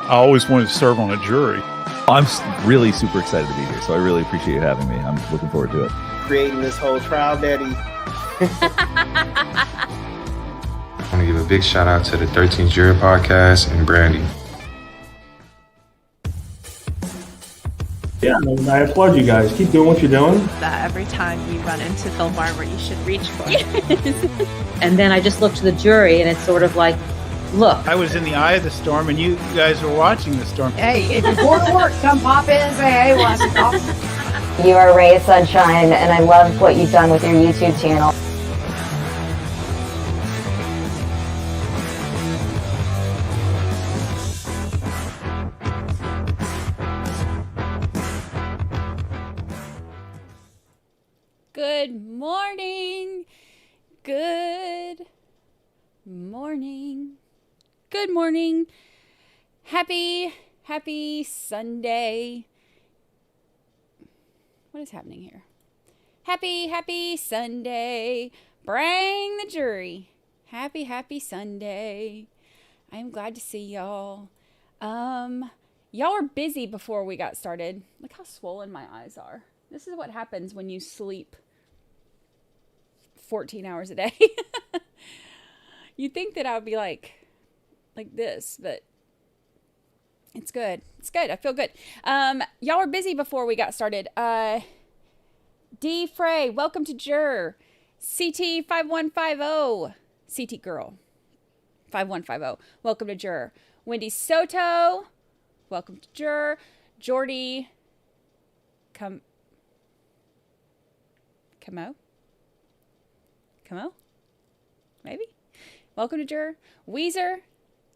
I always wanted to serve on a jury. I'm really super excited to be here, so I really appreciate you having me. I'm looking forward to it. Creating this whole trial, Betty. I want to give a big shout out to the 13th Jury Podcast and Brandi. Yeah, I applaud you guys. Keep doing what you're doing. That every time you run into Phil Barber, you should reach for it. And then I just looked to the jury, and it's sort of like, look. I was in the eye of the storm, and you guys were watching the storm. Hey, if you're bored of work, come pop in and say, hey, want some coffee? You are a ray of sunshine, and I love what you've done with your YouTube channel. Good morning. Good morning. Good morning. Happy Sunday. What is happening here? Happy Sunday. Bring the jury. Happy Sunday. I am glad to see y'all. Y'all were busy before we got started. Look how swollen my eyes are. This is what happens when you sleep 14 hours a day. You'd think that I would be like this, but it's good. It's good. I feel good. Y'all were busy before we got started. D. Frey, welcome to Jur. CT 5150. CT Girl 5150. Welcome to Jur. Wendy Soto, welcome to Jur. Jordy Camo? Maybe? Welcome to Jur. Weezer,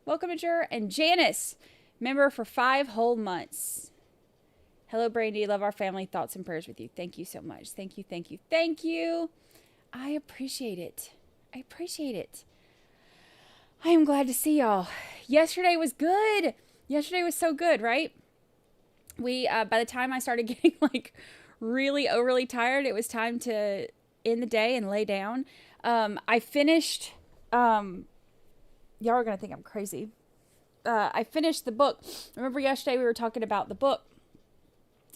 welcome to Jur. And Janice, member for 5 whole months. Hello, Brandi. Love our family. Thoughts and prayers with you. Thank you so much. Thank you. I appreciate it. I am glad to see y'all. Yesterday was good. Yesterday was so good, right? We, by the time I started getting really overly tired, it was time to end the day and lay down. I finished, y'all are going to think I'm crazy. I finished the book. Remember yesterday we were talking about the book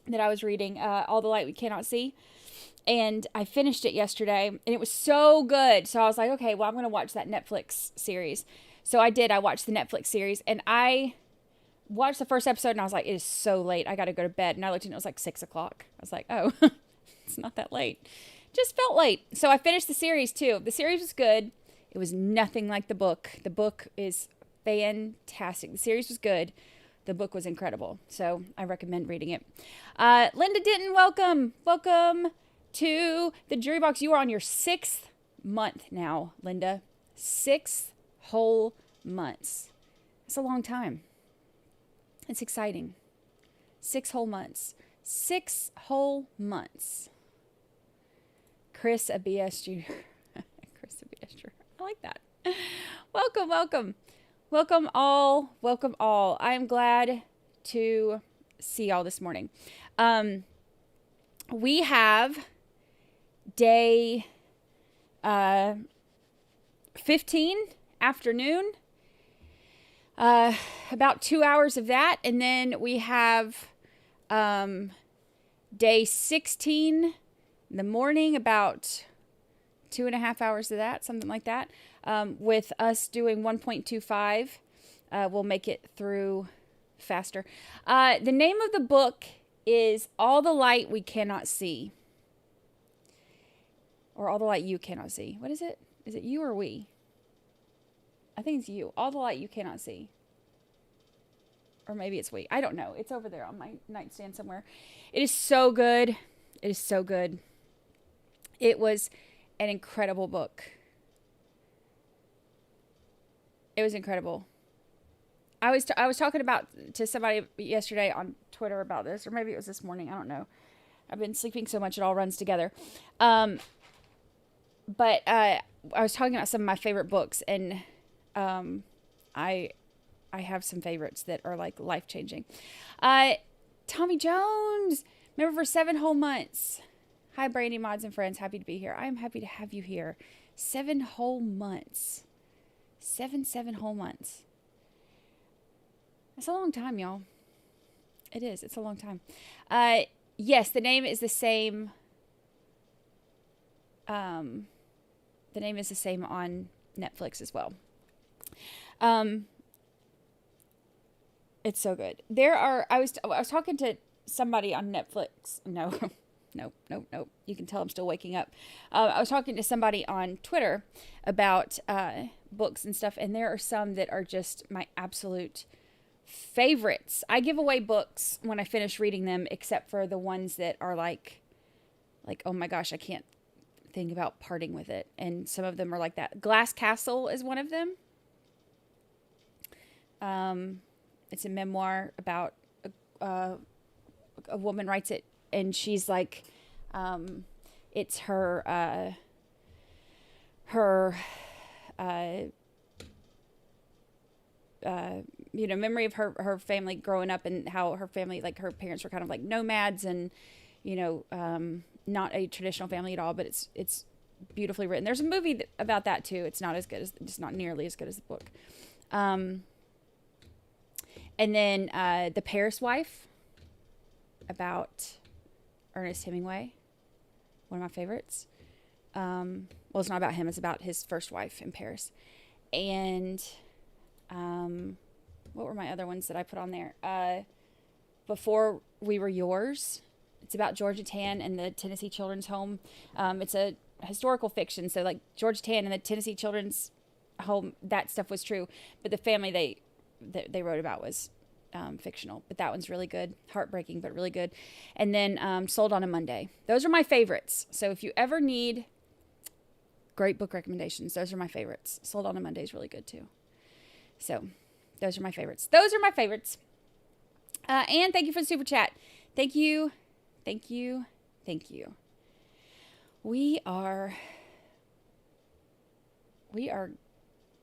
that I was reading, All the Light We Cannot See. And I finished it yesterday and it was so good. So I was like, okay, well, I'm going to watch that Netflix series. So I did. I watched the Netflix series and I watched the first episode and I was like, it is so late. I got to go to bed. And I looked and it was like 6 o'clock. I was like, oh, it's not that late. Just felt late. So I finished the series too. The series was good. It was nothing like the book. The book is fantastic. The series was good. The book was incredible. So I recommend reading it. Linda Denton, welcome. Welcome to the Jury Box. You are on your 6th month now, Linda. 6 whole months. That's a long time. It's exciting. 6 whole months. 6 whole months. Chris Abias Jr. Chris Abias Jr. I like that. Welcome. Welcome all. I am glad to see y'all this morning. We have day 15 afternoon. About 2 hours of that. And then we have day 16 in the morning, about 2.5 hours of that, something like that. With us doing 1.25, we'll make it through faster. The name of the book is All the Light We Cannot See. Or All the Light You Cannot See. What is it? Is it you or we? I think it's you. All the Light You Cannot See. Or maybe it's we. I don't know. It's over there on my nightstand somewhere. It is so good. It is so good. It was an incredible book. It was incredible. I was talking to somebody yesterday on Twitter about this, or maybe it was this morning. I don't know. I've been sleeping so much it all runs together. But I was talking about some of my favorite books, and I have some favorites that are like life changing. Tommy Jones, member for 7 whole months. Hi, Brandi, mods, and friends. Happy to be here. I am happy to have you here. 7 whole months. 7 whole months. It's a long time, y'all. It is. It's a long time. Yes, the name is the same. The name is the same on Netflix as well. It's so good. I was talking to somebody on Netflix. No, no. You can tell I'm still waking up. I was talking to somebody on Twitter about books and stuff, and there are some that are just my absolute favorites. I give away books when I finish reading them, except for the ones that are like, oh my gosh, I can't think about parting with it. And some of them are like that. Glass Castle is one of them. It's a memoir about a woman writes it, and she's like, it's her memory of her family growing up, and how her family, like her parents were kind of like nomads, and not a traditional family at all, but it's beautifully written. There's a movie about that too. It's not nearly as good as the book. And then The Paris Wife, about Ernest Hemingway, one of my favorites. Well, it's not about him, it's about his first wife in Paris. And what were my other ones that I put on there? Before We Were Yours. It's about Georgia Tann and the Tennessee Children's Home. It's a historical fiction, so like Georgia Tann and the Tennessee Children's Home, that stuff was true, but the family they wrote about was fictional. But that one's really good, heartbreaking but really good. And then Sold on a Monday. Those are my favorites. So if you ever need great book recommendations, those are my favorites. Sold on a Monday is really good too. So those are my favorites. And thank you for the super chat. Thank you. We are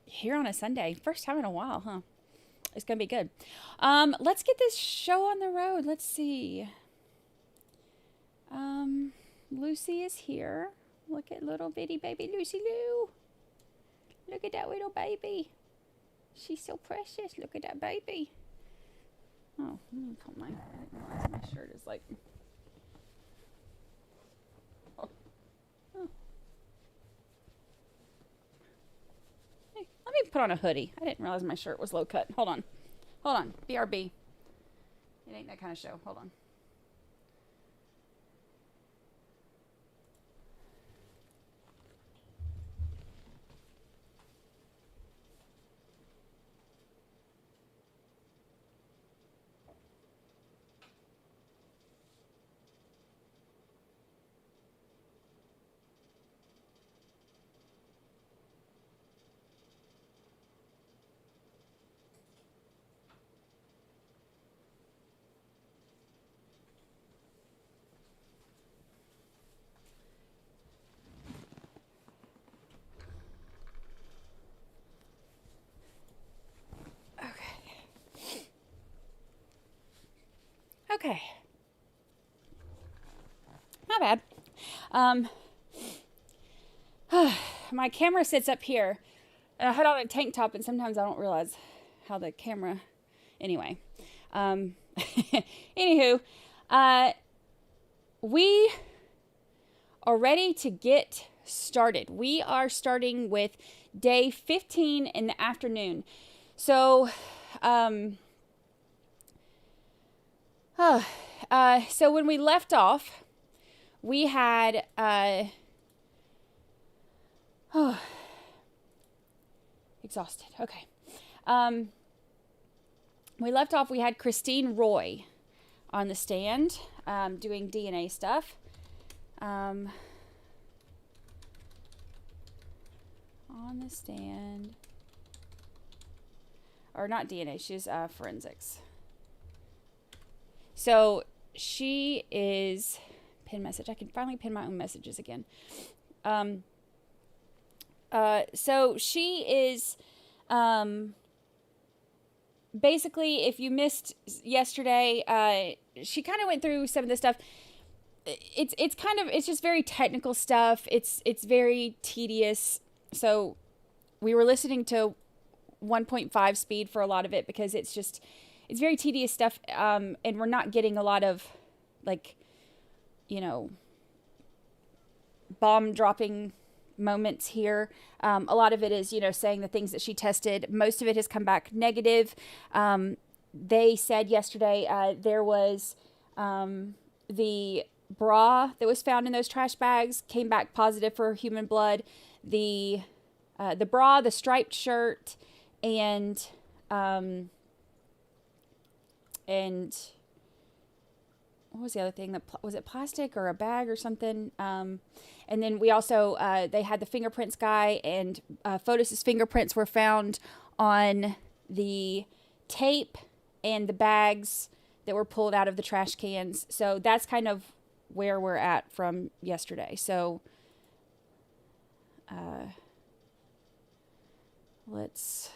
here on a Sunday. First time in a while, huh? It's going to be good. Let's get this show on the road. Let's see. Lucy is here. Look at little bitty baby Lucy Lou. Look at that little baby. She's so precious. Look at that baby. Oh, let me put my shirt is like... Oh. Hey, let me put on a hoodie. I didn't realize my shirt was low cut. Hold on. BRB. It ain't that kind of show. Hold on. Okay. Not bad. My camera sits up here, and I had on a tank top, and sometimes I don't realize how the camera... Anyway. Anywho, we are ready to get started. We are starting with day 15 in the afternoon. So, so when we left off, we had, exhausted. Okay. We left off, we had Christine Roy on the stand, doing DNA stuff. On the stand, or not DNA, she's, forensics. So she is pin message. I can finally pin my own messages again. So she is, basically, if you missed yesterday, she kind of went through some of the stuff. It's just very technical stuff. It's very tedious. So we were listening to 1.5 speed for a lot of it because it's it's very tedious stuff, and we're not getting a lot of, like, you know, bomb dropping moments here. A lot of it is, you know, saying the things that she tested. Most of it has come back negative. They said yesterday there was the bra that was found in those trash bags came back positive for human blood. The bra, the striped shirt, and what was the other thing? Was it plastic or a bag or something? And then we also, they had the fingerprints guy, and Fotis's fingerprints were found on the tape and the bags that were pulled out of the trash cans. So that's kind of where we're at from yesterday. So let's...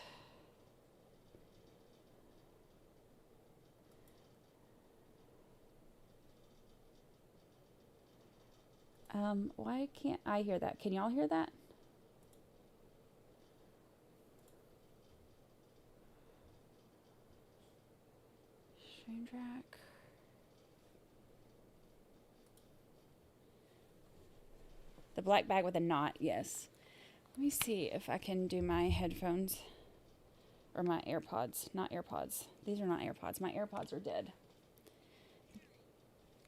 why can't I hear that? Can y'all hear that? Stream track. The black bag with a knot, yes. Let me see if I can do my headphones or my AirPods. Not AirPods. These are not AirPods. My AirPods are dead.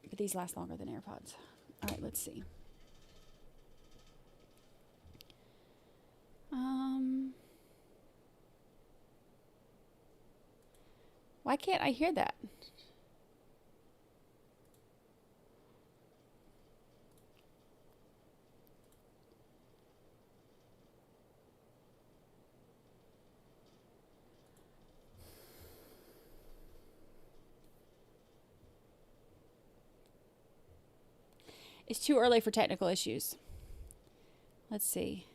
But these last longer than AirPods. All right, let's see. Why can't I hear that? It's too early for technical issues. Let's see.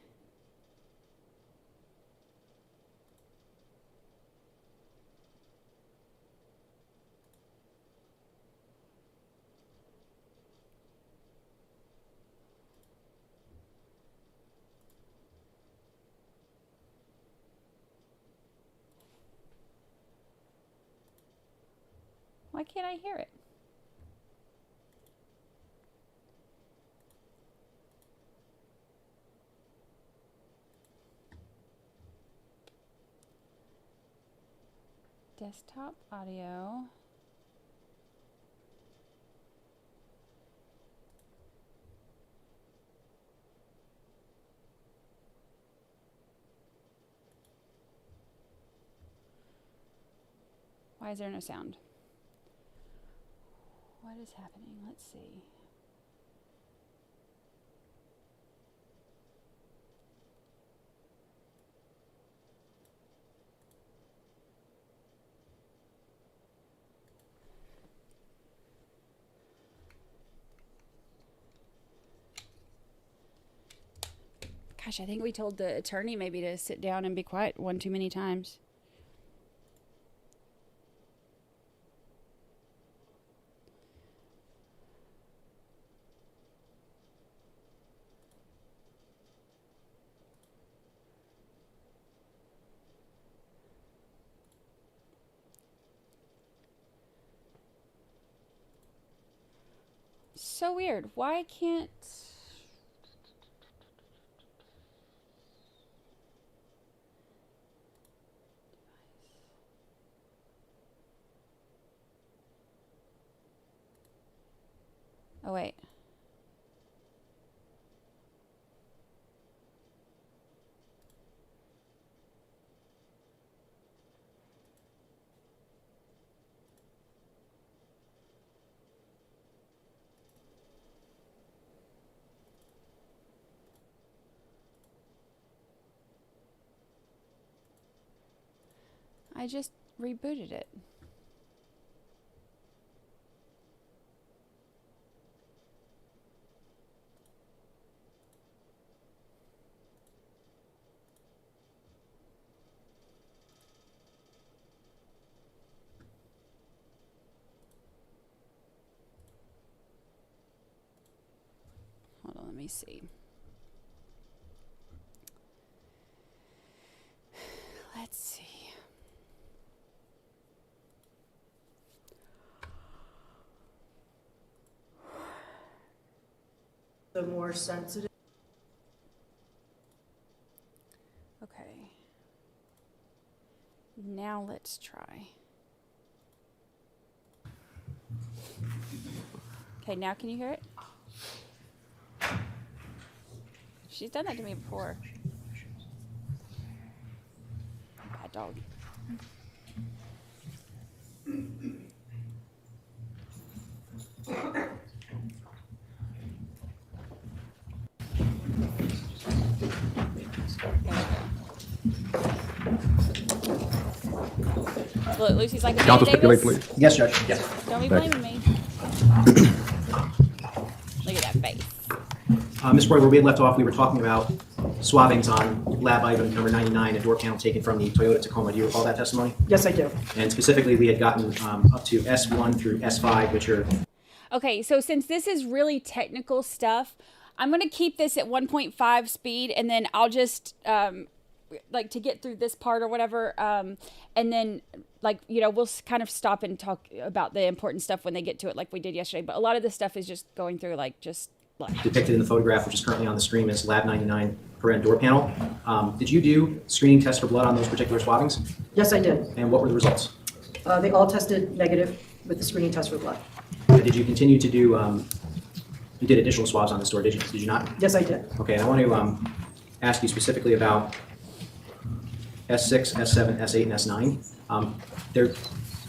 Why can't I hear it? Desktop audio. Why is there no sound? What is happening? Let's see. Gosh, I think we told the attorney maybe to sit down and be quiet one too many times. So weird. Why can't... Oh, wait. I just rebooted it. Hold on, let me see. Let's see. The more sensitive. Okay. Now let's try. Okay, now can you hear it? She's done that to me before. Bad dog. Look, Lucy's like, Counsel Davis, stipulate, please. Yes, Judge. Yes. don't be Thank blaming me. Look at that face. Ms. Roy, where we had left off, we were talking about swabbings on lab item number 99, a door panel taken from the Toyota Tacoma. Do you recall that testimony? Yes, I do. And specifically, we had gotten up to S1 through S5, which are... Okay, so since this is really technical stuff, I'm going to keep this at 1.5 speed, and then I'll just, like, to get through this part or whatever, and then, like, you know, we'll kind of stop and talk about the important stuff when they get to it like we did yesterday. But a lot of this stuff is just going through, like, just... Depicted in the photograph, which is currently on the screen, is lab 99 paren door panel. Did you do screening tests for blood on those particular swabbings? Yes, I did. And what were the results? They all tested negative with the screening test for blood. Did you continue to do, you did additional swabs on this door, did you not? Yes, I did. Okay, and I want to ask you specifically about S6, S7, S8, and S9. There are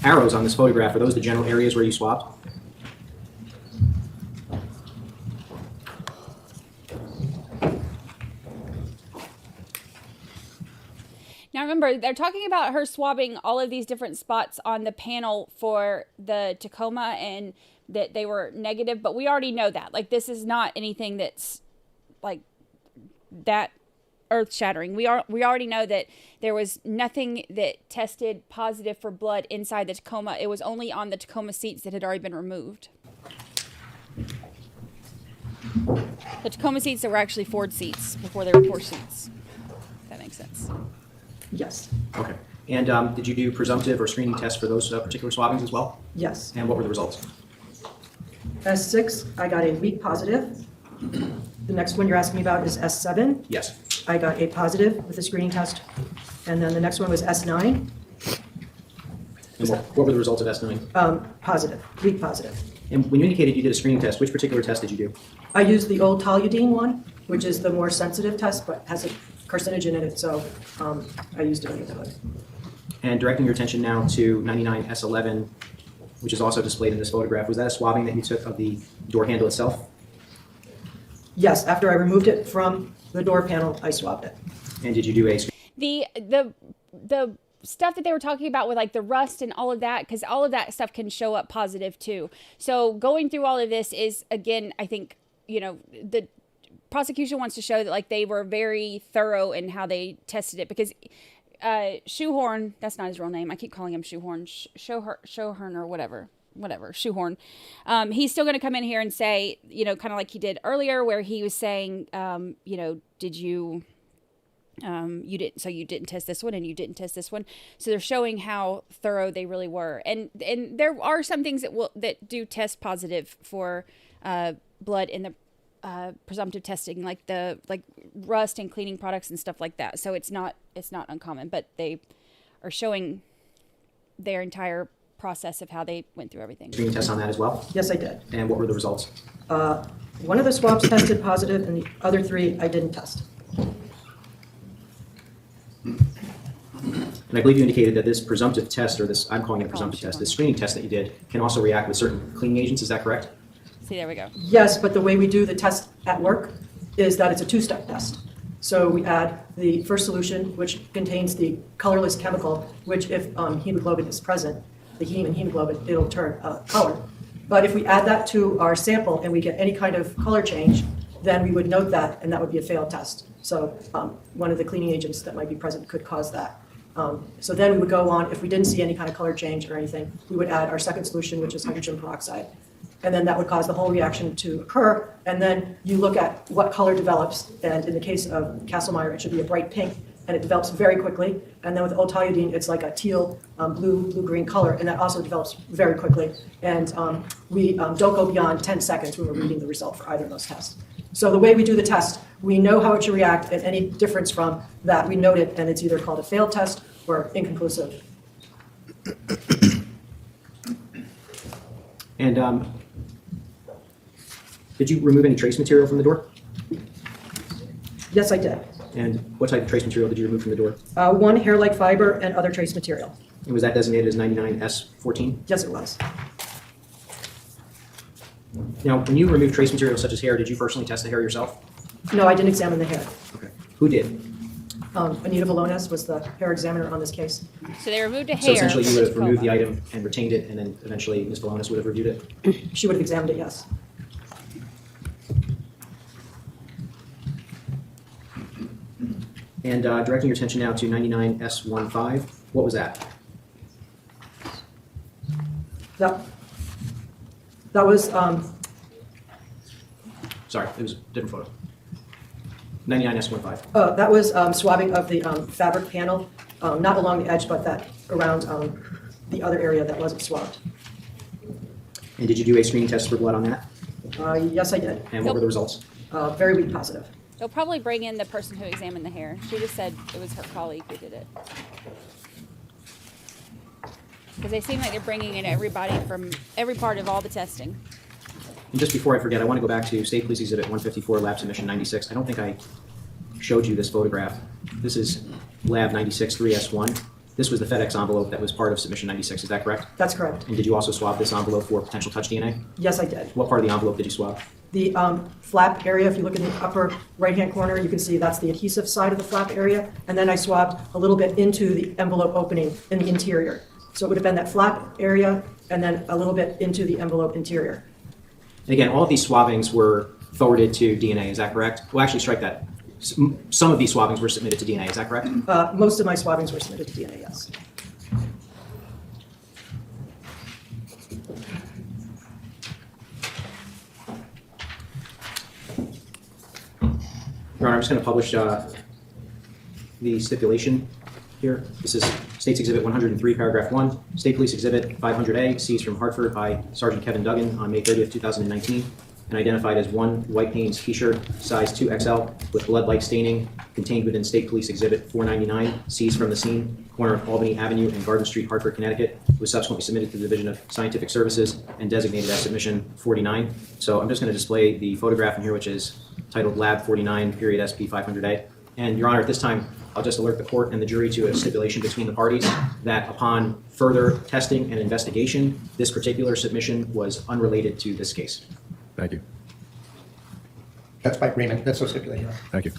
arrows on this photograph. Are those the general areas where you swabbed? Now remember, they're talking about her swabbing all of these different spots on the panel for the Tacoma and that they were negative, but we already know that. Like, this is not anything that's, like, that earth-shattering. We already know that there was nothing that tested positive for blood inside the Tacoma. It was only on the Tacoma seats that had already been removed. The Tacoma seats that were actually Ford seats before they were Porsche seats. If that makes sense. Yes. Okay. And did you do presumptive or screening tests for those particular swabbings as well? Yes. And what were the results? S6, I got a weak positive. The next one you're asking me about is S7. Yes. I got a positive with the screening test. And then the next one was S9. And what were the results of S9? Positive, weak positive. And when you indicated you did a screening test, which particular test did you do? I used the old toluidine one, which is the more sensitive test, but has a carcinogen in it, so I used it anyway. And directing your attention now to 99S11, which is also displayed in this photograph, was that a swabbing that you took of the door handle itself? Yes, after I removed it from the door panel, I swabbed it. And did you do a... The stuff that they were talking about with, like, the rust and all of that, because all of that stuff can show up positive too. So going through all of this is, again, I think, you know, the prosecution wants to show that, like, they were very thorough in how they tested it, because Shoehorn, that's not his real name. I keep calling him Shoehorn, Shoehorn or whatever, Shoehorn. He's still going to come in here and say, you know, kind of like he did earlier, where he was saying, you know, did you, you didn't test this one and you didn't test this one. So they're showing how thorough they really were. And there are some things that do test positive for blood in the presumptive testing, like rust and cleaning products and stuff like that. So it's not uncommon, but they are showing their entire process of how they went through everything. Screening test on that as well? Yes, I did. And what were the results? One of the swabs tested positive, and the other three I didn't test. And I believe you indicated that this presumptive test, or this, I'm calling it a presumptive test, this screening test that you did can also react with certain cleaning agents. Is that correct? See, there we go. Yes, but the way we do the test at work is that it's a two-step test. So we add the first solution, which contains the colorless chemical, which if hemoglobin is present, the heme and hemoglobin, it'll turn color. But if we add that to our sample and we get any kind of color change, then we would note that, and that would be a failed test. So one of the cleaning agents that might be present could cause that. So then we would go on, if we didn't see any kind of color change or anything, we would add our second solution, which is hydrogen peroxide. And then that would cause the whole reaction to occur. And then you look at what color develops. And in the case of Castlemeyer, it should be a bright pink, and it develops very quickly. And then with L-toluidine, it's like a teal, blue-green color, and that also develops very quickly. And we don't go beyond 10 seconds when we're reading the result for either of those tests. So the way we do the test, we know how it should react, and any difference from that, we note it, and it's either called a failed test or inconclusive. And did you remove any trace material from the door? Yes, I did. And what type of trace material did you remove from the door? One hair-like fiber and other trace material. And was that designated as 99S14? Yes, it was. Now, when you remove trace material such as hair, did you personally test the hair yourself? No, I didn't examine the hair. Okay. Who did? Anita Valonis was the hair examiner on this case. So they removed a hair. So essentially you would have from removed the Tacoma. item and retained it, and then eventually Ms. Valonis would have reviewed it? She would have examined it, yes. And directing your attention now to 99S15, what was that? That was, Sorry, it was a different photo. 99S15. that was swabbing of the fabric panel, not along the edge, but that around the other area that wasn't swabbed. And did you do a screening test for blood on that? Yes, I did. And what were the results? Very weak positive. They'll probably bring in the person who examined the hair. She just said it was her colleague who did it. Because they seem like they're bringing in everybody from every part of all the testing. And just before I forget, I want to go back to State Police Exhibit 154, Lab Submission 96. I don't think I showed you this photograph. This is Lab 96 3S1. This was the FedEx envelope that was part of Submission 96. Is that correct? That's correct. And did you also swab this envelope for potential touch DNA? Yes, I did. What part of the envelope did you swab? The flap area, if you look in the upper right-hand corner, you can see that's the adhesive side of the flap area. And then I swabbed a little bit into the envelope opening in the interior. So it would have been that flap area and then a little bit into the envelope interior. And again, all of these swabbings were forwarded to DNA. Is that correct? Well, actually, strike that. Some of these swabbings were submitted to DNA. Is that correct? Most of my swabbings were submitted to DNA, yes. Your Honor, I'm just going to publish the stipulation here. This is State's Exhibit 103, Paragraph 1. State Police Exhibit 500A, seized from Hartford by Sergeant Kevin Duggan on May 30th, 2019, and identified as one White Hanes t-shirt, size 2XL, with blood-like staining, contained within State Police Exhibit 499, seized from the scene, corner of Albany Avenue and Garden Street, Hartford, Connecticut, was subsequently submitted to the Division of Scientific Services and designated as Submission 49. So I'm just going to display the photograph in here, which is titled Lab 49, period SP 500A. And Your Honor, at this time, I'll just alert the court and the jury to a stipulation between the parties that upon further testing and investigation, this particular submission was unrelated to this case. Thank you. That's by agreement. That's so stipulated. Thank you.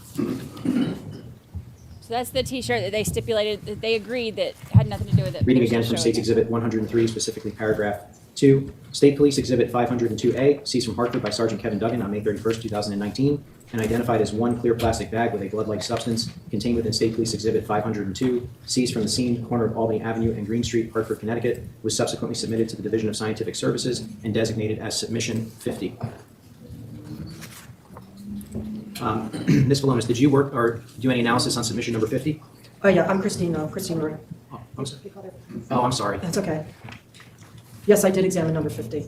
So that's the T-shirt that they stipulated, that they agreed that had nothing to do with it. Reading They're again just from showing State's it. Exhibit 103, specifically paragraph 2. State Police Exhibit 502A, seized from Hartford by Sergeant Kevin Duggan on May 31st, 2019, and identified as one clear plastic bag with a blood-like substance contained within State Police Exhibit 502, seized from the scene, corner of Albany Avenue and Green Street, Hartford, Connecticut, was subsequently submitted to the Division of Scientific Services and designated as Submission 50. Ms. Valonis, did you work or do any analysis on submission number 50? Yeah, I'm Christine Roy. Oh, I'm sorry. That's okay. Yes, I did examine number 50.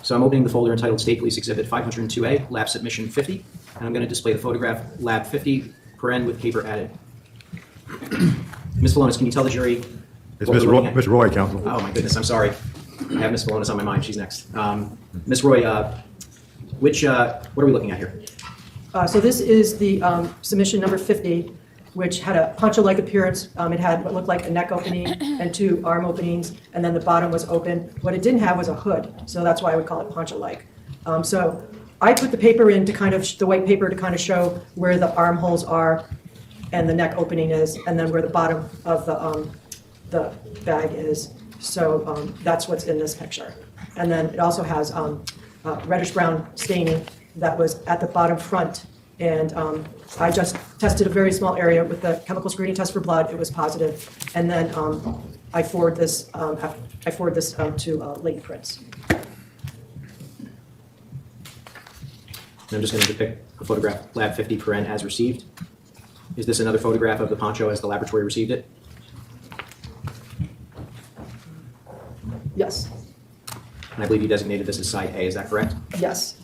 So I'm opening the folder entitled State Police Exhibit 502A, Lab Submission 50, and I'm going to display the photograph Lab 50, paren with paper added. Ms. Valonis, can you tell the jury? It's what Ms. we're Roy, looking at? Ms. Roy, counsel. Oh, my goodness, I'm sorry. I have Ms. Valonis on my mind. She's next. Ms. Roy, what are we looking at here? So this is the submission number 50, which had a poncho-like appearance. It had what looked like a neck opening and two arm openings, and then the bottom was open. What it didn't have was a hood, so that's why I would call it poncho-like. So I put the paper in to kind of, the white paper to kind of show where the armholes are and the neck opening is, and then where the bottom of the bag is. So that's what's in this picture. And then it also has reddish-brown staining that was at the bottom front. And I just tested a very small area with the chemical screening test for blood. It was positive. And then I forward this to Lady Prince. I'm just going to depict a photograph, Lab 50 paren as received. Is this another photograph of the poncho as the laboratory received it? Yes, And I believe you designated this as side A, is that correct? yes,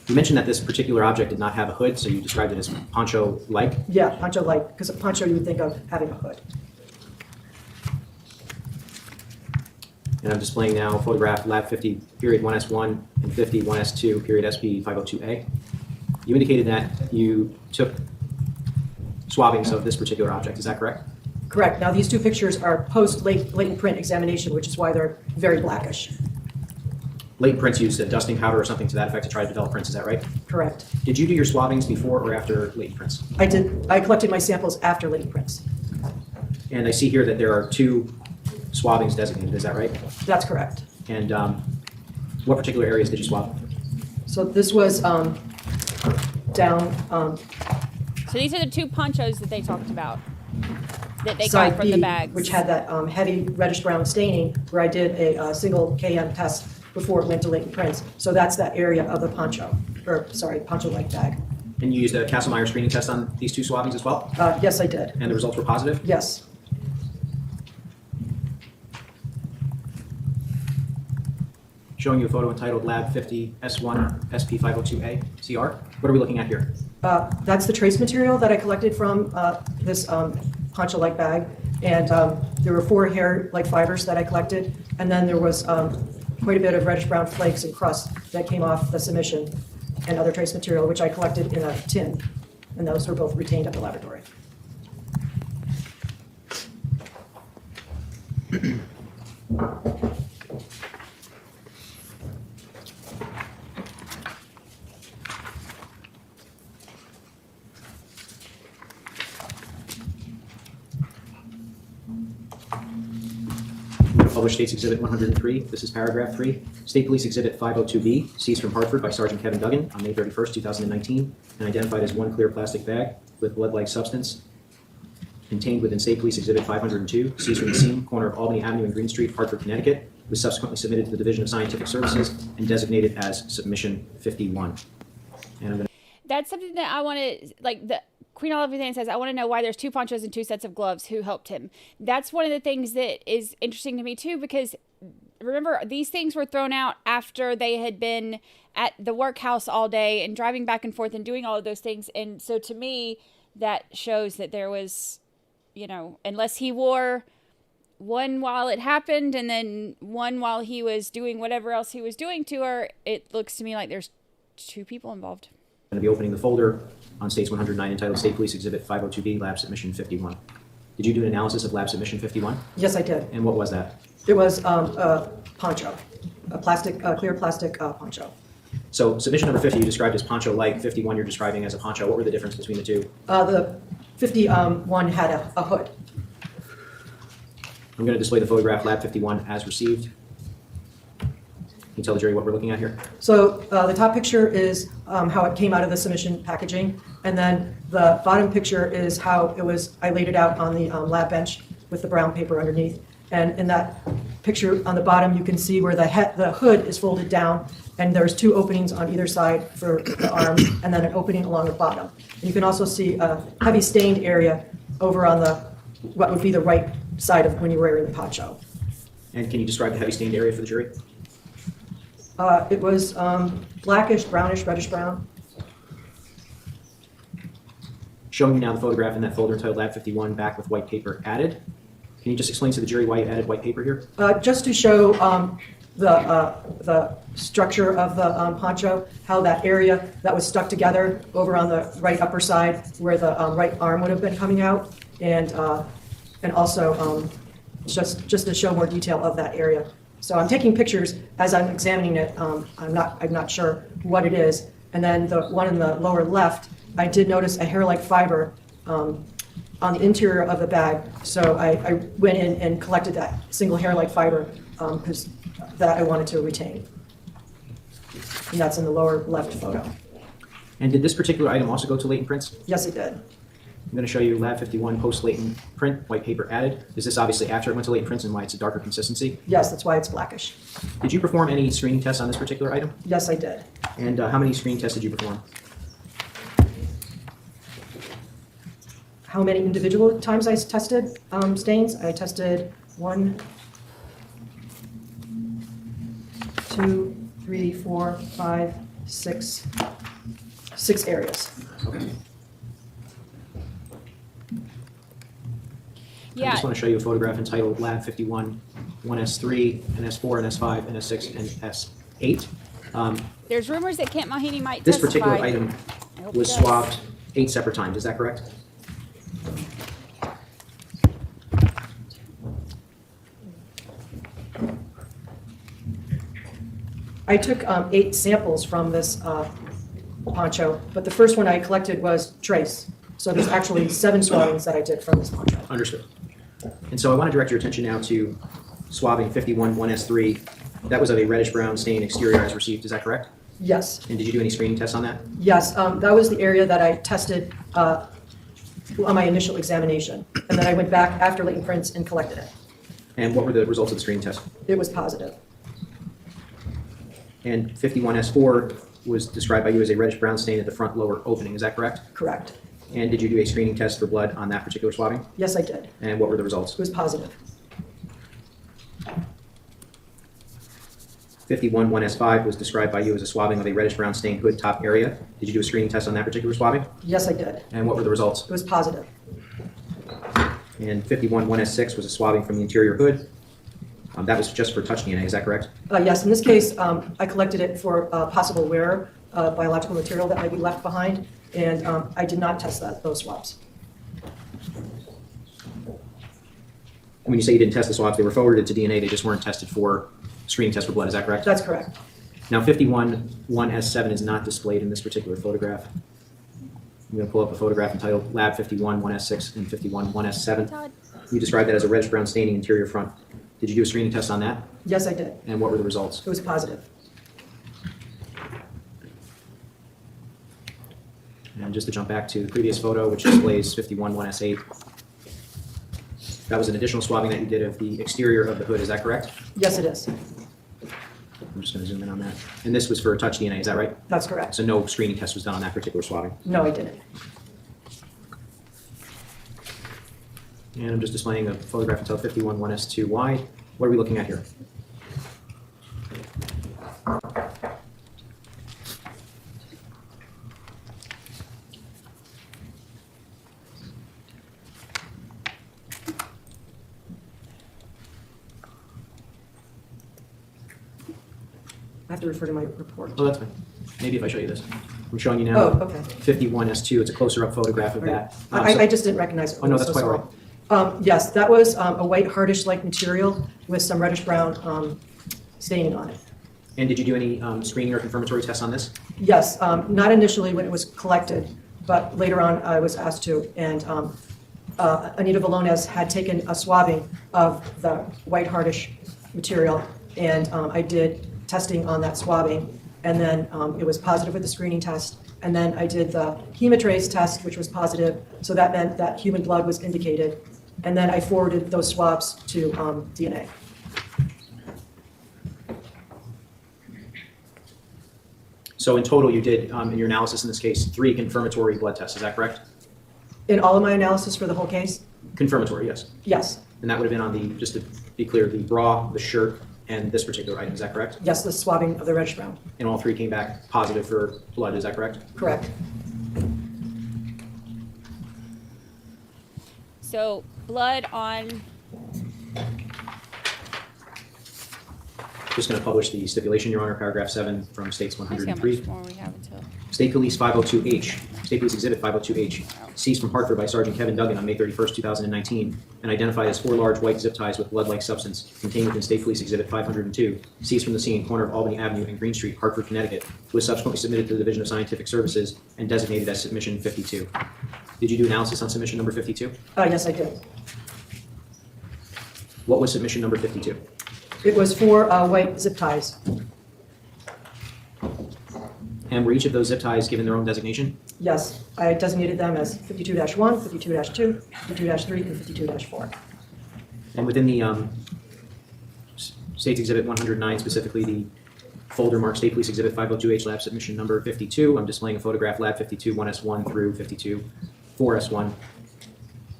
You mentioned that this particular object did not have a hood, so you described it as poncho-like. yeah, poncho-like, because a poncho you would think of having a hood. And I'm displaying now photograph lab 50, period 1S1 and 50, 1S2, period SP502A. You indicated that you took swabbings of this particular object, is that correct? Correct. Now, these two pictures are post-latent print examination, which is why they're very blackish. Latent prints used a dusting powder or something to that effect to try to develop prints, is that right? Correct. Did you do your swabbings before or after latent prints? I did. I collected my samples after latent prints. And I see here that there are 2 swabbings designated, is that right? That's correct. And what particular areas did you swab? So this was down So these are the 2 ponchos that they talked about that they got side from B, the bags. which had that heavy reddish-brown staining, where I did a single KM test before it went to latent prints. So that's that area of the poncho, or sorry, poncho-like bag. And you used a Kastle-Meyer screening test on these 2 swabbings as well? Yes, I did. And the results were positive? Yes. Showing you a photo entitled Lab 50 S1 SP502A CR. What are we looking at here? That's the trace material that I collected from this poncho-like bag. And there were 4 hair-like fibers that I collected. And then there was quite a bit of reddish-brown flakes and crust that came off the submission and other trace material, which I collected in a tin. And those were both retained at the laboratory. Published States Exhibit 103. This is paragraph 3. State Police Exhibit 502B, seized from Hartford by Sergeant Kevin Duggan on May 31st, 2019, and identified as 1 clear plastic bag with blood-like substance contained within State Police Exhibit 502, seized from the scene, corner of Albany Avenue and Green Street, Hartford, Connecticut, was subsequently submitted to the Division of Scientific Services and designated as Submission 51. And I'm going to That's something that I want to, like, the Queen Olive thing says, I want to know why there's 2 ponchos and 2 sets of gloves. Who helped him? That's one of the things that is interesting to me, too, because remember, these things were thrown out after they had been at the workhouse all day and driving back and forth and doing all of those things. And so to me, that shows that there was, you know, unless he wore one while it happened and then one while he was doing whatever else he was doing to her, it looks to me like there's 2 people involved. going to be opening the folder on States 109 entitled State Police Exhibit 502B, Lab Submission 51. Did you do an analysis of Lab Submission 51? Yes, I did. And what was that? It was a poncho, a clear plastic poncho. So submission number 50 you described as poncho-like, 51 you're describing as a poncho. What were the difference between the 2? The 51 had a hood. I'm going to display the photograph Lab 51 as received. Can you tell the jury what we're looking at here? So the top picture is how it came out of the submission packaging, and then the bottom picture is how it was. I laid it out on the lab bench with the brown paper underneath, and in that picture on the bottom, you can see where the hood is folded down, and there's 2 openings on either side for the arm, and then an opening along the bottom. And you can also see a heavy stained area over on the what would be the right side of when you were wearing the poncho. And can you describe the heavy stained area for the jury? It was blackish, brownish, reddish brown. Showing you now the photograph in that folder entitled Lab 51, back with white paper added. Can you just explain to the jury why you added white paper here? Just to show the structure of the poncho, how that area that was stuck together over on the right upper side where the right arm would have been coming out, and also just to show more detail of that area. So I'm taking pictures as I'm examining it. I'm not sure what it is. And then the one in the lower left, I did notice a hair-like fiber on the interior of the bag. So I went in and collected that single hair-like fiber because that I wanted to retain. And that's in the lower left photo. And did this particular item also go to latent prints? Yes, it did. I'm going to show you Lab 51 post-latent print, white paper added. Is this obviously after it went to latent prints and why it's a darker consistency? Yes, that's why it's blackish. Did you perform any screening tests on this particular item? Yes, I did. And how many screening tests did you perform? How many individual times I tested stains? I tested 1, 2, 3, 4, 5, 6 areas. Okay. I Yeah. just want to show you a photograph entitled Lab 51, 1S3, and S4, and S5, and S6, and S8. There's rumors that Kent Mahoney might This testify. particular item I hope was he does. swabbed 8 separate times. Is that correct? I took 8 samples from this poncho, but the first one I collected was trace. So there's actually 7 swabbings that I did from this poncho. Understood. And so I want to direct your attention now to swabbing 51, 1S3. That was of a reddish-brown stain exterior as received. Is that correct? Yes. And did you do any screening tests on that? Yes, that was the area that I tested on my initial examination. And then I went back after latent prints and collected it. And what were the results of the screening test? It was positive. And 51S4 was described by you as a reddish-brown stain at the front lower opening. Is that correct? Correct. And did you do a screening test for blood on that particular swabbing? Yes, I did. And what were the results? It was positive. 51, 1S5 was described by you as a swabbing of a reddish-brown stained hood top area. Did you do a screening test on that particular swabbing? Yes, I did. And what were the results? It was positive. And 51, 1S6 was a swabbing from the interior hood. That was just for touch DNA, is that correct? Yes, in this case, I collected it for possible wear, biological material that might be left behind, and I did not test those swabs. And when you say you didn't test the swabs, they were forwarded to DNA, they just weren't tested for screening test for blood, is that correct? That's correct. Now 51, 1S7 is not displayed in this particular photograph. I'm going to pull up a photograph entitled Lab 51, 1S6, and 51, 1S7. Todd. You described that as a reddish-brown staining interior front. Did you do a screening test on that? Yes, I did. And what were the results? It was positive. And just to jump back to the previous photo, which displays 51, 1S8. That was an additional swabbing that you did of the exterior of the hood, is that correct? Yes, it is. I'm just going to zoom in on that. And this was for touch DNA, is that right? That's correct. So no screening test was done on that particular swabbing. No, I didn't. And I'm just displaying a photograph entitled 51, 1S2Y. What are we looking at here? I have to refer to my report. Oh, that's fine. Maybe if I show you this. I'm showing you now. Oh, okay. 51S2. It's a closer-up photograph of that. I just didn't recognize it. Oh, no, that's So quite all sorry. right. Yes, that was a white hardish-like material with some reddish-brown staining on it. And did you do any screening or confirmatory tests on this? Yes, not initially when it was collected, but later on I was asked to. And Anita Valones had taken a swabbing of the white hardish material, and I did testing on that swabbing, and then it was positive with the screening test. And then I did the hemotrace test, which was positive, so that meant that human blood was indicated. And then I forwarded those swabs to DNA. So in total, you did, in your analysis in this case, 3 confirmatory blood tests. Is that correct? In all of my analysis for the whole case? Confirmatory, yes. Yes. And that would have been on the, just to be clear, the bra, the shirt, and this particular item. Is that correct? Yes, the swabbing of the reddish brown. And all 3 came back positive for blood. Is that correct? Correct. So blood on. Just going to publish the stipulation, Your Honor, paragraph 7 from States Let's see how 103. much more we have until. State Police 502H, State Police Exhibit 502H, seized from Hartford by Sergeant Kevin Duggan on May 31st, 2019, and identified as 4 large white zip ties with blood-like substance contained within State Police Exhibit 502, seized from the scene, corner of Albany Avenue and Green Street, Hartford, Connecticut, was subsequently submitted to the Division of Scientific Services and designated as Submission 52. Did you do analysis on Submission number 52? Yes, I did. What was Submission number 52? It was 4 white zip ties. And were each of those zip ties given their own designation? Yes, I designated them as 52-1, 52-2, 52-3, and 52-4. And within the State's Exhibit 109, specifically the folder marked State Police Exhibit 502H Lab Submission number 52, I'm displaying a photograph Lab 52 1S1 through 52 4S1.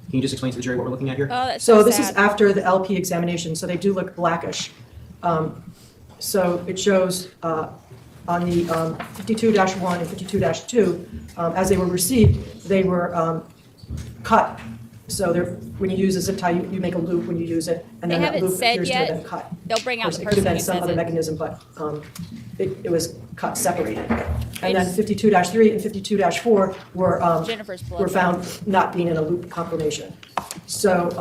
Can you just explain to the jury what we're looking at here? Oh, that's So so this sad. is after the LP examination, so they do look blackish. So it shows on the 52-1 and 52-2, as they were received, they were cut. So when you use a zip tie, you make a loop when you use it, and then that loop appears to have been cut. They'll bring out the It could have person been who some says other it. mechanism, but it was cut, separated. And then 52-3 and 52-4 Jennifer's blood were found not being in a loop conformation. So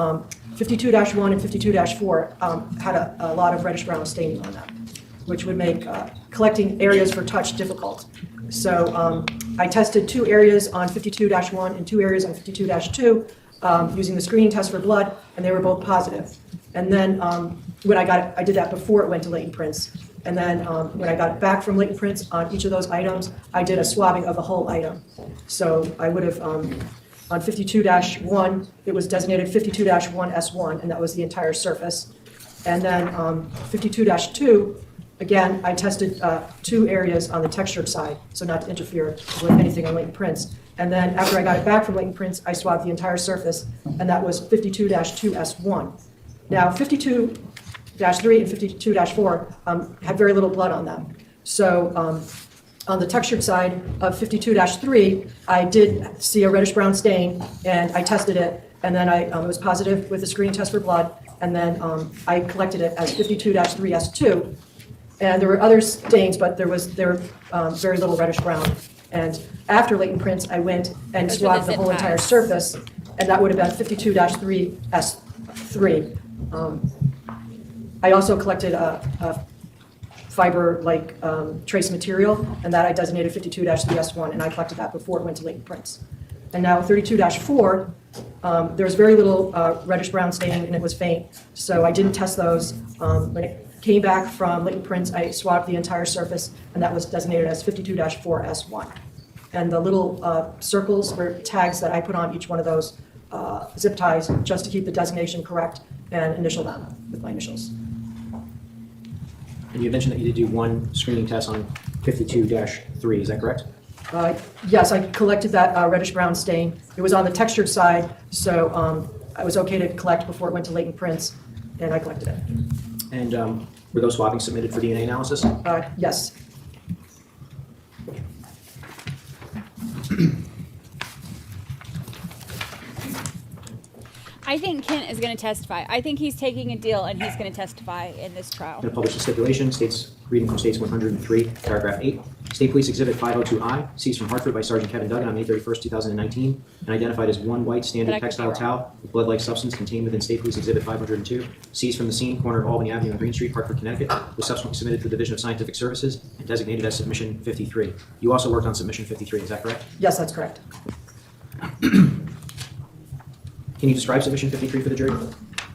52-1 and 52-4 had a lot of reddish-brown staining on them, which would make collecting areas for touch difficult. So I tested 2 areas on 52-1 and 2 areas on 52-2 using the screening test for blood, and they were both positive. And then when I did that before it went to latent prints. And then when I got it back from latent prints on each of those items, I did a swabbing of the whole item. So I would have, on 52-1, it was designated 52-1S1, and that was the entire surface. And then 52-2, again, I tested 2 areas on the textured side, so not to interfere with anything on latent prints. And then after I got it back from latent prints, I swabbed the entire surface, and that was 52-2S1. Now, 52-3 and 52-4 had very little blood on them. So on the textured side of 52-3, I did see a reddish-brown stain, and I tested it, and then it was positive with the screening test for blood, and then I collected it as 52-3S2. And there were other stains, but there were very little reddish-brown. And after latent prints, I went and swabbed the whole entire surface, and that would have been 52-3S3. I also collected a fiber-like trace material, and that I designated 52-3S1, and I collected that before it went to latent prints. And now 32-4, there's very little reddish-brown staining, and it was faint, so I didn't test those. When it came back from latent prints, I swabbed the entire surface, and that was designated as 52-4S1. And the little circles were tags that I put on each one of those zip ties just to keep the designation correct and initial them with my initials. And you mentioned that you did do 1 screening test on 52-3, is that correct? Yes, I collected that reddish-brown stain. It was on the textured side, so I was okay to collect before it went to latent prints, and I collected it. And were those swabbings submitted for DNA analysis? Yes. I think Kent is going to testify. I think he's taking a deal and he's going to testify in this trial. I'm going to publish the stipulation. Reading from States 103, paragraph 8. State Police Exhibit 502I, seized from Hartford by Sergeant Kevin Duggan on May 31st, 2019, and identified as 1 white standard textile towel with blood-like substance contained within State Police Exhibit 502, seized from the scene, corner of Albany Avenue and Green Street, Hartford, Connecticut, was subsequently submitted to the Division of Scientific Services and designated as Submission 53. You also worked on Submission 53, is that correct? Yes, that's correct. Can you describe Submission 53 for the jury?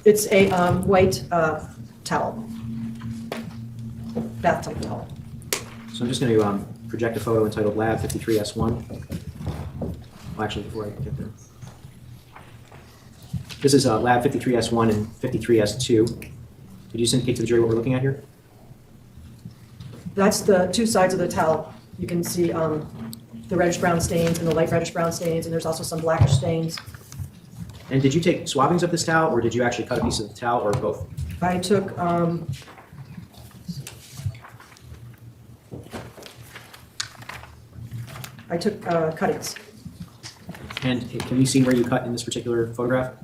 It's a white towel, bath-type towel. So I'm just going to project a photo entitled Lab 53S1. Well, actually, before I get there. This is Lab 53S1 and 53S2. Could you just indicate to the jury what we're looking at here? That's the 2 sides of the towel. You can see the reddish-brown stains and the light reddish-brown stains, and there's also some blackish stains. And did you take swabbings of this towel, or did you actually cut a piece of the towel, or both? I took cuttings. And can you see where you cut in this particular photograph?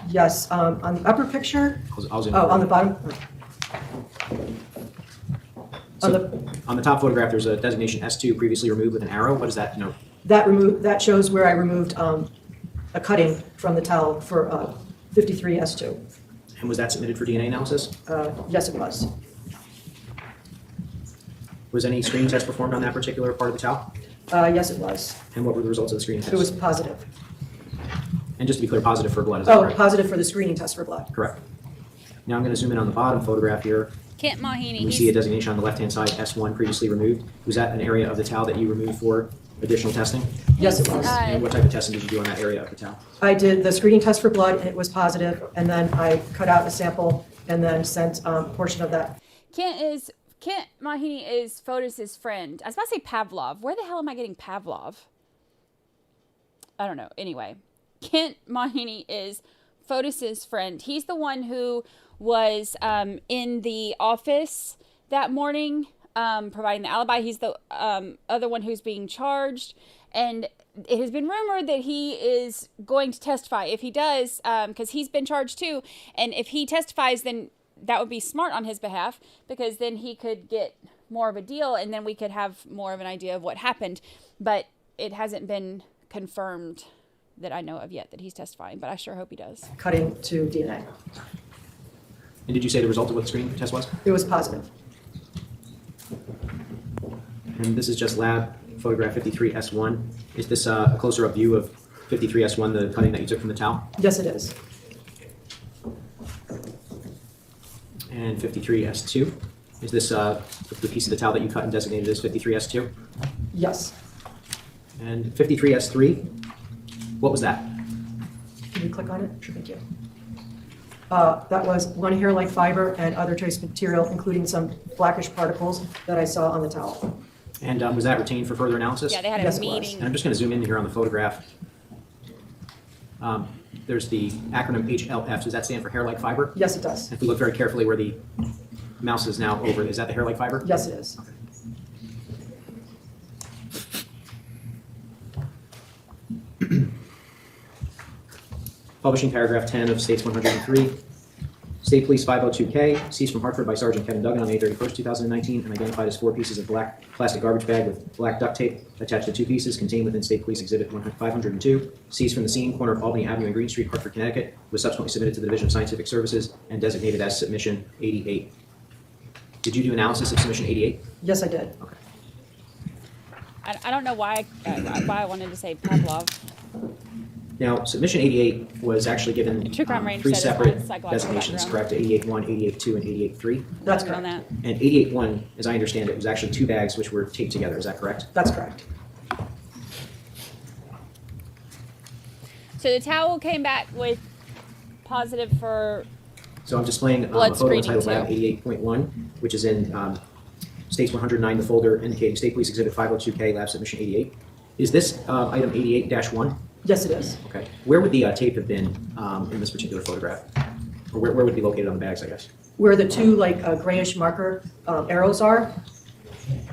Yes, on the upper picture. On the bottom. On the top photograph, there's a designation S2 previously removed with an arrow. What does that denote? That shows where I removed a cutting from the towel for 53S2. And was that submitted for DNA analysis? Yes, it was. Was any screening test performed on that particular part of the towel? Yes, it was. And what were the results of the screening test? It was positive. And just to be clear, positive for blood, is that correct? Positive for the screening test for blood. Correct. Now I'm going to zoom in on the bottom photograph here. Kent Mahini. We see a designation on the left-hand side, S1 previously removed. Was that an area of the towel that you removed for additional testing? Yes, it was. And what type of testing did you do on that area of the towel? I did the screening test for blood, and it was positive, and then I cut out a sample and then sent a portion of that. Kent Mahini is Fotis' friend. I was about to say Pavlov. Where the hell am I getting Pavlov? I don't know. Anyway, Kent Mahini is Fotis' friend. He's the one who was in the office that morning, providing the alibi. He's the other one who's being charged. And it has been rumored that he is going to testify. If he does, because he's been charged too, and if he testifies, then that would be smart on his behalf, because then he could get more of a deal, and then we could have more of an idea of what happened. But it hasn't been confirmed that I know of yet that he's testifying, but I sure hope he does. Cutting to DNA. And did you say the result of what the screening test was? It was positive. And this is just lab photograph 53S1. Is this a closer up view of 53S1, the cutting that you took from the towel? Yes, it is. And 53S2. Is this the piece of the towel that you cut and designated as 53S2? Yes. And 53S3, what was that? Can you click on it? Sure, thank you. That was one hair-like fiber and other trace material, including some blackish particles that I saw on the towel. And was that retained for further analysis? Yeah, they had Yes, a it was. meeting. And I'm just going to zoom in here on the photograph. There's the acronym HLF. Does that stand for hair-like fiber? Yes, it does. If we look very carefully where the mouse is now over, is that the hair-like fiber? Yes, it is. Publishing paragraph 10 of States 103. State Police 502K, seized from Hartford by Sergeant Kevin Duggan on May 31st, 2019, and identified as 4 pieces of black plastic garbage bag with black duct tape attached to 2 pieces contained within State Police Exhibit 502, seized from the scene, corner of Albany Avenue and Green Street, Hartford, Connecticut, was subsequently submitted to the Division of Scientific Services and designated as Submission 88. Did you do analysis of Submission 88? Yes, I did. Okay. I don't know why I wanted to say Pavlov. Now, Submission 88 was actually given True crime range 3 said it's not separate psychological designations, background. correct? 88.1, 88.2, and 88.3. That's On correct. that. And 88.1, as I understand it, was actually 2 bags which were taped together. Is that correct? That's correct. So the towel came back with positive for So I'm displaying Blood a photo screening entitled Lab too. 88.1, which is in States 109, the folder indicating State Police Exhibit 502K, Lab Submission 88. Is this item 88-1? Yes, it is. Okay. Where would the tape have been in this particular photograph? Or where would it be located on the bags, I guess? Where the 2 grayish marker arrows are.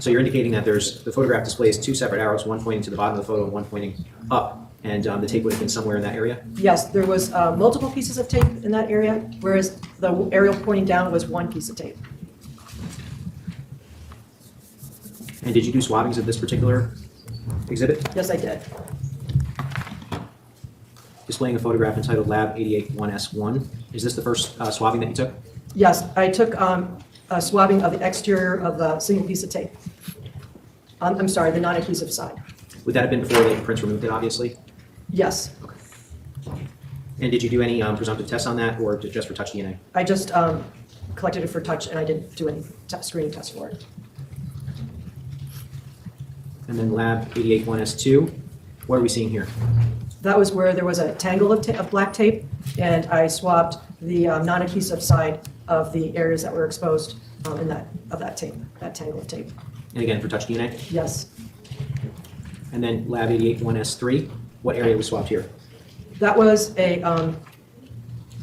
So you're indicating that the photograph displays 2 separate arrows, one pointing to the bottom of the photo and one pointing up, and the tape would have been somewhere in that area? Yes, there was multiple pieces of tape in that area, whereas the arrow pointing down was 1 piece of tape. And did you do swabbings of this particular exhibit? Yes, I did. Displaying a photograph entitled Lab 88-1S1. Is this the first swabbing that you took? Yes, I took a swabbing of the exterior of the single piece of tape. I'm sorry, the non-adhesive side. Would that have been before the prints removed it, obviously? Yes, And did you do any presumptive tests on that, or just for touch DNA? I just collected it for touch, and I didn't do any screening tests for it. And then Lab 88-1S2. What are we seeing here? That was where there was a tangle of black tape, and I swabbed the non-adhesive side of the areas that were exposed of that tape, that tangle of tape. And again, for touch DNA? Yes, And then Lab 88-1S3. What area was swabbed here? that was a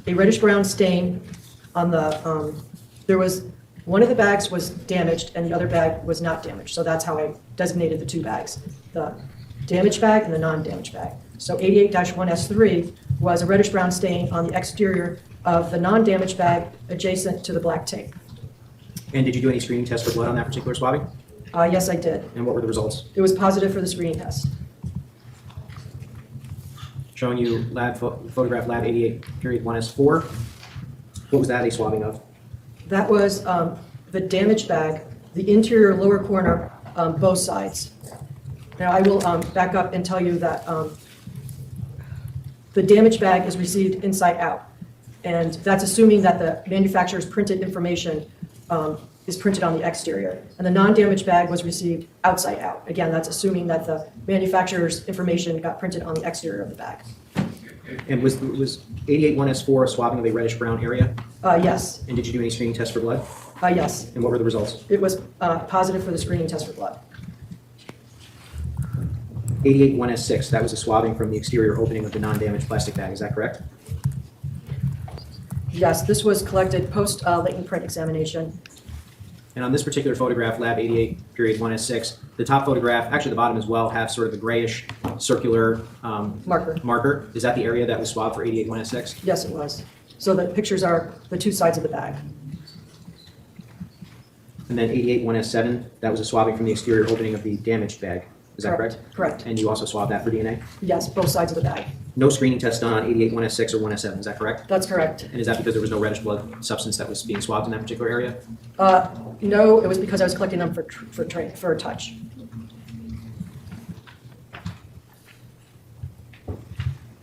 reddish-brown stain on the. There was one of the bags was damaged, and the other bag was not damaged. So that's how I designated the 2 bags: the damaged bag and the non-damaged bag. So 88-1S3 was a reddish-brown stain on the exterior of the non-damaged bag adjacent to the black tape. And did you do any screening tests for blood on that particular swabbing? Yes, I did. And what were the results? It was positive for the screening test. Showing you photograph Lab 88-1S4. What was that a swabbing of? That was the damaged bag, the interior lower corner, both sides. Now, I will back up and tell you that the damaged bag is received inside out. And that's assuming that the manufacturer's printed information is printed on the exterior. And the non-damaged bag was received outside out. Again, that's assuming that the manufacturer's information got printed on the exterior of the bag. And was 88-1S4 a swabbing of a reddish-brown area? Yes. And did you do any screening tests for blood? Yes. And what were the results? It was positive for the screening test for blood. 88-1S6, that was a swabbing from the exterior opening of the non-damaged plastic bag, is that correct? Yes, this was collected post latent print examination. And on this particular photograph, Lab 88, period 1S6, the top photograph, actually the bottom as well, have sort of a grayish circular marker. Is that the area that was swabbed for 88 1S6? Yes, it was. So the pictures are the two sides of the bag. And then 88 1S7, that was a swabbing from the exterior opening of the damaged bag. Is that correct? Correct. And you also swabbed that for DNA? Yes, both sides of the bag. No screening test done on 88 1S6 or 1S7, is that correct? That's correct. And is that because there was no reddish blood substance that was being swabbed in that particular area? No, it was because I was collecting them for touch.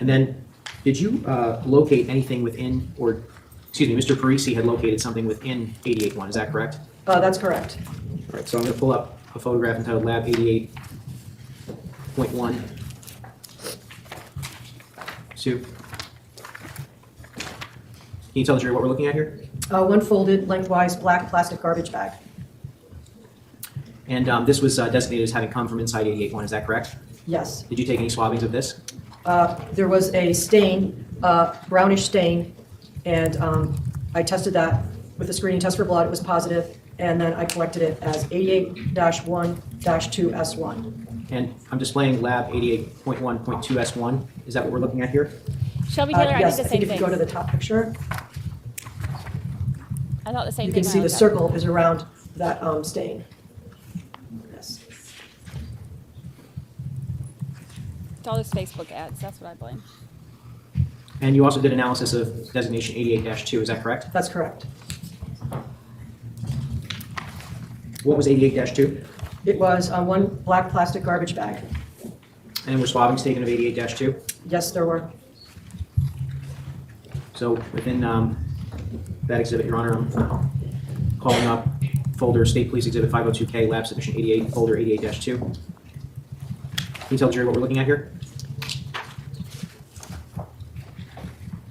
And then, did you locate anything within, or, excuse me, Mr. Parisi had located something within 88.1, is that correct? That's correct. All right, so I'm going to pull up a photograph entitled Lab 88.1. Sue, can you tell the jury what we're looking at here? One folded lengthwise black plastic garbage bag. And this was designated as having come from inside 88.1, is that correct? Yes. Did you take any swabbings of this? There was a stain, brownish stain, and I tested that with a screening test for blood. It was positive, and then I collected it as 88-1-2S1. And I'm displaying Lab 88.1.2S1. Is that what we're looking at here? Shelby Taylor, Yes, I I did the think same if you go to the top picture, I thought the same you thing. can see the circle is around that stain. Yes. It's all those Facebook ads. That's what I blame. And you also did analysis of designation 88-2, is that correct? That's correct. What was 88-2? It was one black plastic garbage bag. And were swabbings taken of 88-2? Yes, there were. So within that exhibit, Your Honor, I'm calling up folder State Police Exhibit 502K, Lab Submission 88, folder 88-2. Can you tell the jury what we're looking at here?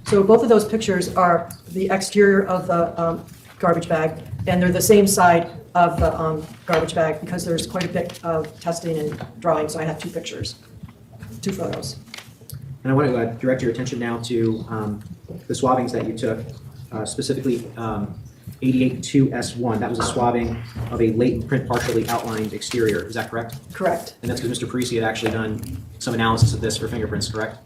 So both of those pictures are the exterior of the garbage bag, and they're the same side of the garbage bag because there's quite a bit of testing and drawing, so I have two pictures, two photos. And I want to direct your attention now to the swabbings that you took, specifically 88-2S1. That was a swabbing of a latent print partially outlined exterior. Is that correct? Correct. And that's because Mr. Parisi had actually done some analysis of this for fingerprints, correct?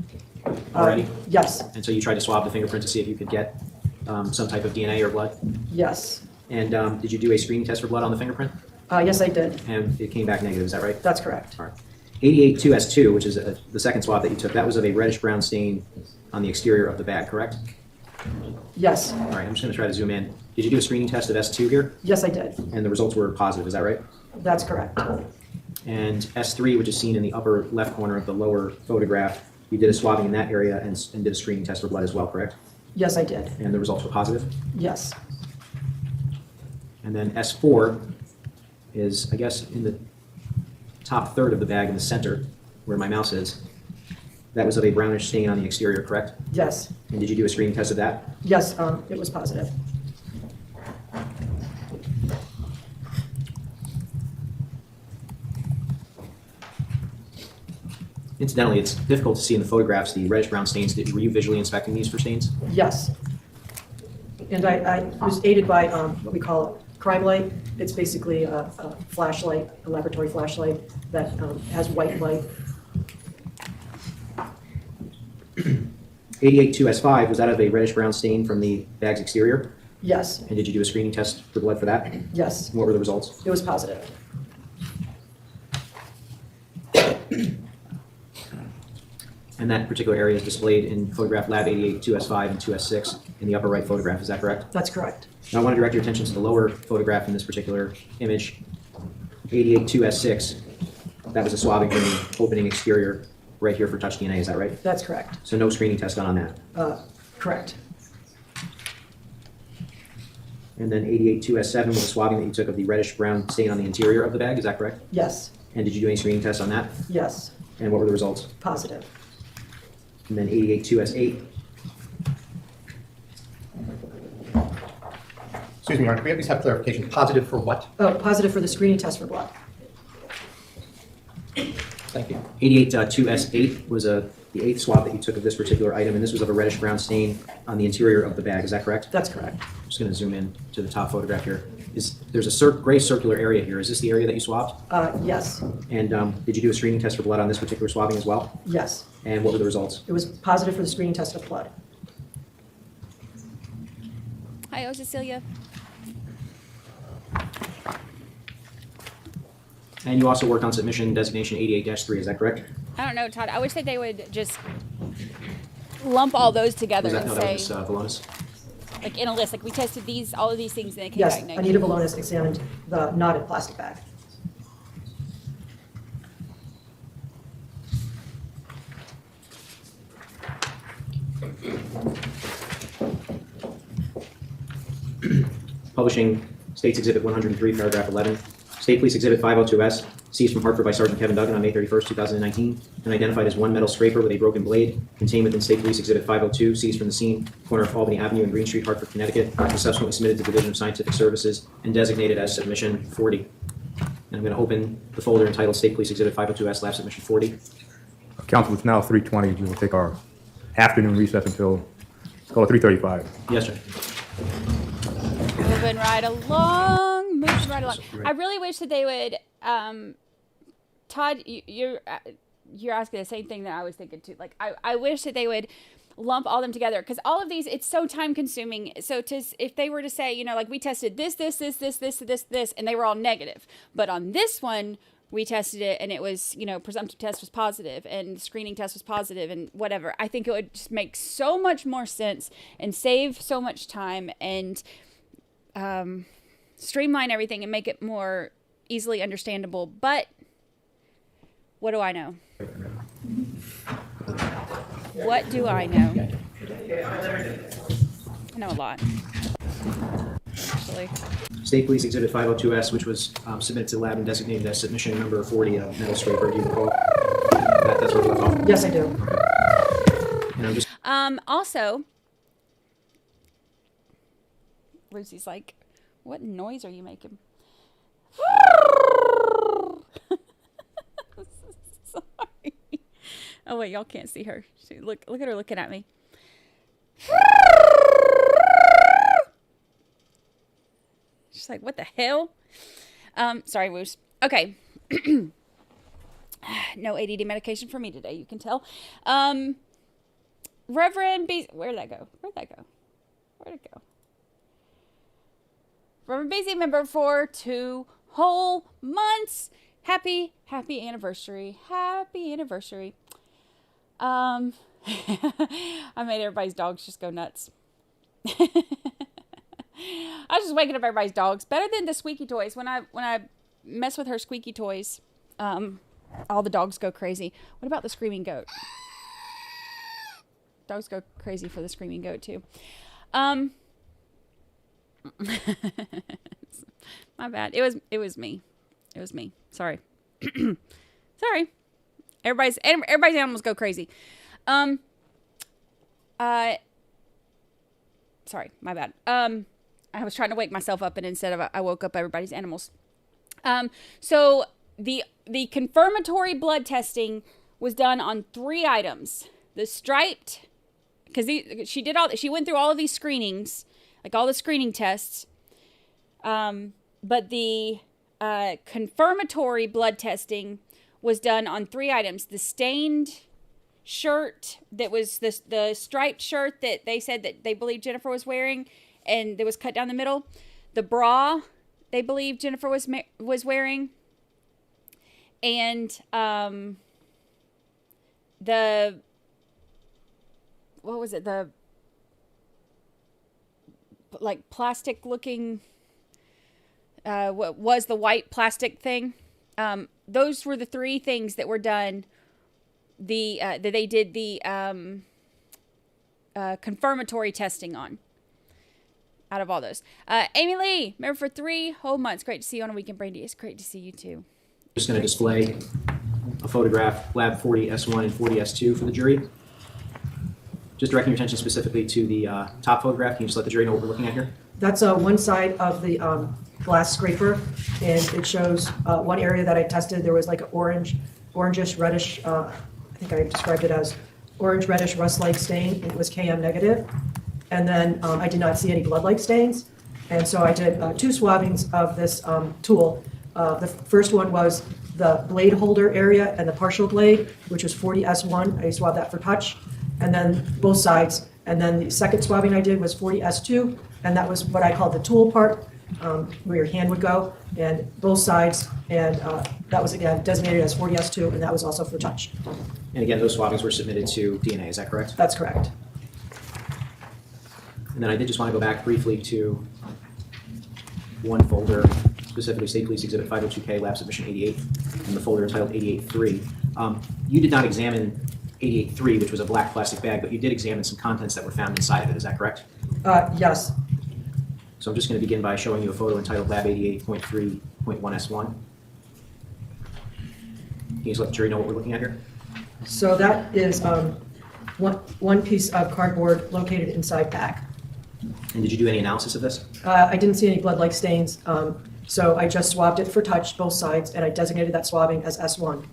Already? Yes. And so you tried to swab the fingerprint to see if you could get some type of DNA or blood? Yes. And did you do a screening test for blood on the fingerprint? Yes, I did. And it came back negative, is that right? That's correct. All right. 88-2S2, which is the second swab that you took, that was of a reddish-brown stain on the exterior of the bag, correct? Yes. All right, I'm just going to try to zoom in. Did you do a screening test of S2 here? Yes, I did. And the results were positive, is that right? That's correct. And S3, which is seen in the upper left corner of the lower photograph, you did a swabbing in that area and did a screening test for blood as well, correct? Yes, I did. And the results were positive? Yes. And then S4 is, I guess, in the top third of the bag in the center, where my mouse is. That was of a brownish stain on the exterior, correct? Yes. And did you do a screening test of that? Yes, it was positive. Incidentally, it's difficult to see in the photographs the reddish-brown stains. Were you visually inspecting these for stains? Yes. And I was aided by what we call crime light. It's basically a flashlight, a laboratory flashlight that has white light. 88-2S5, was that of a reddish-brown stain from the bag's exterior? Yes. And did you do a screening test for blood for that? Yes. And what were the results? It was positive. And that particular area is displayed in photograph Lab 88-2S5 and 2S6 in the upper right photograph, is that correct? That's correct. Now I want to direct your attention to the lower photograph in this particular image, 88-2S6. That was a swabbing from the opening exterior right here for touch DNA, is that right? That's correct. So no screening test done on that. Correct. And then 88-2S7 was a swabbing that you took of the reddish-brown stain on the interior of the bag, is that correct? Yes. And did you do any screening tests on that? Yes. And what were the results? Positive. And then 88-2S8. Excuse me, Your Honor, can we at least have clarification? Positive for what? Oh, positive for the screening test for blood. Thank you. 88-2S8 was the eighth swab that you took of this particular item, and this was of a reddish brown stain on the interior of the bag. Is that correct? That's correct. I'm just going to zoom in to the top photograph here. There's a gray circular area here. Is this the area that you swabbed? Yes. And did you do a screening test for blood on this particular swabbing as well? Yes. And what were the results? It was positive for the screening test of blood. Hi, Cecilia. And you also worked on submission designation 88-3. Is that correct? I don't know, Todd. I wish that they would just lump all those together Was that, and no, say, that was Velonis? like in a list, like we tested these, all of these things, and they came Yes, back negative. Anita Valonis examined the knotted plastic bag. Publishing States Exhibit 103, paragraph 11. State Police Exhibit 502S, seized from Hartford by Sergeant Kevin Duggan on May 31st, 2019, and identified as one metal scraper with a broken blade, contained within State Police Exhibit 502, seized from the scene, corner of Albany Avenue and Green Street, Hartford, Connecticut, and subsequently submitted to the Division of Scientific Services and designated as Submission 40. And I'm going to open the folder entitled State Police Exhibit 502S, Lab Submission 40. Council, it's now 3:20. We will take our afternoon recess until, let's call it 3:35. Yes, sir. Moving right along, moving right along. I really wish that they would, Todd, you're asking the same thing that I was thinking too. Like, I wish that they would lump all them together, because all of these, it's so time consuming. So if they were to say, you know, like we tested this, and they were all negative, but on this one, we tested it and it was, you know, presumptive test was positive and the screening test was positive and whatever. I think it would just make so much more sense and save so much time and streamline everything and make it more easily understandable. But what do I know? What do I know? I know a lot, actually. State Police Exhibit 502S, which was submitted to the lab and designated as submission number 40, metal scraper. Do you recall? That's what it left off? Yes, I do. And I'm just Also, Lucy's like, what noise are you making? Sorry. Oh wait, y'all can't see her. Look at her looking at me. She's like, what the hell? Sorry, Woos. Okay. No ADD medication for me today, you can tell. Reverend B. Where'd that go? Where'd it go? Reverend Beasley, member for 2 whole months. Happy anniversary. Happy anniversary. I made everybody's dogs just go nuts. I was just waking up everybody's dogs. Better than the squeaky toys. When I mess with her squeaky toys, all the dogs go crazy. What about the screaming goat? Dogs go crazy for the screaming goat too. My bad. It was me. Sorry. Sorry. Everybody's animals go crazy. Sorry, my bad. I was trying to wake myself up, and instead of I woke up everybody's animals. So the confirmatory blood testing was done on 3 items. The striped, because she went through all of these screenings, like all the screening tests. But the confirmatory blood testing was done on 3 items. The stained shirt that was the striped shirt that they said that they believed Jennifer was wearing and that was cut down the middle. The bra they believed Jennifer was wearing. And what was it? The like plastic looking, what was the white plastic thing? Those were the 3 things that were done. That they did the confirmatory testing on. Out of all those, Amy Lee, member for 3 whole months. Great to see you on a weekend, Brandi. It's great to see you too. just going to display a photograph, Lab 40S1 and 40S2 for the jury. Just directing your attention specifically to the top photograph. Can you just let the jury know what we're looking at here? That's one side of the glass scraper, and it shows one area that I tested. There was like an orange orangish reddish, I think I described it as orange reddish rust-like stain, and it was KM negative. And then I did not see any blood-like stains. And so I did 2 swabbings of this tool. The first one was the blade holder area and the partial blade, which was 40S1. I swabbed that for touch. And then both sides. And then the second swabbing I did was 40S2, and that was what I called the tool part, where your hand would go, and both sides. And that was, again, designated as 40S2, and that was also for touch. And again, those swabbings were submitted to DNA, is that correct? That's correct. And then I did just want to go back briefly to one folder, specifically State Police Exhibit 502K, Lab Submission 88, and the folder entitled 88.3. You did not examine 88.3, which was a black plastic bag, but you did examine some contents that were found inside of it, is that correct? Yes. So I'm just going to begin by showing you a photo entitled Lab 88.3.1S1. Can you just let the jury know what we're looking at here? So that is one piece of cardboard located inside bag. And did you do any analysis of this? I didn't see any blood-like stains, so I just swabbed it for touch, both sides, and I designated that swabbing as S1.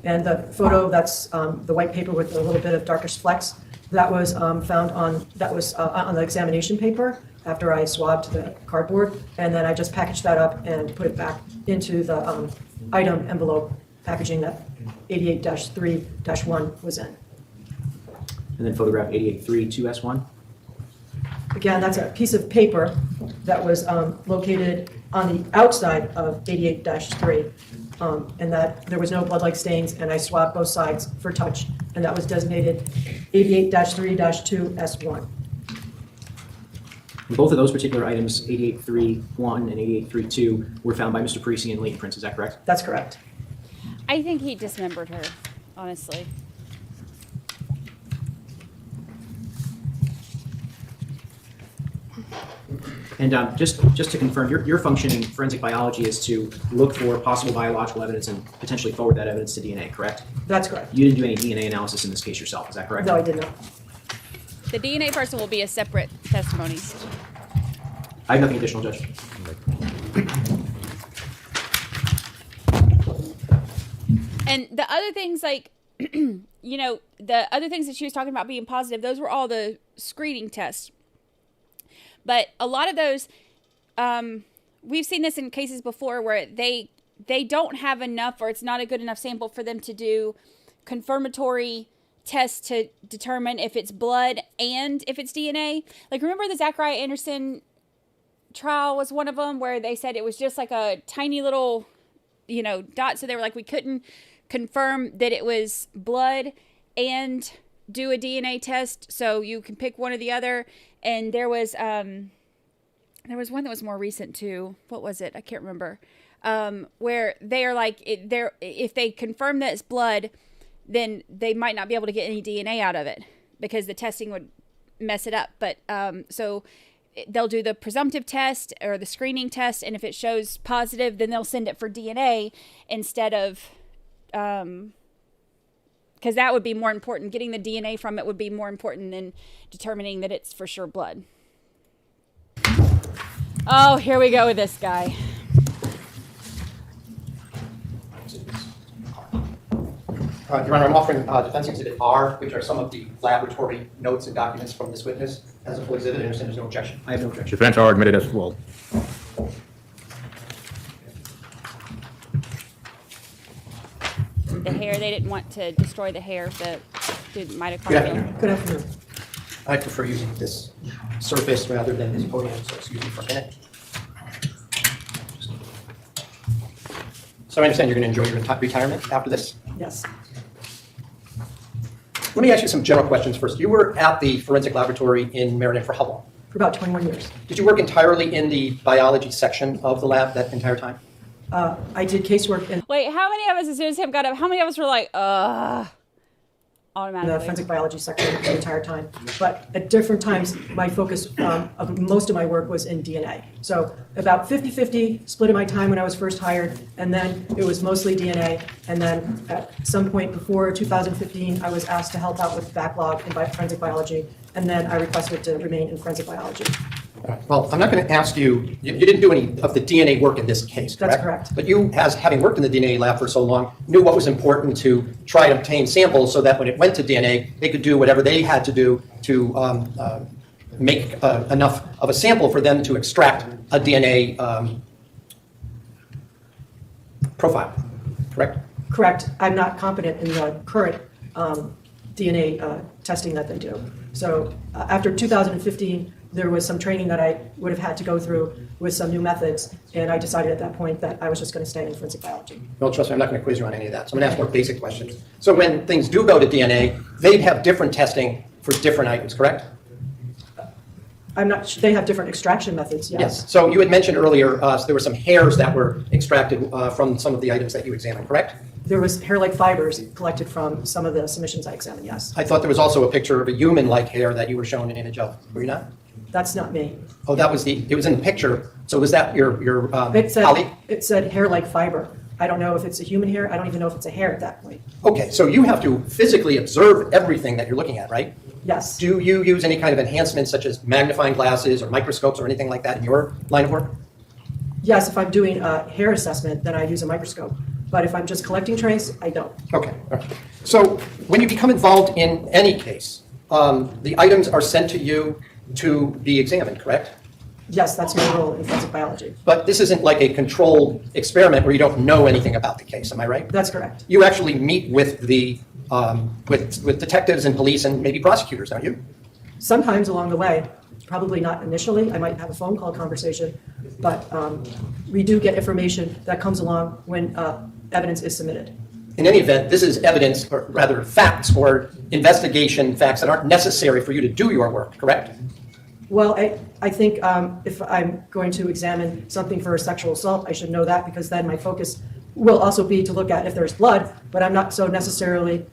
And the photo, that's the white paper with a little bit of darkish flecks, that was found on the examination paper after I swabbed the cardboard, and then I just packaged that up and put it back into the item envelope packaging that 88-3-1 was in. And then photograph 88.3.2S1. Again, that's a piece of paper that was located on the outside of 88-3, and that there was no blood-like stains, and I swabbed both sides for touch, and that was designated 88-3-2S1. And both of those particular items, 88.3.1 and 88.3.2, were found by Mr. Parisi in latent prints, is that correct? That's correct. I think he dismembered her, honestly. And just to confirm, your function in forensic biology is to look for possible biological evidence and potentially forward that evidence to DNA, correct? That's correct. You didn't do any DNA analysis in this case yourself, is that correct? No, I did not. The DNA person will be a separate testimony. I have nothing additional, Judge. And the other things, like, you know, the other things that she was talking about being positive, those were all the screening tests. But a lot of those, we've seen this in cases before where they don't have enough, or it's not a good enough sample for them to do confirmatory tests to determine if it's blood and if it's DNA. Like, remember the Zachariah Anderson trial was one of them where they said it was just like a tiny little, you know, dot. So they were like, we couldn't confirm that it was blood and do a DNA test, so you can pick one or the other. And there was one that was more recent too. What was it? I can't remember. Where they are like, if they confirm that it's blood, then they might not be able to get any DNA out of it because the testing would mess it up. But so they'll do the presumptive test or the screening test, and if it shows positive, then they'll send it for DNA instead of, because that would be more important. Getting the DNA from it would be more important than determining that it's for sure blood. Oh, here we go with this guy. Your Honor, I'm offering Defense Exhibit R, which are some of the laboratory notes and documents from this witness as a full exhibit. I understand there's no objection. I have no objection. Defense are admitted as well. The hair, they didn't want to destroy the hair of the mitochondrial. Good afternoon. Good afternoon. I prefer using this surface rather than this podium, so excuse me for a minute. So I understand you're going to enjoy your retirement after this? Yes. Let me ask you some general questions first. You were at the forensic laboratory in Meriden for how long? For about 21 years. Did you work entirely in the biology section of the lab that entire time? I did casework in Wait, how many of us, as soon as him got up, how many of us were like, automatically? the forensic biology section the entire time. But at different times, my focus of most of my work was in DNA. So about 50-50 split of my time when I was first hired, and then it was mostly DNA. And then at some point before 2015, I was asked to help out with backlog in forensic biology, and then I requested to remain in forensic biology. Well, I'm not going to ask you, you didn't do any of the DNA work in this case, correct? That's correct. But you, as having worked in the DNA lab for so long, knew what was important to try to obtain samples so that when it went to DNA, they could do whatever they had to do to make enough of a sample for them to extract a DNA profile, correct? Correct. I'm not competent in the current DNA testing that they do. So after 2015, there was some training that I would have had to go through with some new methods, and I decided at that point that I was just going to stay in forensic biology. Well, trust me, I'm not going to quiz you on any of that. So I'm going to ask more basic questions. So when things do go to DNA, they'd have different testing for different items, correct? I'm not. They have different extraction methods. Yes. So you had mentioned earlier there were some hairs that were extracted from some of the items that you examined, correct? There was hair-like fibers collected from some of the submissions I examined. Yes. I thought there was also a picture of a human-like hair that you were shown an image of. Were you not? That's not me. Oh, that was it was in the picture. So was that your It colleague? said hair-like fiber. I don't know if it's a human hair. I don't even know if it's a hair at that point. Okay, so you have to physically observe everything that you're looking at, right? Yes. Do you use any kind of enhancements such as magnifying glasses or microscopes or anything like that in your line of work? Yes, if I'm doing a hair assessment, then I use a microscope. But if I'm just collecting trace, I don't. Okay. All right. So when you become involved in any case, the items are sent to you to be examined, correct? Yes, that's my role in forensic biology. But this isn't like a controlled experiment where you don't know anything about the case, am I right? That's correct. You actually meet with the with detectives and police and maybe prosecutors, don't you? Sometimes along the way, probably not initially. I might have a phone call conversation, but we do get information that comes along when evidence is submitted. In any event, this is evidence, or rather facts or investigation facts that aren't necessary for you to do your work, correct? Well, I think if I'm going to examine something for a sexual assault, I should know that because then my focus will also be to look at if there's blood, but I'm not so necessarily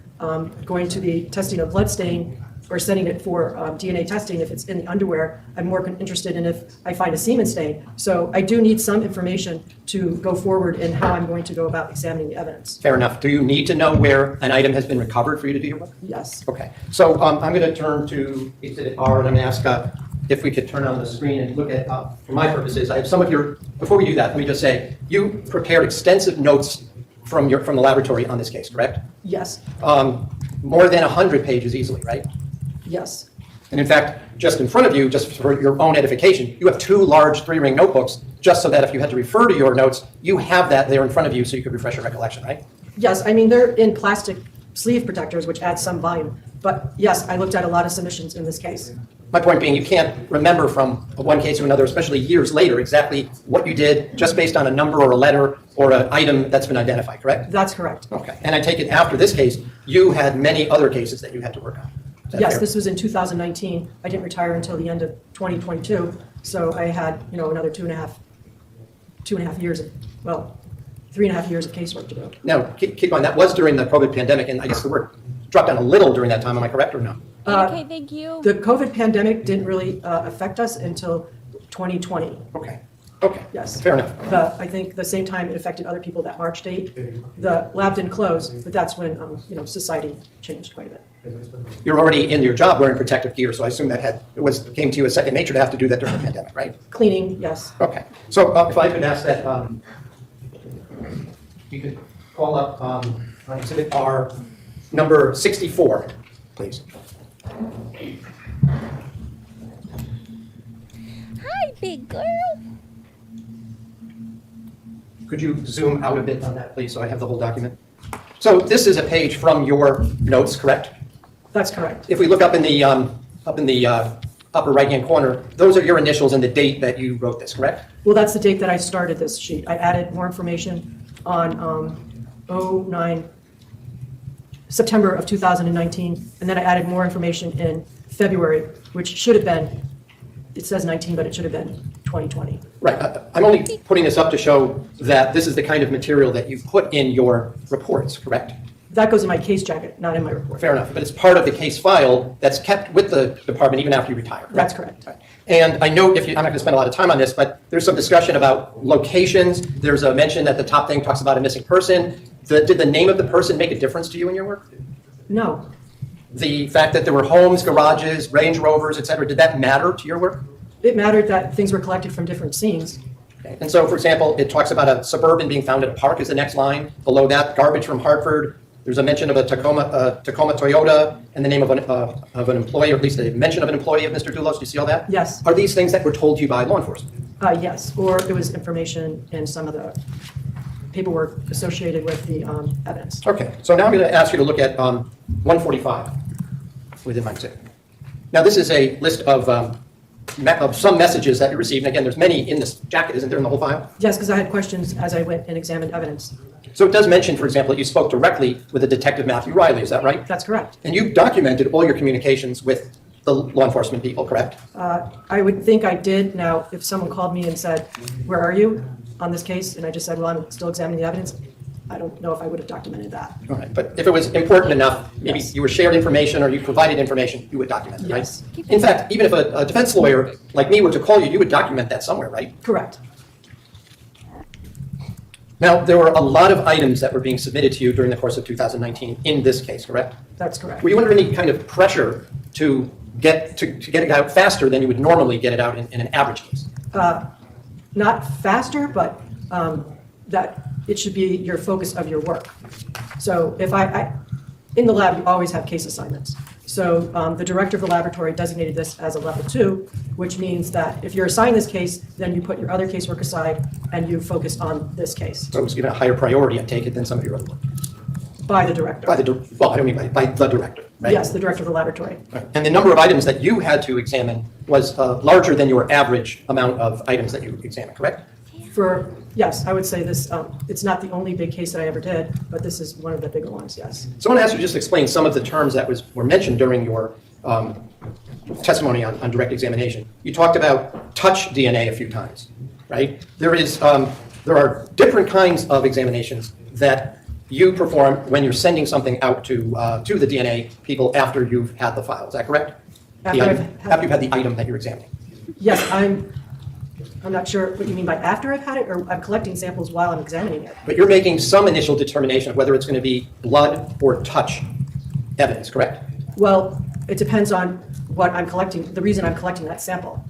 going to be testing a blood stain or sending it for DNA testing if it's in the underwear. I'm more interested in if I find a semen stain. So I do need some information to go forward in how I'm going to go about examining the evidence. Fair enough. Do you need to know where an item has been recovered for you to do your work? Yes. Okay. So I'm going to turn to Exhibit R and I'm going to ask if we could turn on the screen and look at, for my purposes, I have some of your, before we do that, let me just say, you prepared extensive notes from the laboratory on this case, correct? Yes. More than 100 pages easily, right? Yes. And in fact, just in front of you, just for your own edification, you have 2 large 3-ring notebooks, just so that if you had to refer to your notes, you have that there in front of you so you could refresh your recollection, right? Yes, I mean, they're in plastic sleeve protectors, which adds some volume. But yes, I looked at a lot of submissions in this case. My point being, you can't remember from one case to another, especially years later, exactly what you did just based on a number or a letter or an item that's been identified, correct? That's correct. Okay. And I take it after this case, you had many other cases that you had to work on. Yes, fair? this was in 2019. I didn't retire until the end of 2022. So I had, another 2.5 years of, 3.5 years of casework to do. Now, keep on, that was during the COVID pandemic, and I guess the work dropped down a little during that time. Am I correct or no? Okay, thank you. The COVID pandemic didn't really affect us until 2020. Okay. Yes. Fair enough. I think the same time it affected other people, that March date. The lab didn't close, but that's when, society changed quite a bit. You're already in your job wearing protective gear, so I assume that came to you as second nature to have to do that during the pandemic, right? Cleaning, yes. Okay. So if I could ask that you could call up on Exhibit R, number 64, please. Hi, big girl. Could you zoom out a bit on that, please, so I have the whole document? So this is a page from your notes, correct? That's correct. If we look up in the upper right-hand corner, those are your initials and the date that you wrote this, correct? Well, that's the date that I started this sheet. I added more information on September of 2019, and then I added more information in February, which should have been, it says 19, but it should have been 2020. Right. I'm only putting this up to show that this is the kind of material that you put in your reports, correct? That goes in my case jacket, not in my report. Fair enough. But it's part of the case file that's kept with the department even after you retire, correct? That's correct. Right. And I know I'm not going to spend a lot of time on this, but there's some discussion about locations. There's a mention that the top thing talks about a missing person. Did the name of the person make a difference to you in your work? No. The fact that there were homes, garages, Range Rovers, et cetera, did that matter to your work? It mattered that things were collected from different scenes. Okay. And so, for example, it talks about a Suburban being found at a park is the next line. Below that, garbage from Hartford. There's a mention of a Tacoma Toyota and the name of an employee, or at least a mention of an employee of Mr. Dulos. Do you see all that? Yes. Are these things that were told to you by law enforcement? Yes, or it was information in some of the paperwork associated with the evidence. Okay, so now I'm going to ask you to look at 145 within my exhibit. Now, this is a list of some messages that you received. And again, there's many in this jacket, isn't there, in the whole file? Yes, because I had questions as I went and examined evidence. So it does mention, for example, that you spoke directly with the detective Matthew Riley, is that right? That's correct. And you documented all your communications with the law enforcement people, correct? I would think I did. Now, if someone called me and said, "Where are you on this case?" and I just said, "Well, I'm still examining the evidence," I don't know if I would have documented that. All right, but if it was important enough, maybe Yes. you were shared information or you provided information, you would document it, right? Yes. In fact, even if a defense lawyer like me were to call you, you would document that somewhere, right? Correct. Now, there were a lot of items that were being submitted to you during the course of 2019 in this case, correct? That's correct. Were you under any kind of pressure to get it out faster than you would normally get it out in an average case? Not faster, but that it should be your focus of your work. So if I in the lab, you always have case assignments. So the director of the laboratory designated this as a level 2, which means that if you're assigned this case, then you put your other casework aside and you focus on this case. So it was given a higher priority, I take it, than some of your other work? By the director. Well, I don't mean by the director, right? Yes, the director of the laboratory. Right. And the number of items that you had to examine was larger than your average amount of items that you examined, correct? Yes, I would say this, it's not the only big case that I ever did, but this is one of the bigger ones, yes. So I want to ask you to just explain some of the terms that were mentioned during your testimony on direct examination. You talked about touch DNA a few times, right? There are different kinds of examinations that you perform when you're sending something out to the DNA people after you've had the file. Is that correct? After you've had the item that you're examining. Yes, I'm not sure what you mean by after I've had it, or I'm collecting samples while I'm examining it. But you're making some initial determination of whether it's going to be blood or touch evidence, correct? Well, it depends on what I'm collecting, the reason I'm collecting that sample.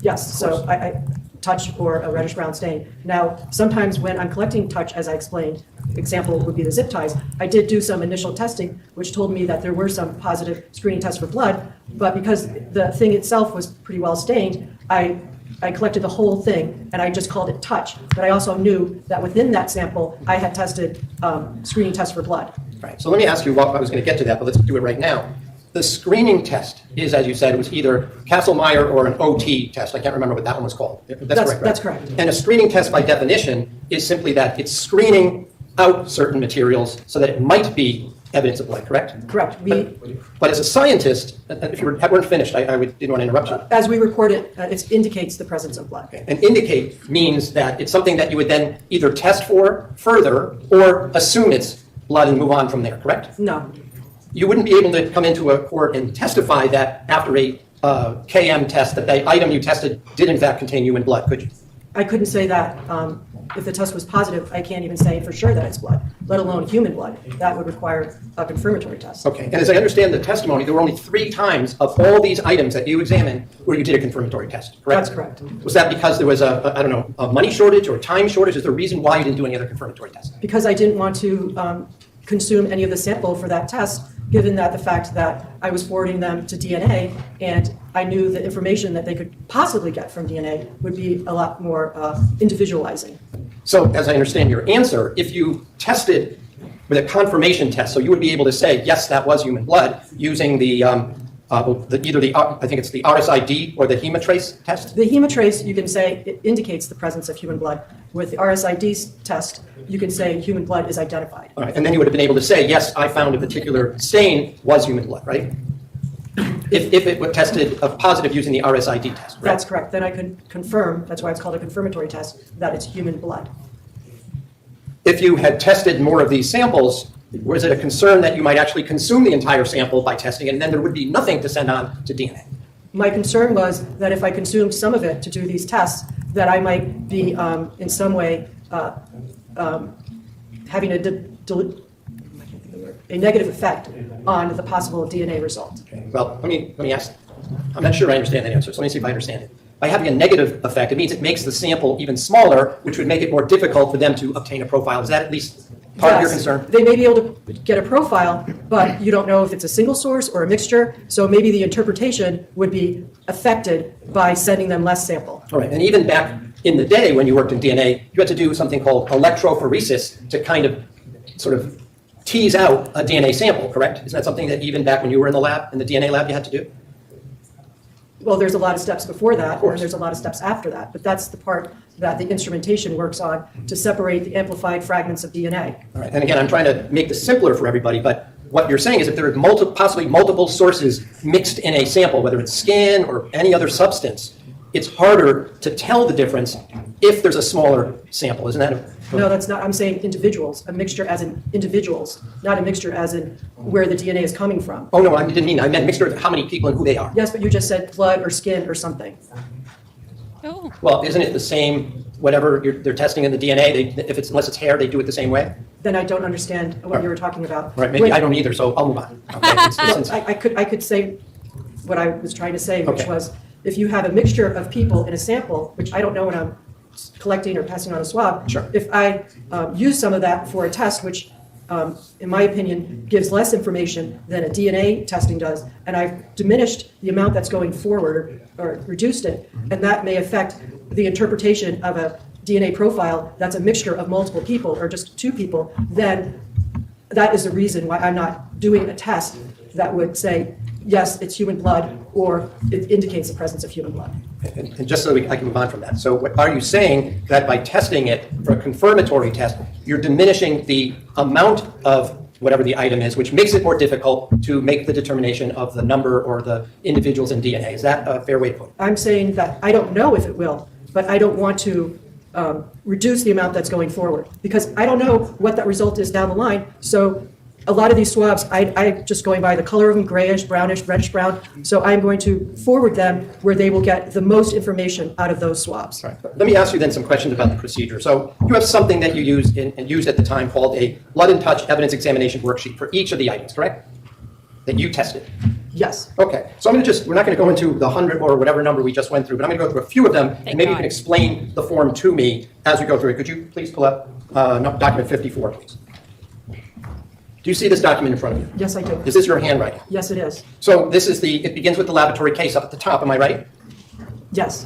Yes, so I touch or a reddish brown stain. Now, sometimes when I'm collecting touch, as I explained, example would be the zip ties, I did do some initial testing, which told me that there were some positive screening tests for blood, but because the thing itself was pretty well stained, I collected the whole thing and I just called it touch. But I also knew that within that sample, I had tested screening tests for blood. Right. So let me ask you what I was going to get to that, but let's do it right now. The screening test is, as you said, it was either Kastle-Meyer or an OT test. I can't remember what that one was called. That's correct, right? That's correct. And a screening test by definition is simply that it's screening out certain materials so that it might be evidence of blood, correct? Correct. But as a scientist, if you weren't finished, I didn't want to interrupt you. As we report it, it indicates the presence of blood. Okay. And indicate means that it's something that you would then either test for further or assume it's blood and move on from there, correct? No. You wouldn't be able to come into a court and testify that after a KM test that the item you tested did in fact contain human blood, could you? I couldn't say that. If the test was positive, I can't even say for sure that it's blood, let alone human blood. That would require a confirmatory test. Okay, and as I understand the testimony, there were only 3 times of all these items that you examined where you did a confirmatory test, correct? That's correct. Was that because there was a money shortage or a time shortage? Is there a reason why you didn't do any other confirmatory tests? Because I didn't want to consume any of the sample for that test, given that the fact that I was forwarding them to DNA, and I knew the information that they could possibly get from DNA would be a lot more individualizing. So, as I understand your answer, if you tested with a confirmation test, so you would be able to say, yes, that was human blood, using I think it's the RSID or the hematrace test? The hematrace, you can say, it indicates the presence of human blood. With the RSID test, you can say human blood is identified. All right, and then you would have been able to say, yes, I found a particular stain was human blood, right? If it were tested positive using the RSID test, correct? That's correct. Then I could confirm, that's why it's called a confirmatory test, that it's human blood. If you had tested more of these samples, was it a concern that you might actually consume the entire sample by testing it, and then there would be nothing to send on to DNA? My concern was that if I consumed some of it to do these tests, that I might be in some way having a negative effect on the possible DNA result. Okay. Well, let me ask. I'm not sure I understand that answer, so let me see if I understand it. by having a negative effect, it means it makes the sample even smaller, which would make it more difficult for them to obtain a profile. Is that at least part of your concern? They may be able to get a profile, but you don't know if it's a single source or a mixture, so maybe the interpretation would be affected by sending them less sample. All right, and even back in the day when you worked in DNA, you had to do something called electrophoresis to kind of sort of tease out a DNA sample, correct? Isn't that something that even back when you were in the lab, in the DNA lab, you had to do? Well, there's a lot of steps before that, course. and there's a lot of steps after that, but that's the part that the instrumentation works on to separate the amplified fragments of DNA. All right, and again, I'm trying to make this simpler for everybody, but what you're saying is if there are possibly multiple sources mixed in a sample, whether it's skin or any other substance, it's harder to tell the difference if there's a smaller sample. Isn't that No, that's not, I'm saying individuals, a mixture as in individuals, not a mixture as in where the DNA is coming from. Oh, no, I didn't mean, I meant mixture of how many people and who they are. Yes, but you just said blood or skin or something. Oh. Well, isn't it the same, whatever they're testing in the DNA, unless it's hair, they do it the same way? Then I don't understand what you were talking about. All right, maybe I don't either, so I'll move on. Okay, I could say what I was trying to say, which Okay. was, if you have a mixture of people in a sample, which I don't know when I'm collecting or passing on a swab, Sure. if I use some of that for a test, which in my opinion gives less information than a DNA testing does, and I've diminished the amount that's going forward or reduced it, and that may affect the interpretation of a DNA profile that's a mixture of multiple people or just two people, then that is the reason why I'm not doing a test that would say, yes, it's human blood, or it indicates the presence of human blood. And just so I can move on from that. So what are you saying that by testing it for a confirmatory test, you're diminishing the amount of whatever the item is, which makes it more difficult to make the determination of the number or the individuals in DNA? Is that a fair way to put it? I'm saying that I don't know if it will, but I don't want to reduce the amount that's going forward, because I don't know what that result is down the line. So a lot of these swabs, I just going by the color of them, grayish, brownish, reddish brown. So I'm going to forward them where they will get the most information out of those swabs. Right. Let me ask you then some questions about the procedure. So you have something that you used and used at the time called a blood and touch evidence examination worksheet for each of the items, correct? That you tested. Yes. Okay. So we're not going to go into the 100 or whatever number we just went through, but I'm going to go through a few of them, and maybe you can explain the form to me as we go through it. Could you please pull up document 54, please? Do you see this document in front of you? Yes, I do. Is this your handwriting? Yes, it is. So this is it begins with the laboratory case up at the top, am I right? Yes.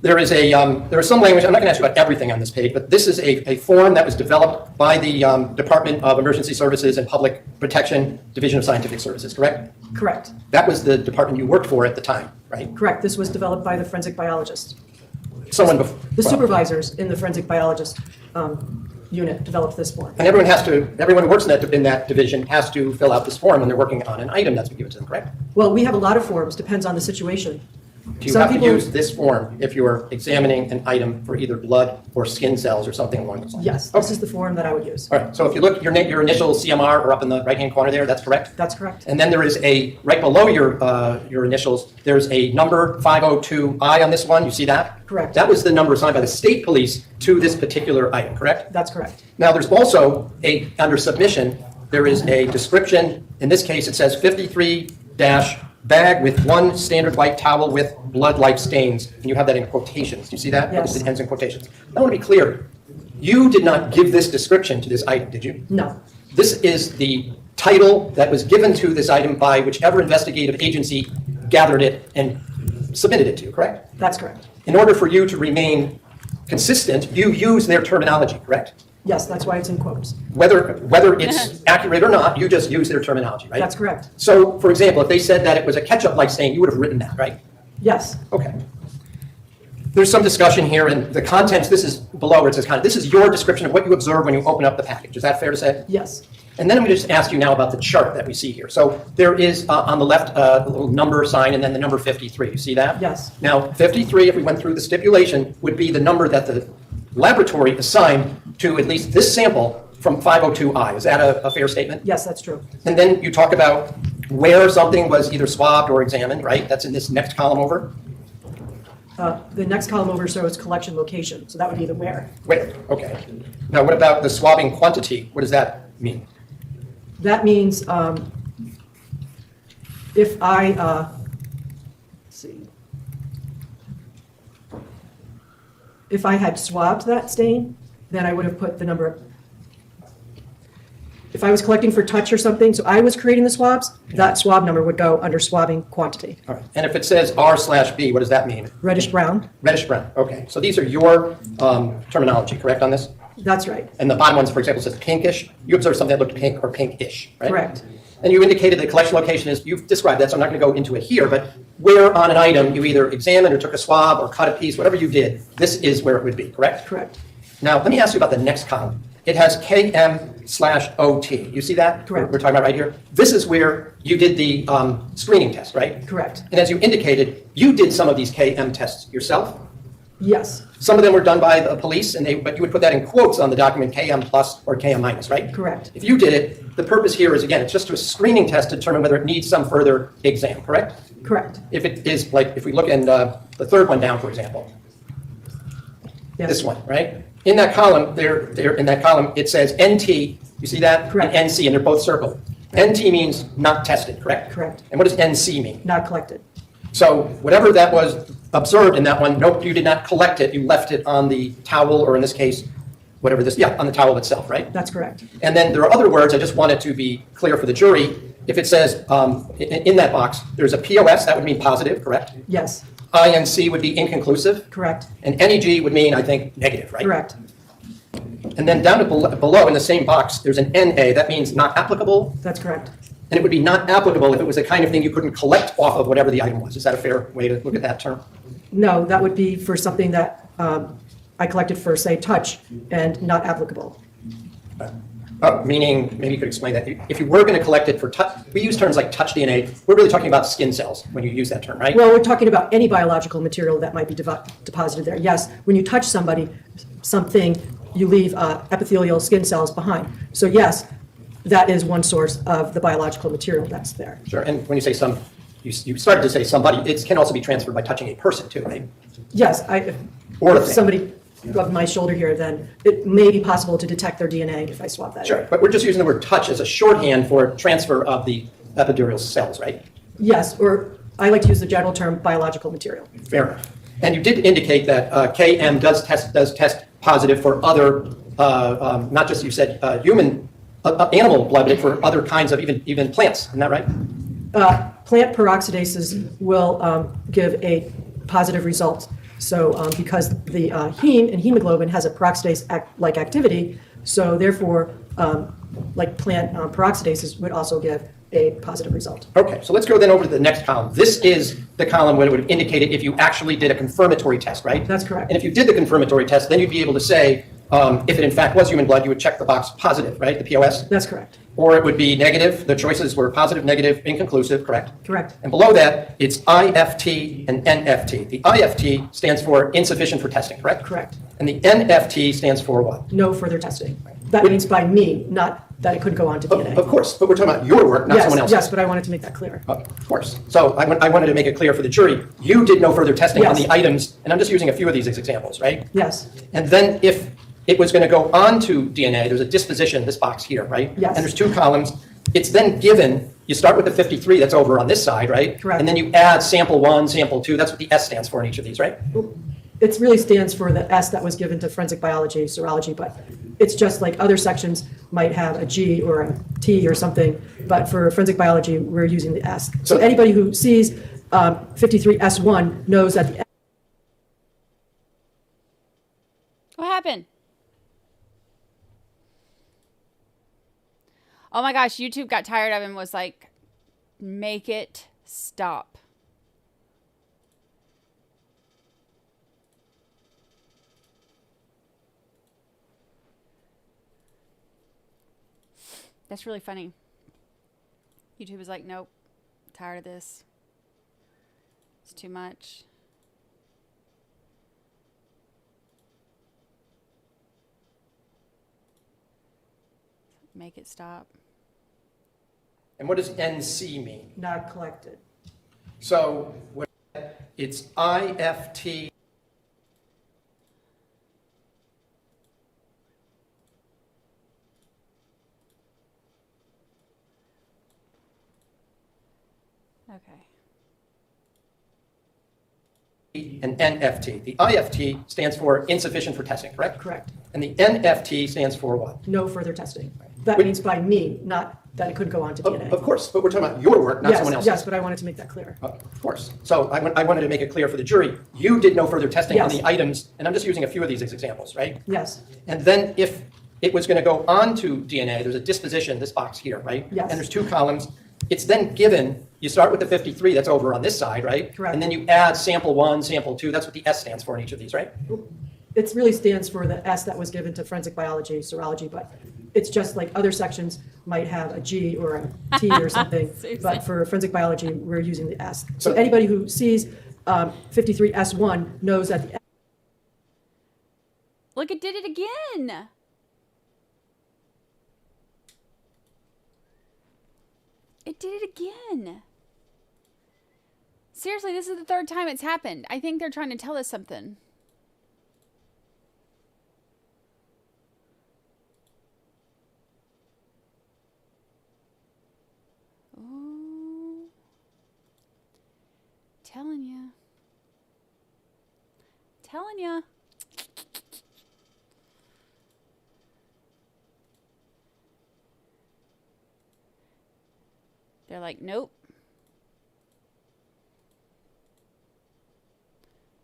There is some language, I'm not going to ask you about everything on this page, but this is a form that was developed by the Department of Emergency Services and Public Protection, Division of Scientific Services, correct? Correct. That was the department you worked for at the time, right? Correct. This was developed by the forensic biologist. Someone before. The supervisors in the forensic biologist unit developed this form. And everyone who works in that division has to fill out this form when they're working on an item that's been given to them, correct? Well, we have a lot of forms, depends on the situation. Do you have to use this form if you're examining an item for either blood or skin cells or something along those lines? Yes, this is the form that I would use. All right, so if you look, your initial CMR are up in the right-hand corner there, that's correct? That's correct. And then there is right below your initials, there's a number 502I on this one, you see that? Correct. That was the number assigned by the state police to this particular item, correct? That's correct. Now, there's also under submission, there is a description, in this case, it says 53-bag with one standard white towel with blood-like stains, and you have that in quotations. Do you see that? Yes. It ends in quotations. I want to be clear. You did not give this description to this item, did you? No. This is the title that was given to this item by whichever investigative agency gathered it and submitted it to, correct? That's correct. In order for you to remain consistent, you use their terminology, correct? Yes, that's why it's in quotes. Whether it's accurate or not, you just use their terminology, right? That's correct. So, for example, if they said that it was a ketchup-like stain, you would have written that, right? Yes. Okay. There's some discussion here, and the contents, this is below where it says this is your description of what you observe when you open up the package. Is that fair to say? Yes. And then I'm going to just ask you now about the chart that we see here. So there is on the left a little number sign and then the number 53. You see that? Yes. Now, 53, if we went through the stipulation, would be the number that the laboratory assigned to at least this sample from 502I. Is that a fair statement? Yes, that's true. And then you talk about where something was either swabbed or examined, right? That's in this next column over. The next column over shows collection location, so that would be the where. Where? Okay. Now, what about the swabbing quantity? What does that mean? That means if I, let's see, if I had swabbed that stain, then I would have put the number. If I was collecting for touch or something, so I was creating the swabs, that swab number would go under swabbing quantity. All right. And if it says R/B, what does that mean? Reddish brown? Reddish brown, okay. So these are your terminology, correct, on this? That's right. And the bottom ones, for example, says pinkish. You observed something that looked pink or pinkish, right? Correct. And you indicated the collection location is, you've described that, so I'm not going to go into it here, but where on an item you either examined or took a swab or cut a piece, whatever you did, this is where it would be, correct? Correct. Now, let me ask you about the next column. It has KM/OT. You see that? Correct. We're talking about right here. This is where you did the screening test, right? Correct. And as you indicated, you did some of these KM tests yourself. Yes. Some of them were done by the police, but you would put that in quotes on the document KM plus or KM minus, right? Correct. If you did it, the purpose here is, again, it's just a screening test to determine whether it needs some further exam, correct? Correct. If it is, like, if we look in the third one down, for example, Yes. this one, right? In that column, in that column, it says NT, you see that? Correct. And NC, and they're both circled. NT means not tested, correct? Correct. And what does NC mean? Not collected. So whatever that was observed in that one, nope, you did not collect it. You left it on the towel, or in this case, whatever this, yeah, on the towel itself, right? That's correct. And then there are other words, I just wanted to be clear for the jury. If it says in that box, there's a POS, that would mean positive, correct? Yes. INC would be inconclusive. Correct. And NEG would mean, I think, negative, right? Correct. And then down below in the same box, there's an NA, that means not applicable. That's correct. And it would be not applicable if it was the kind of thing you couldn't collect off of whatever the item was. Is that a fair way to look at that term? No, that would be for something that I collected for, say, touch and not applicable. Meaning, maybe you could explain that. If you were going to collect it for touch, we use terms like touch DNA. We're really talking about skin cells when you use that term, right? Well, we're talking about any biological material that might be deposited there. Yes, when you touch somebody, something, you leave epithelial skin cells behind. So yes, that is one source of the biological material that's there. Sure. And when you say some, you started to say somebody, it can also be transferred by touching a person too, right? Yes, Or if somebody rubbed my shoulder here, then it may be possible to detect their DNA if I swab that. Sure, but we're just using the word touch as a shorthand for transfer of the epidural cells, right? Yes, or I like to use the general term biological material. Fair enough. And you did indicate that KM does test positive for other, not just you said human, animal blood, but for other kinds of even plants. Isn't that right? Plant peroxidases will give a positive result. So because the heme and hemoglobin has a peroxidase-like activity, so therefore, like plant peroxidases would also give a positive result. Okay, so let's go then over to the next column. This is the column where it would have indicated if you actually did a confirmatory test, right? That's correct. And if you did the confirmatory test, then you'd be able to say, if it in fact was human blood, you would check the box positive, right, the POS? That's correct. Or it would be negative. The choices were positive, negative, inconclusive, correct? Correct. And below that, it's IFT and NFT. The IFT stands for insufficient for testing, correct? Correct. And the NFT stands for what? No further testing. That means by me, not that it could go on to DNA. Of course, but we're talking about your work, not someone else's. Yes, but I wanted to make that clear. Of course. So I wanted to make it clear for the jury, you did no further testing on Yes. the items, and I'm just using a few of these as examples, right? Yes. And then if it was going to go on to DNA, there's a disposition, this box here, right? Yes. And there's two columns. It's then given, you start with the 53 that's over on this side, right? Correct. And then you add sample 1, sample 2. That's what the S stands for in each of these, right? It really stands for the S that was given to forensic biology, serology, but it's just like other sections might have a G or a T or something, but for forensic biology, we're using the S. So anybody who sees 53S1 knows that the What happened? Oh my gosh, YouTube got tired of him and was like, make it stop. That's really funny. YouTube was like, nope, tired of this. It's too much. Make it stop. And what does NC mean? not collected. So it's IFT. Okay. and NFT. The IFT stands for insufficient for testing, correct? Correct. And the NFT stands for what? No further testing. That means by me, not that it could go on to DNA. Of course, but we're talking about your work, not Yes, someone else's. yes, but I wanted to make that clear. Of course. So I wanted to make it clear for the jury, you did no further testing on Yes. the items, and I'm just using a few of these as examples, right? Yes, And then if it was going to go on to DNA, there's a disposition, this box here, right? Yes. And there's two columns. It's then given, you start with the 53, that's over on this side, right? Correct. And then you add sample 1, sample 2, that's what the S stands for in each of these, right? it really stands for the S that was given to forensic biology, serology, but it's just like other sections might have a G or a T or something. But for forensic biology, we're using the S. So anybody who sees 53S1 knows that the Look, it did it again. It did it again. Seriously, this is the third time it's happened. I think they're trying to tell us something. Oh. Telling ya. Telling ya. They're like, nope.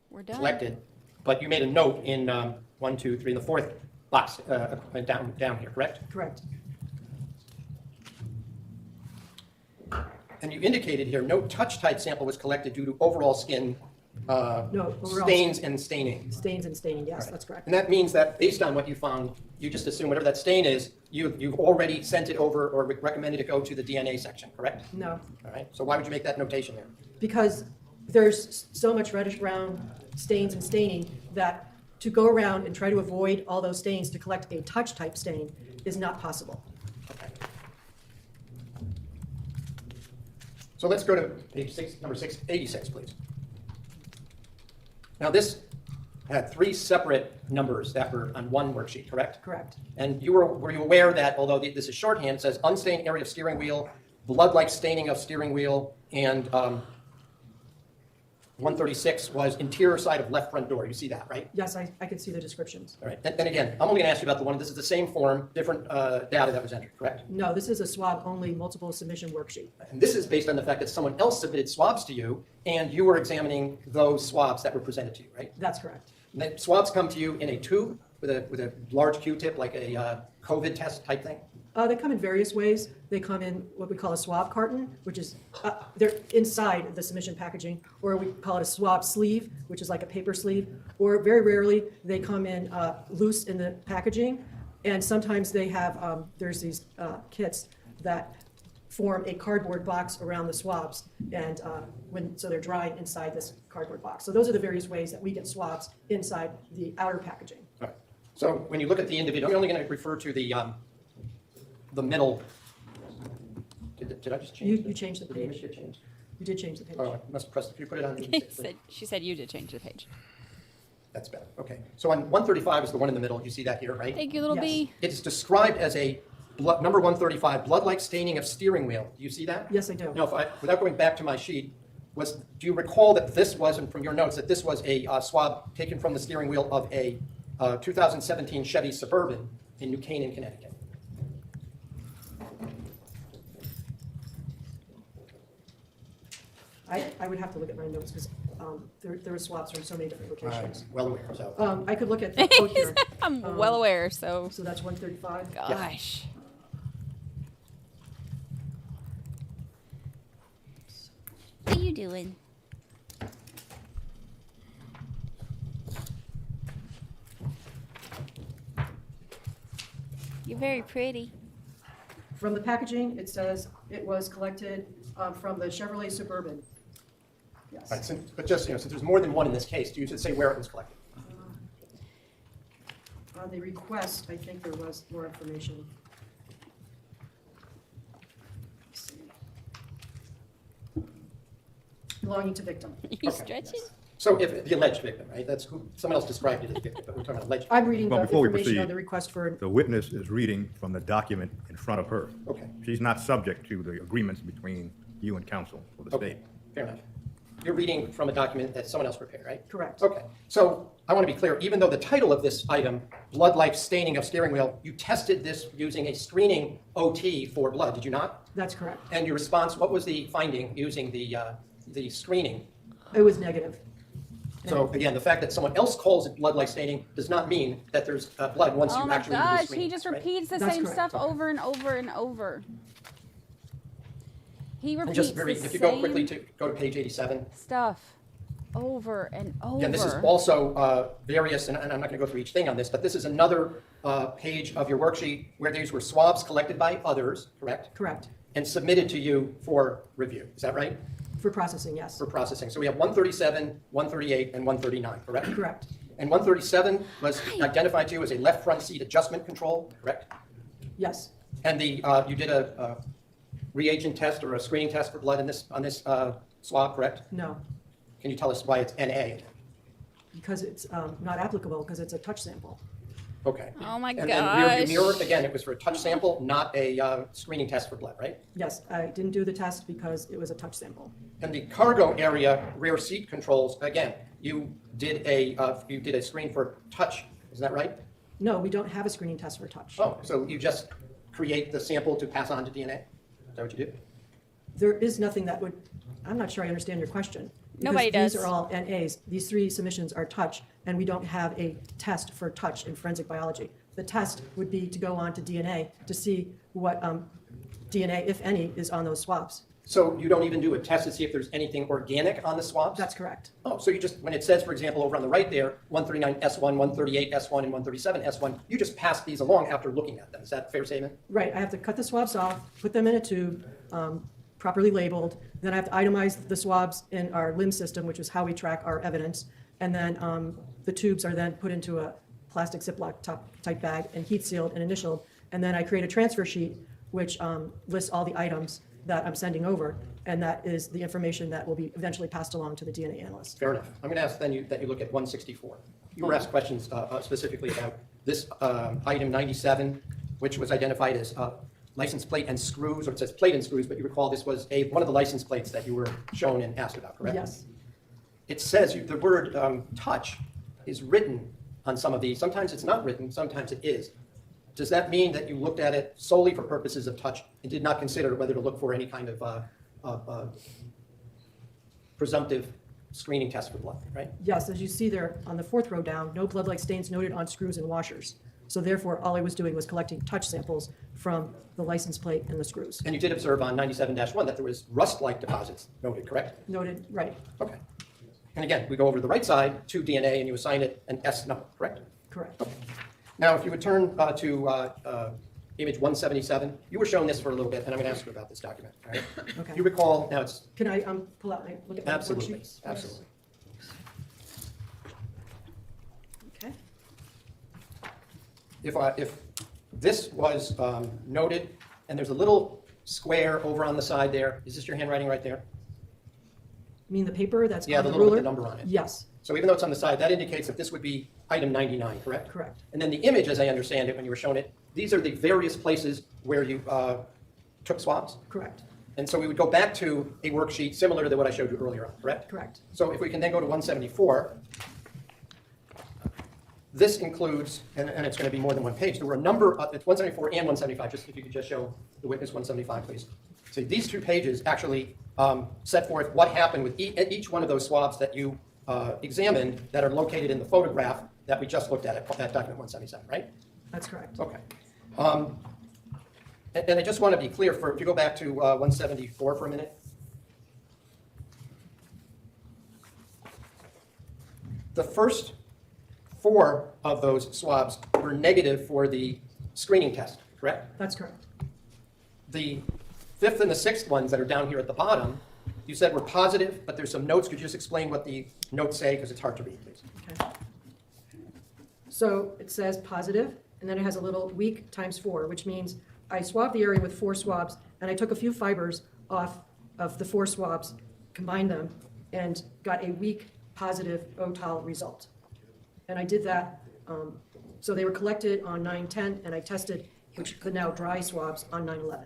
We're done. Collected, but you made a note in 1, 2, 3, the fourth box down here, correct? Correct. And you indicated here, no touch type sample was collected due to overall skin No, overall stains and staining. Stains and staining, yes, that's correct. And that means that based on what you found, you just assume whatever that stain is, you've already sent it over or recommended it go to the DNA section, correct? No, All right, so why would you make that notation there? because there's so much reddish brown stains and staining that to go around and try to avoid all those stains to collect a touch type stain is not possible. So let's go to page 6, number 686, please. Now this had 3 separate numbers that were on one worksheet, correct? Correct. And were you aware that although this is shorthand, it says unstained area of steering wheel, blood-like staining of steering wheel, and 136 was interior side of left front door. You see that, right? Yes, I could see the descriptions. All right. And again, I'm only going to ask you about the one. This is the same form, different data that was entered, correct? No, this is a swab-only multiple submission worksheet. And this is based on the fact that someone else submitted swabs to you, and you were examining those swabs that were presented to you, right? That's correct. And the swabs come to you in a tube with a large Q-tip, like a COVID test type thing. They come in various ways. They come in what we call a swab carton, which is, they're inside the submission packaging, or we call it a swab sleeve, which is like a paper sleeve, or very rarely, they come in loose in the packaging, and sometimes they have, there's these kits that form a cardboard box around the swabs, and so they're drying inside this cardboard box. So those are the various ways that we get swabs inside the outer packaging. All right. So when you look at the individual, I'm only going to refer to the middle. Did I just change? You changed the page. You did change the page. Oh, I must have pressed, if you put it on. She said you did change the page. That's better. Okay. So on 135 is the one in the middle. You see that here, right? Thank you, little Yes. bee. It's described as a number 135, blood-like staining of steering wheel. Do you see that? Yes, I do. Now, without going back to my sheet, do you recall that this was, and from your notes, that this was a swab taken from the steering wheel of a 2017 Chevy Suburban in New Canaan, Connecticut? I would have to look at my notes because there were swabs from so many different locations. Well aware, so. I could look at the code here. I'm well aware, so. So that's 135. Gosh. What are you doing? You're very pretty. From the packaging, it says it was collected from the Chevrolet Suburban. Yes. Right, but just, since there's more than one in this case, do you say where it was collected? On the request, I think there was more information. Let's see. Belonging to victim. You stretching? Yes. So if the alleged victim, right? That's who, someone else described it as victim, but we're talking about alleged. I'm reading Well, the before we information on proceed, the request for. The witness is reading from the document in front of her. Okay. She's not subject to the agreements between you and counsel for the Okay, state. fair enough. you're reading from a document that someone else prepared, right? Correct. Okay, so I want to be clear, even though the title of this item, blood-like staining of steering wheel, you tested this using a screening OT for blood, did you not? That's correct. And your response, what was the finding using the screening? It was negative. So again, the fact that someone else calls it blood-like staining does not mean that there's blood once Oh you my actually do the gosh, screening. he just right? repeats the That's same correct. stuff over and over and over. He And repeats just the if you go quickly same to go to page 87. stuff over and over. And this is also various, and I'm not going to go through each thing on this, but this is another page of your worksheet where these were swabs collected by others, correct? Correct. And submitted to you for review. Is that right? For processing, yes. For processing. So we have 137, 138, and 139, correct? Correct. And 137 was identified to you as a left front seat adjustment control, correct? Yes. And the you did a reagent test or a screening test for blood in this on this swab, correct? No, Can you tell us why it's NA? because it's not applicable because it's a touch sample. Okay. Oh my And then rearview gosh. mirror, again, it was for a touch sample, not a screening test for blood, right? Yes, I didn't do the test because it was a touch sample. And the cargo area rear seat controls, again, you did a screen for touch, is that right? No, we don't have a screening test for touch. Oh, so you just create the sample to pass on to DNA? Is that what you do? There is nothing that would, I'm not sure I understand your question. because Nobody does. These are all NAs. These 3 submissions are touch, and we don't have a test for touch in forensic biology. The test would be to go on to DNA to see what DNA, if any, is on those swabs. So you don't even do a test to see if there's anything organic on the swabs? That's correct. Oh, so you just, when it says, for example, over on the right there, 139S1, 138S1, and 137S1, you just pass these along after looking at them. Is that a fair statement? Right, I have to cut the swabs off, put them in a tube, properly labeled, then I have to itemize the swabs in our LIMS system, which is how we track our evidence, and then the tubes are then put into a plastic Ziploc type bag and heat sealed and initialed, and then I create a transfer sheet which lists all the items that I'm sending over, and that is the information that will be eventually passed along to the DNA analyst. Fair enough. I'm going to ask then that you look at 164. You were asked questions specifically about this item 97, which was identified as license plate and screws, or it says plate and screws, but you recall this was one of the license plates that you were shown and asked about, correct? Yes. It says the word touch is written on some of these. Sometimes it's not written, sometimes it is. Does that mean that you looked at it solely for purposes of touch and did not consider whether to look for any kind of presumptive screening test for blood, right? Yes, as you see there on the 4th row down, no blood-like stains noted on screws and washers. So therefore, all I was doing was collecting touch samples from the license plate and the screws. And you did observe on 97-1 that there was rust-like deposits noted, correct? Noted, right, Okay. And again, we go over to the right side to DNA and you assign it an S number, correct? correct. Now, if you would turn to image 177, you were shown this for a little bit, and I'm going to ask you about this document. All right? Okay. You recall, now it's Can I pull out my, look at my absolutely, worksheets? absolutely. Okay. If this was noted, and there's a little square over on the side there, is this your handwriting right there? You mean the paper that's Yeah, on the the little ruler? with the number on it. Yes, So even though it's on the side, that indicates that this would be item 99, correct? correct. And then the image, as I understand it, when you were shown it, these are the various places where you took swabs? Correct, And so we would go back to a worksheet similar to what I showed you earlier on, correct? correct. So if we can then go to 174, this includes, and it's going to be more than one page, there were a number, it's 174 and 175, just if you could just show the witness 175, please. See, these 2 pages actually set forth what happened with each one of those swabs that you examined that are located in the photograph that we just looked at document 177, right? That's correct. Okay. And I just want to be clear, if you go back to 174 for a minute. The first 4 of those swabs were negative for the screening test, correct? That's correct. The 5th and the 6th ones that are down here at the bottom, you said were positive, but there's some notes. Could you just explain what the notes say, because it's hard to read, please? Okay. So it says positive, and then it has a little weak times 4, which means I swabbed the area with 4 swabs, and I took a few fibers off of the 4 swabs, combined them, and got a weak positive OTOL result. And I did that, so they were collected on 9/10, and I tested the now dry swabs on 9/11.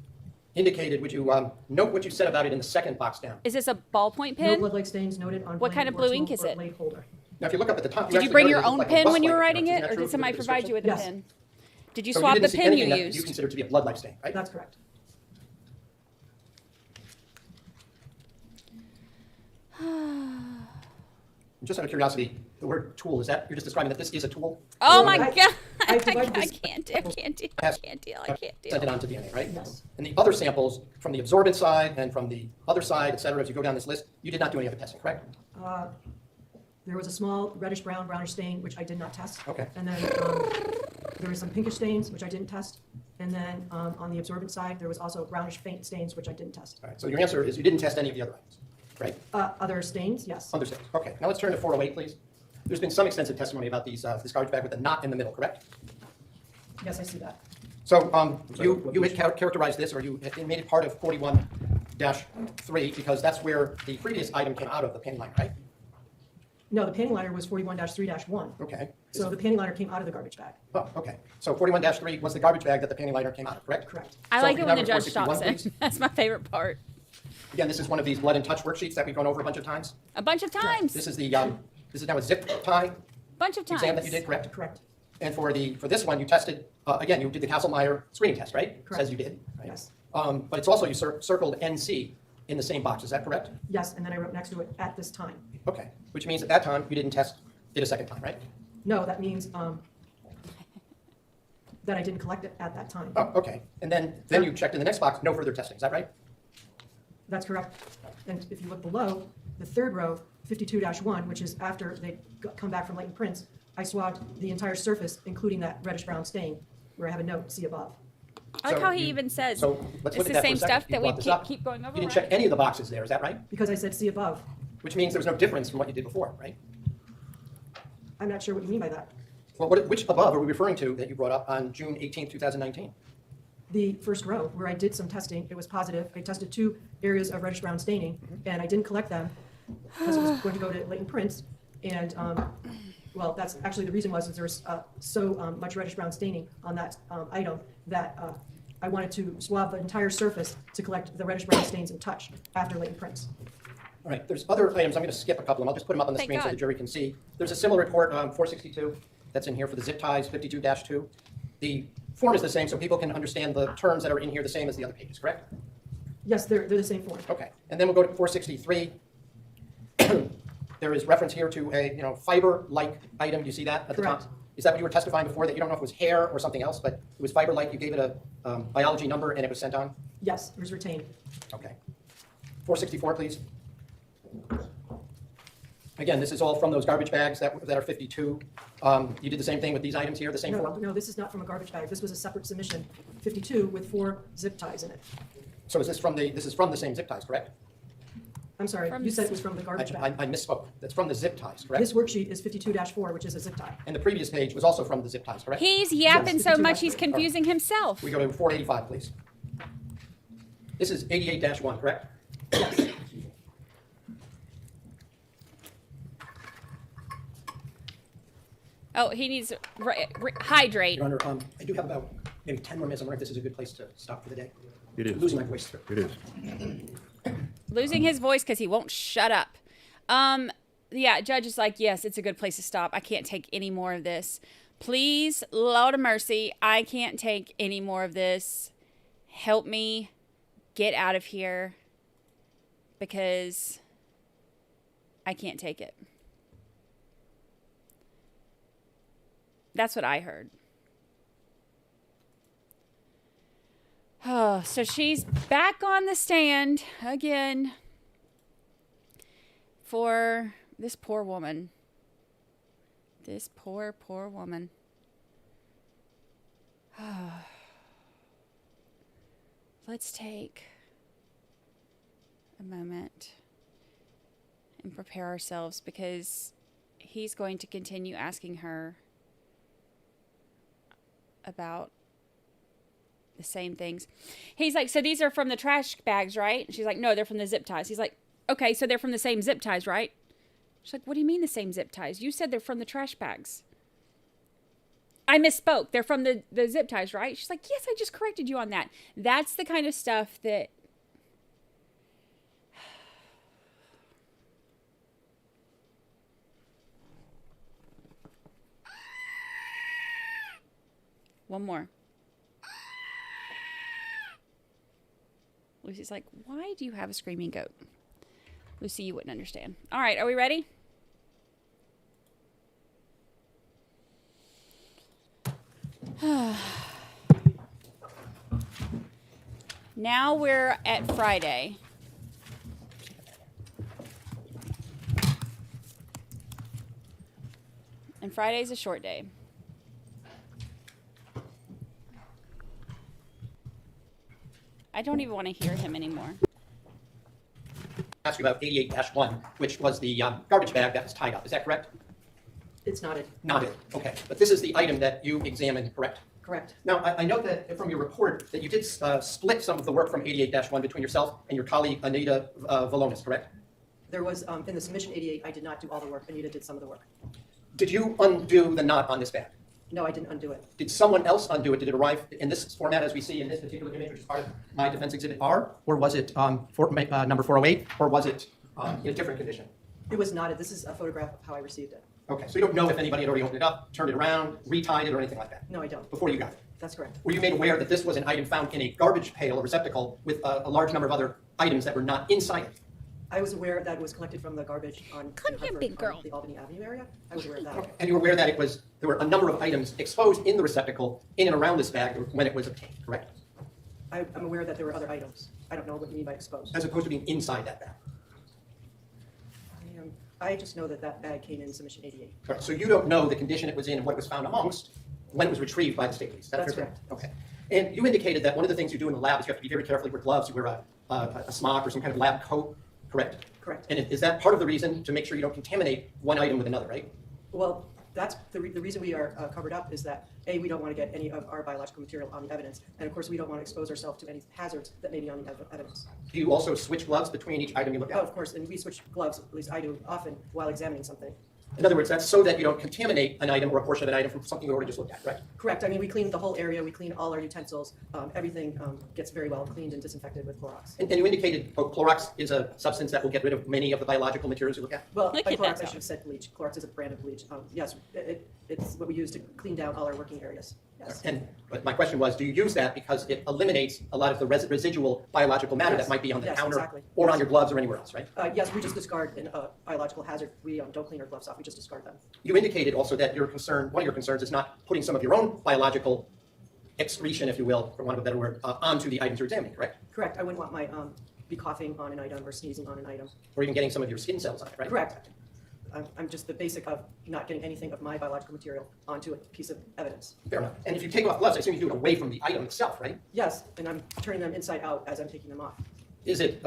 indicated, would you note what you said about it in the second box down? Is this a ballpoint No pen? blood-like stains noted on What kind blank of blue or ink tool is or it? blade holder. Now, if you look up at the top, Did you actually bring noted your it looked own like a pen when you were bus-like writing appearance. it, Isn't or that did somebody true for the provide you with a description? pen? Did you So swap the didn't see pen you anything that you used? consider to be a blood-like stain, right? That's correct. Just out of curiosity, the word tool, is that, you're just describing that this is a tool? Oh my I- God. I I divided this- can't deal. I can't deal. I can't deal. I can't Sent it deal. on to DNA, right? Yes. And the other samples from the absorbent side and from the other side, et cetera, as you go down this list, you did not do any other testing, correct? There was a small reddish-brown, brownish stain, which I did not test. Okay. And then there were some pinkish stains, which I didn't test. And then on the absorbent side, there was also brownish faint stains, which I didn't test. All right, so your answer is you didn't test any of the other items, right? Other stains, yes. Other stains. Okay, now let's turn to 408, please. There's been some extensive testimony about these, this garbage bag with a knot in the middle, correct? Yes, I see that. So you had characterized this, or you had made it part of 41-3, because that's where the previous item came out of, the panty liner, right? No, the panty liner was 41-3-1. Okay. So the panty liner came out of the garbage bag. Oh, okay. So 41-3 was the garbage bag that the panty liner came out of, correct? Correct. I So like it when the number judge 461, stops it. please. That's my favorite part. Again, this is one of these blood and touch worksheets that we've gone over a bunch of times. A bunch of times. This is the this is now a zip tie Bunch of times. exam that you did, correct? Correct. And for this one, you tested again. You did the Kasselmeyer screening test, right? Correct. Says you did. Right? Yes. But it's also you circled NC in the same box. Is that correct? Yes, and then I wrote next to it, at this time. Okay. Which means at that time you didn't test it a second time, right? No, that means that I didn't collect it at that time. Oh, okay. And then you checked in the next box, no further testing. Is that right? That's correct. And if you look below, the third row, 52-1, which is after they come back from latent prints, I swabbed the entire surface, including that reddish-brown stain, where I have a note, see above. I like So how he you- even says So let's it's look at the that for same a second. stuff You that we brought this up. keep going over. You didn't right? check any of the boxes there. Is that right? Because I said see above. Which means there's no difference from what you did before, right? I'm not sure what you mean by that. Well, which above are we referring to that you brought up on June 18th, 2019? The first row, where I did some testing, it was positive. I tested 2 areas of reddish-brown staining, and I didn't collect them because it was going to go to latent prints. And, well, that's actually the reason was there was so much reddish-brown staining on that item that I wanted to swab the entire surface to collect the reddish-brown stains and touch after latent prints. All right, there's other items. I'm going to skip a couple of them. I'll just put them up on the Thank screen so God. the jury can see. There's a similar report, 462, that's in here for the zip ties, 52-2. The form is the same, so people can understand the terms that are in here the same as the other pages, correct? Yes, they're the same form. Okay, and then we'll go to 463. There is reference here to a fiber-like item. Do you see that at the Correct. top? Is that what you were testifying before, that you don't know if it was hair or something else, but it was fiber-like? You gave it a biology number and it was sent on? Yes, it was retained. Okay. 464, please. Again, this is all from those garbage bags that are 52. You did the same thing with these items here, the same No, form? no, this is not from a garbage bag. This was a separate submission, 52, with 4 zip ties in it. So is this from the same zip ties, correct? I'm sorry, From you said it was from the garbage bag. I misspoke. That's from the zip ties, correct? This worksheet is 52-4, which is a zip tie. And the previous page was also from the zip ties, correct? He's yapping Yes, so do much that. he's confusing himself. We go to 485, please. This is 88-1, correct? Yes. Oh, he needs hydrate. Your Honor, I do have about maybe 10 more minutes. I'm wondering if this is a good place to stop for the day. It is. I'm losing my voice. It is. Losing his voice because he won't shut up. Yeah, judge is like, yes, it's a good place to stop. I can't take any more of this. Please, Lord of mercy, I can't take any more of this. Help me get out of here because I can't take it. That's what I heard. Oh, so she's back on the stand again for this poor woman. This poor, poor woman. Let's take a moment and prepare ourselves because he's going to continue asking her about the same things. He's like, so these are from the trash bags, right? She's like, no, they're from the zip ties. He's like, okay, so they're from the same zip ties, right? She's like, what do you mean the same zip ties? You said they're from the trash bags. I misspoke. They're from the zip ties, right? She's like, yes, I just corrected you on that. That's the kind of stuff that... One more. Lucy's like, why do you have a screaming goat? Lucy, you wouldn't understand. All right, are we ready? Now we're at Friday. And Friday's a short day. I don't even want to hear him anymore. Ask you about 88-1, which was the garbage bag that was tied up. Is that correct? It's knotted. Knotted. Okay. But this is the item that you examined, correct? Correct. Now, I note that from your report that you did split some of the work from 88-1 between yourself and your colleague, Anita Valonis, correct? There was, in the submission 88, I did not do all the work. Anita did some of the work. Did you undo the knot on this bag? No, I didn't undo it. Did someone else undo it? Did it arrive in this format as we see in this particular image, which is part of my defense exhibit R? Or was it number 408? Or was it in a different condition? It was knotted. This is a photograph of how I received it. Okay, so you don't know if anybody had already opened it up, turned it around, retied it, or anything like that? No, I don't. Before you got it? That's correct. Were you made aware that this was an item found in a garbage pail or receptacle with a large number of other items that were not inside it? I was aware that it was collected from the garbage on the Albany Avenue area. I was aware of that. Okay. And you were aware that there were a number of items exposed in the receptacle in and around this bag when it was obtained, correct? I'm aware that there were other items. I don't know what you mean by exposed. As opposed to being inside that bag. I just know that that bag came in submission 88. Correct. So you don't know the condition it was in and what it was found amongst when it was retrieved by the state police. That's correct. Okay. And you indicated that one of the things you do in the lab is you have to be very careful. You wear gloves, you wear a smock or some kind of lab coat, correct? Correct. And is that part of the reason to make sure you don't contaminate one item with another, right? Well, that's the reason we are covered up is that, A, we don't want to get any of our biological material on the evidence, and of course, we don't want to expose ourselves to any hazards that may be on the evidence. Do you also switch gloves between each item you look at? Oh, of course, and we switch gloves, at least I do often, while examining something. In other words, that's so that you don't contaminate an item or a portion of an item from something you already just looked at, right? Correct. I mean, we clean the whole area. We clean all our utensils. Everything gets very well cleaned and disinfected with Clorox. And you indicated Clorox is a substance that will get rid of many of the biological materials you look at? Well, by Clorox, I should have said bleach. Clorox is a brand of bleach. Yes, it's what we use to clean down all our working areas. Yes. But my question was, do you use that because it eliminates a lot of the residual biological matter that might be on the counter or on your gloves or anywhere else, right? Yes, we just discard a biological hazard. We don't clean our gloves off. We just discard them. You indicated also that one of your concerns is not putting some of your own biological excretion, if you will, for want of a better word, onto the items you're examining, correct? Correct. I wouldn't want my be coughing on an item or sneezing on an item. Or even getting some of your skin cells on it, right? Correct. I'm just the basic of not getting anything of my biological material onto a piece of evidence. Fair enough. And if you take off gloves, I assume you do it away from the item itself, right? Yes, and I'm turning them inside out as I'm taking them off. Is it,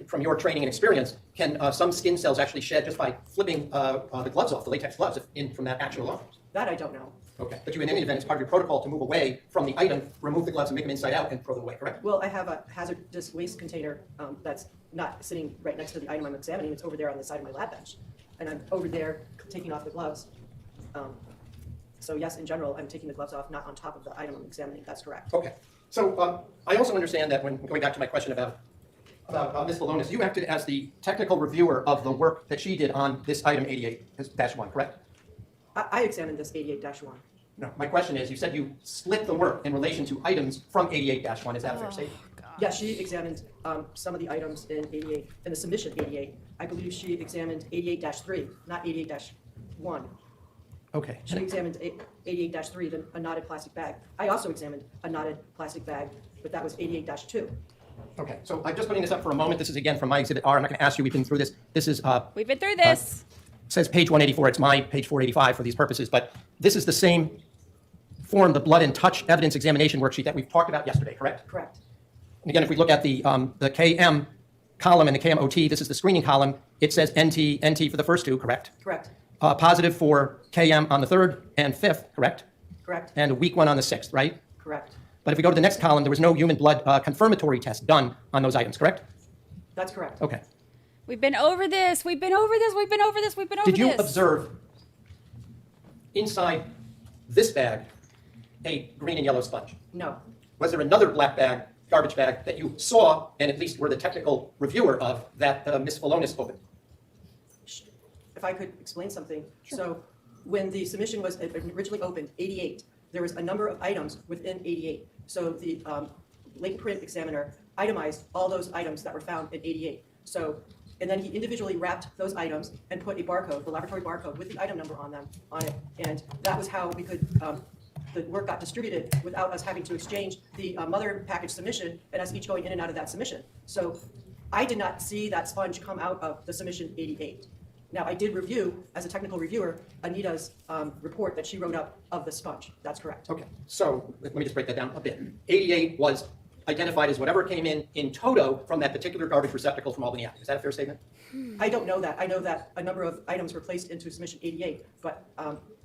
from your training and experience, can some skin cells actually shed just by flipping the gloves off, the latex gloves, from that action alone? That I don't know. Okay. But you, in any event, it's part of your protocol to move away from the item, remove the gloves and make them inside out and throw them away, correct? Well, I have a hazardous waste container that's not sitting right next to the item I'm examining. It's over there on the side of my lab bench. And I'm over there taking off the gloves. So yes, in general, I'm taking the gloves off, not on top of the item I'm examining. That's correct. Okay. So I also understand that when going back to my question about Ms. Valonis, you acted as the technical reviewer of the work that she did on this item 88-1, correct? I examined this 88-1. No, my question is, you said you split the work in relation to items from 88-1. Is that a fair statement? Yes, she examined some of the items in 88, in the submission 88. I believe she examined 88-3, not 88-1. Okay. She examined 88-3, a knotted plastic bag. I also examined a knotted plastic bag, but that was 88-2. Okay, so I'm just putting this up for a moment. This is, again, from my Exhibit R. I'm not going to ask you. We've been through this. This is... We've been through this. It says page 184. It's my page 485 for these purposes, but this is the same form, the blood and touch evidence examination worksheet that we've talked about yesterday, correct? Correct. And again, if we look at the KM column and the KMOT, this is the screening column. It says NT for the first two, correct? Correct. Positive for KM on the third and fifth, correct? Correct. And a weak one on the sixth, right? Correct. But if we go to the next column, there was no human blood confirmatory test done on those items, correct? That's correct. Okay. We've been over this. We've been over this. We've been over this. We've been over this. Did you observe inside this bag a green and yellow sponge? No. Was there another black bag, garbage bag, that you saw and at least were the technical reviewer of that Ms. Falonis opened? If I could explain something. Sure. So when the submission was originally opened, 88, there was a number of items within 88. So the latent print examiner itemized all those items that were found in 88. So, and then he individually wrapped those items and put a barcode, the laboratory barcode, with the item number on it. And that was how we could, the work got distributed without us having to exchange the mother package submission and us each going in and out of that submission. So I did not see that sponge come out of the submission 88. Now, I did review, as a technical reviewer, Anita's report that she wrote up of the sponge. That's correct. Okay, so let me just break that down a bit. 88 was identified as whatever came in toto from that particular garbage receptacle from Albany Avenue. Is that a fair statement? I don't know that. I know that a number of items were placed into submission 88, but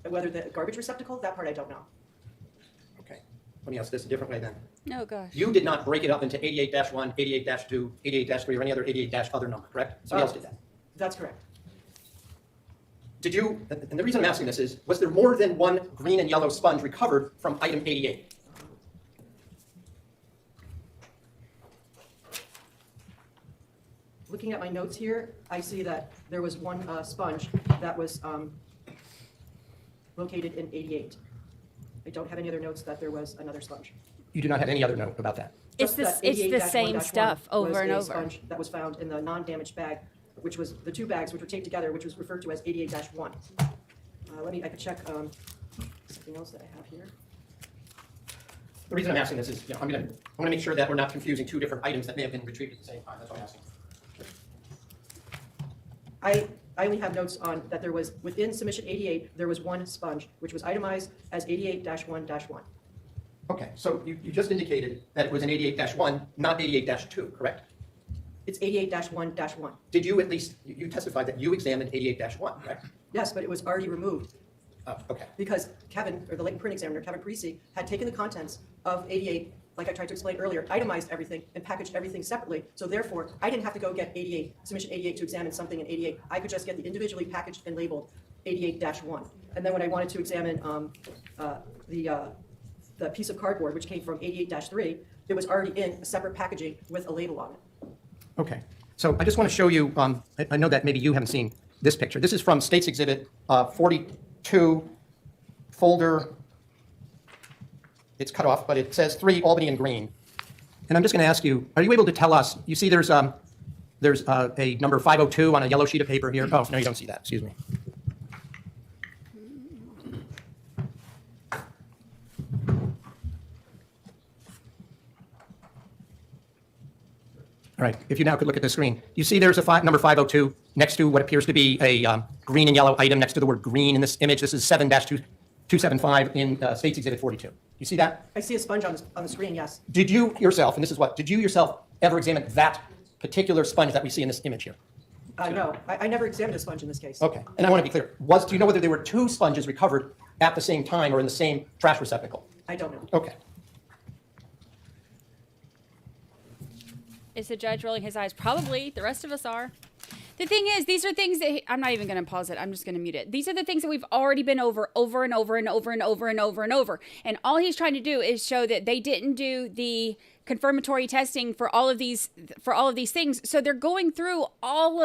whether the garbage receptacle, that part I don't know. Okay, let me ask this a different way then. Oh, gosh. You did not break it up into 88-1, 88-2, 88-3, or any other 88-other number, correct? Somebody else did that. That's correct. Did you, and the reason I'm asking this is, was there more than one green and yellow sponge recovered from item 88? Looking at my notes here, I see that there was one sponge that was located in 88. I don't have any other notes that there was another sponge. You do not have any other note about that? It's the same stuff over and over. Sponge that was found in the non-damaged bag, which was the two bags which were taped together, which was referred to as 88-1. I could check something else that I have here. The reason I'm asking this is, I want to make sure that we're not confusing two different items that may have been retrieved at the same time. That's why I'm asking. I only have notes on that there was, within submission 88, there was one sponge, which was itemized as 88-1-1. Okay, so you just indicated that it was an 88-1, not 88-2, correct? It's 88-1-1. Did you at least, you testified that you examined 88-1, correct? Yes, but it was already removed. Oh, okay. Because Kevin, or the latent print examiner, Kevin Parisi, had taken the contents of 88, like I tried to explain earlier, itemized everything and packaged everything separately. So therefore, I didn't have to go get 88, submission 88 to examine something in 88. I could just get the individually packaged and labeled 88-1. And then when I wanted to examine the piece of cardboard, which came from 88-3, it was already in a separate packaging with a label on it. Okay, so I just want to show you, I know that maybe you haven't seen this picture. This is from States Exhibit 42, folder, it's cut off, but it says 3 Albany in green. And I'm just going to ask you, are you able to tell us, you see there's a number 502 on a yellow sheet of paper here. Oh, no, you don't see that, excuse me. All right, if you now could look at the screen. You see there's a number 502 next to what appears to be a green and yellow item next to the word green in this image. This is 7-275 in States Exhibit 42. You see that? I see a sponge on the screen, yes. Did you yourself, and this is what, did you yourself ever examine that particular sponge that we see in this image here? No, I never examined a sponge in this case. Okay, and I want to be clear. Do you know whether there were 2 sponges recovered at the same time or in the same trash receptacle? I don't know. Okay. Is the judge rolling his eyes? Probably. The rest of us are. The thing is, these are things that I'm not even going to pause it. I'm just going to mute it. These are the things that we've already been over and over and over and over and over and over. And all he's trying to do is show that they didn't do the confirmatory testing for all of these things. So they're going through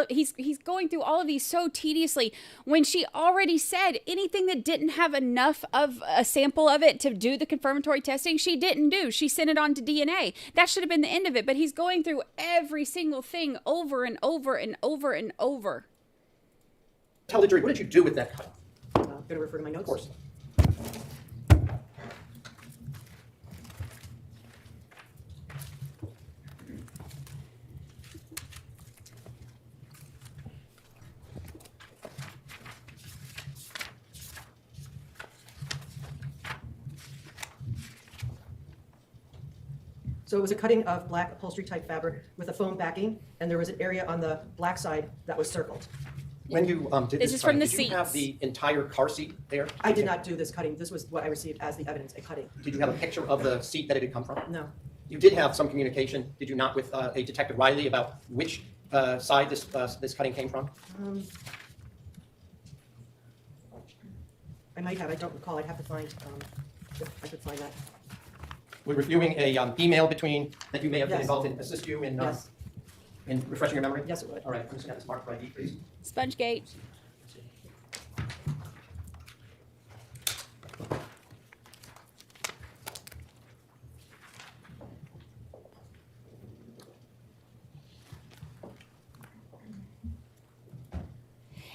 he's going through all of these so tediously when she already said anything that didn't have enough of a sample of it to do the confirmatory testing, she didn't do. She sent it on to DNA. That should have been the end of it. But he's going through every single thing over and over and over and over. Tell the jury, what did you do with that cut? I'm going to refer to my notes. Of course. So it was a cutting of black upholstery type fabric with a foam backing, and there was an area on the black side that was circled. When you did This this is from cutting, the did you have seats. the entire car seat there? I did not do this cutting. This was what I received as the evidence, a cutting. Did you have a picture of the seat that it had come from? No. You did have some communication, did you not, with a Detective Riley about which side this cutting came from? I might have. I don't recall. I'd have to find. If I could find that. We're reviewing a email between, that you may have been Yes. involved in, assist you Yes. in refreshing your memory? Yes, it would. All right, I'm just gonna have this marked by D, please. Spongegate.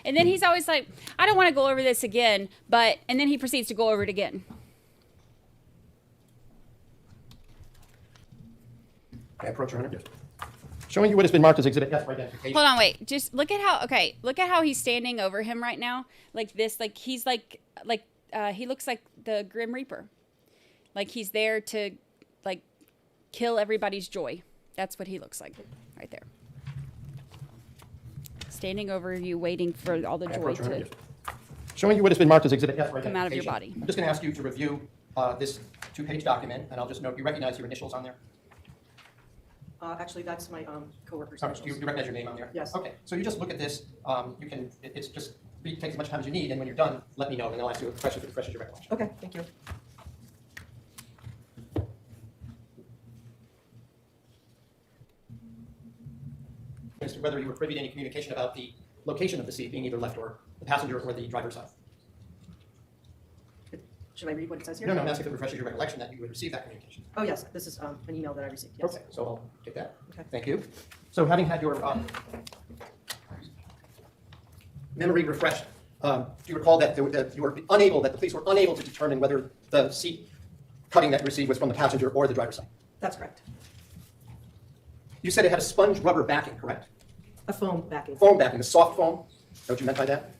And then he's always like, I don't want to go over this again, but, and then he proceeds to go over it again. Can I approach your Hunter? Yes. Showing you what has been marked as Exhibit F for identification. Hold on, wait. Just look at how, okay, look at how he's standing over him right now. Like this, like he's like he looks like the Grim Reaper. Like he's there to, like, kill everybody's joy. That's what he looks like right there. Standing over you, waiting for all the joy to Showing you what has been marked as Exhibit F for come out of your identification. body. I'm just going to ask you to review this 2-page document, and I'll just note you recognize your initials on there. Actually, that's my coworker's Sorry, you initials. recognize your name on there? Yes. Okay, so you just look at this. You can. It's just take as much time as you need, and when you're done, let me know, and then I'll ask you a question that refreshes your recollection. Okay, thank you. As to whether you were privy to any communication about the location of the seat being either left or the passenger or the driver's side. Should I read what it says here? No, I'm asking if it refreshes your recollection that you would receive that communication. Oh, yes, this is an email that I received, yes. Okay, so I'll take that. Okay. Thank you. So having had your memory refreshed, do you recall that you were unable, that the police were unable to determine whether the seat cutting that you received was from the passenger or the driver's side? That's correct. You said it had a sponge rubber backing, correct? A foam backing. Foam backing, a soft foam? Is that what you meant by that?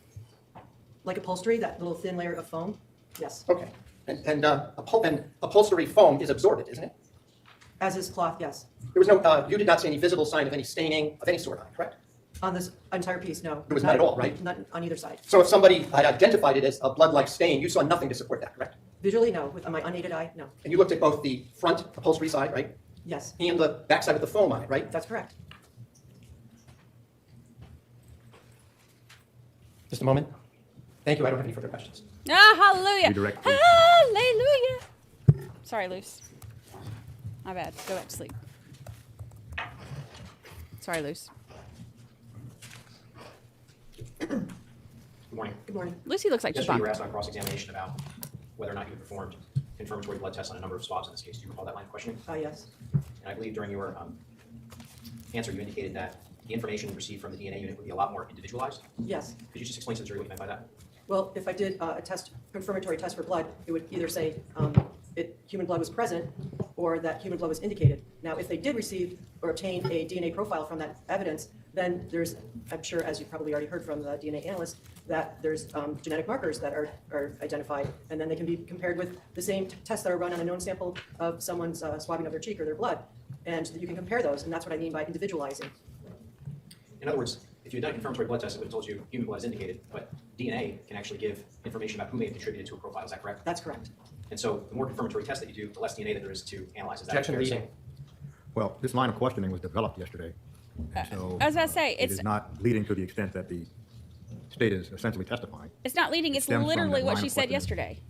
Like upholstery, that little thin layer of foam? Yes. Okay. And upholstery foam is absorbent, isn't it? As is cloth, yes. There was no, you did not see any visible sign of any staining of any sort on it, correct? On this entire piece, no. There was not at all, right? Not on either side. So if somebody had identified it as a blood-like stain, you saw nothing to support that, correct? Visually, no. With my unaided eye, no. And you looked at both the front upholstery side, right? Yes, And the back side with the foam on it, right? that's correct. Just a moment. Thank you. I don't have any further questions. Ah, hallelujah. Redirect, please. Hallelujah. Sorry, Luce. My bad. Go back to sleep. Sorry, Luce. Good morning. Good morning. Lucy looks like she's Yesterday you were bonked. asked on cross-examination about whether or not you performed confirmatory blood tests on a number of swabs in this case. Do you recall that line of questioning? Yes. And I believe during your answer, you indicated that the information received from the DNA unit would be a lot more individualized. Yes. Could you just explain to the jury what you meant by that? Well, if I did a confirmatory test for blood, it would either say human blood was present or that human blood was indicated. Now, if they did receive or obtain a DNA profile from that evidence, then there's, I'm sure, as you probably already heard from the DNA analyst, that there's genetic markers that are identified, and then they can be compared with the same tests that are run on a known sample of someone's swabbing of their cheek or their blood. And you can compare those, and that's what I mean by individualizing. In other words, if you had done a confirmatory blood test, it would have told you human blood is indicated, but DNA can actually give information about who may have contributed to a profile. Is that correct? That's correct. And so the more confirmatory tests that you do, the less DNA that there is to analyze. Is that Objection fair to say? leading. Well, this line of questioning was developed yesterday. And so I was about to say, it is not leading to the extent that the state is essentially testifying. It's not leading. It's stems from literally that what line she of said questioning yesterday.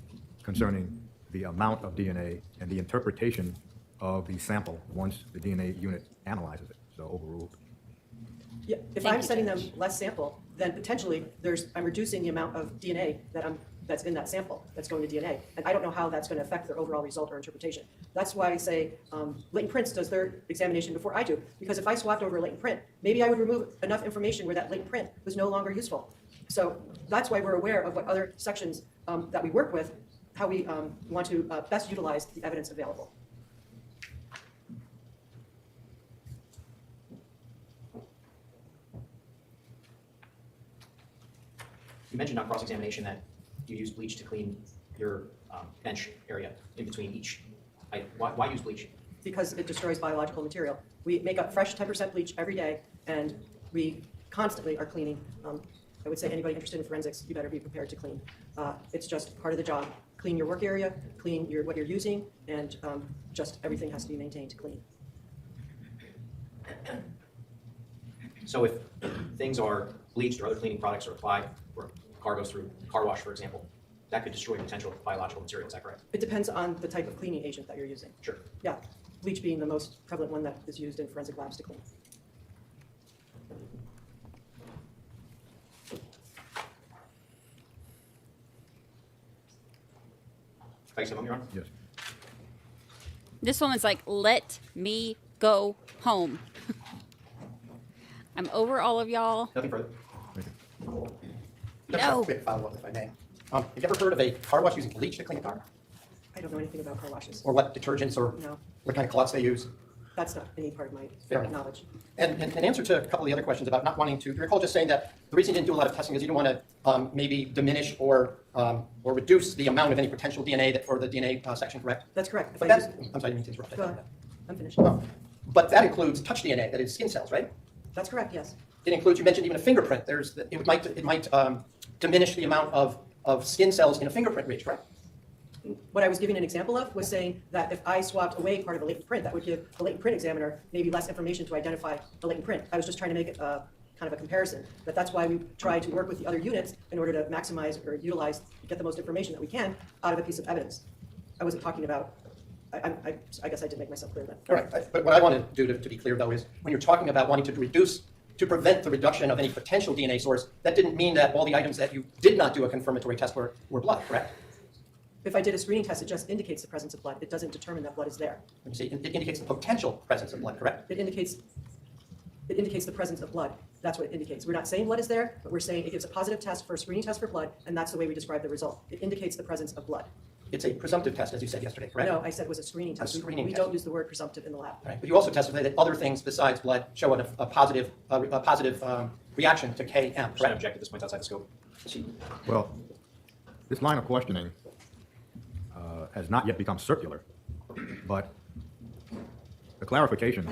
Concerning the amount of DNA and the interpretation of the sample once the DNA unit analyzes it. So overruled. Yeah, if Thank I'm you, sending Judge. them less sample, then potentially I'm reducing the amount of DNA that's in that sample that's going to DNA. And I don't know how that's going to affect their overall result or interpretation. That's why I say latent prints does their examination before I do. Because if I swapped over a latent print, maybe I would remove enough information where that latent print was no longer useful. So that's why we're aware of what other sections that we work with, how we want to best utilize the evidence available. You mentioned on cross-examination that you use bleach to clean your bench area in between each. Why use bleach? Because it destroys biological material. We make up fresh 10% bleach every day, and we constantly are cleaning. I would say anybody interested in forensics, you better be prepared to clean. It's just part of the job. Clean your work area, clean what you're using, and just everything has to be maintained clean. So if things are bleached or other cleaning products are applied, or car goes through car wash, for example, that could destroy potential biological material. Is that correct? It depends on the type of cleaning agent that you're using. Sure. Yeah, bleach being the most prevalent one that is used in forensic labs to clean. Thanks, Your Honor. Yes. This woman's like, let me go home. I'm over all of y'all. Nothing further. Just a quick follow-up, if I may. Have you ever heard of a car wash using bleach to clean a car? I don't know anything about car washes. Or what detergents or No. what kind of cloths they use? That's not any part of my Fair enough. knowledge. And in answer to a couple of the other questions about not wanting to, you recall just saying that the reason you didn't do a lot of testing is you didn't want to maybe diminish or reduce the amount of any potential DNA that for the DNA section, correct? That's correct. If But I that's, use- I'm sorry, I didn't mean to interrupt. Go ahead. I'm finished. Oh. But that includes touch DNA, that is skin cells, right? That's correct, yes. It includes, you mentioned even a fingerprint. It might diminish the amount of skin cells in a fingerprint reach, correct? What I was giving an example of was saying that if I swapped away part of the latent print, that would give the latent print examiner maybe less information to identify the latent print. I was just trying to make it kind of a comparison. But that's why we try to work with the other units in order to maximize or utilize, get the most information that we can out of a piece of evidence. I wasn't talking about, I guess I did make myself clear then. All right, but what I want to do to be clear though is when you're talking about wanting to prevent the reduction of any potential DNA source, that didn't mean that all the items that you did not do a confirmatory test were blood, correct? If I did a screening test, it just indicates the presence of blood. It doesn't determine that blood is there. Let me see, it indicates the potential presence of blood, correct? It indicates the presence of blood. That's what it indicates. We're not saying blood is there, but we're saying it gives a positive test for a screening test for blood, and that's the way we describe the result. It indicates the presence of blood. It's a presumptive test, as you said yesterday, correct? No, I said it was a screening test. screening we test. don't use the word presumptive in the lab. Right. But you also testified that other things besides blood show a positive reaction to KM, Percent correct? object at this point outside the scope. Well, this line of questioning has not yet become circular, but the clarifications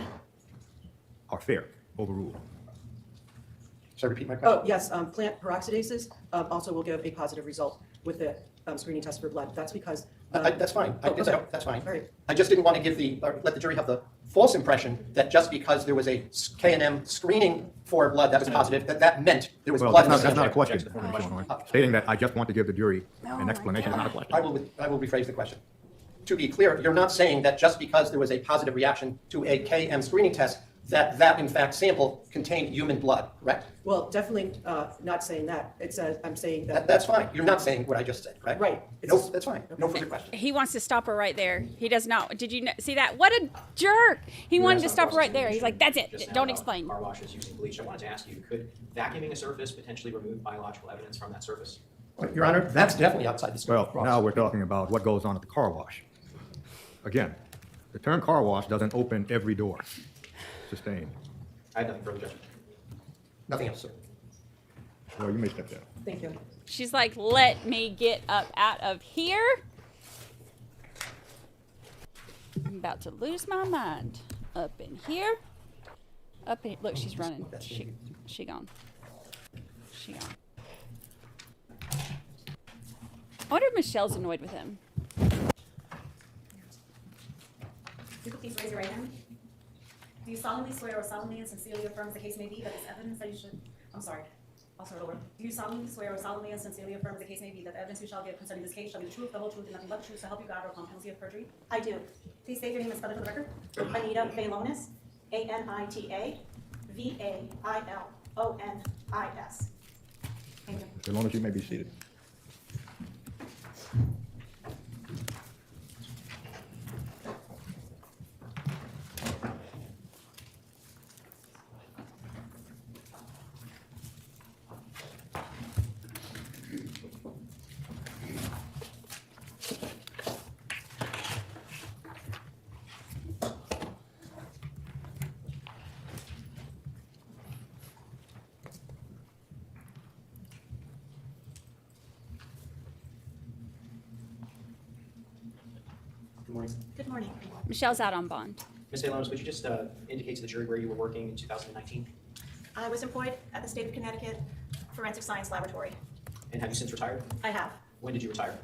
are fair, overruled. Should I repeat my question? Oh, yes, plant peroxidases also will give a positive result with the screening test for blood. That's because... That's fine. okay. That's fine. All right. I just didn't want to let the jury have the false impression that just because there was a K&M screening for blood that was positive, that meant there was Well, blood. that's in the not a subject. question, Mr. Illinois. Stating that I just want to give the jury an explanation is not a question. I will rephrase the question. To be clear, you're not saying that just because there was a positive reaction to a KM screening test, that in fact sample contained human blood, correct? Well, definitely not saying that. I'm saying that... That's fine. You're not saying what I just said, correct? Right. Nope, that's fine. No further question. He wants to stop her right there. He does not. Did you see that? What a jerk. He wanted to stop her right there. He's like, that's it. Don't explain. Car washes using bleach. I wanted to ask you, could vacuuming a surface potentially remove biological evidence from that surface? Your Honor, that's definitely outside the scope. Well, now we're talking about what goes on at the car wash. Again, the term car wash doesn't open every door. Sustained. I have nothing further, Judge. Nothing else, sir. Well, you may step down. Thank you. She's like, let me get up out of here. I'm about to lose my mind. Up in here. Up in, look, she's running. She gone. She gone. I wonder if Michelle's annoyed with him. You could please raise your right hand. Do you solemnly swear or solemnly and sincerely affirm, as the case may be, that this evidence that you should, I'm sorry, I'll start over. Do you solemnly swear or solemnly and sincerely affirm, as the case may be, that the evidence you shall give concerning this case shall be the truth, the whole truth, and nothing but the truth, so help you God, or upon penalty of perjury? I do. Please state your name and spell it for the record. Anita Valonis, Anita Vailonis. Thank you. As long as you may be seated. Good morning. Good morning. Michelle's out on bond. Ms. Alonis, would you just indicate to the jury where you were working in 2019? I was employed at the State of Connecticut Forensic Science Laboratory. And have you since retired? I have. When did you retire?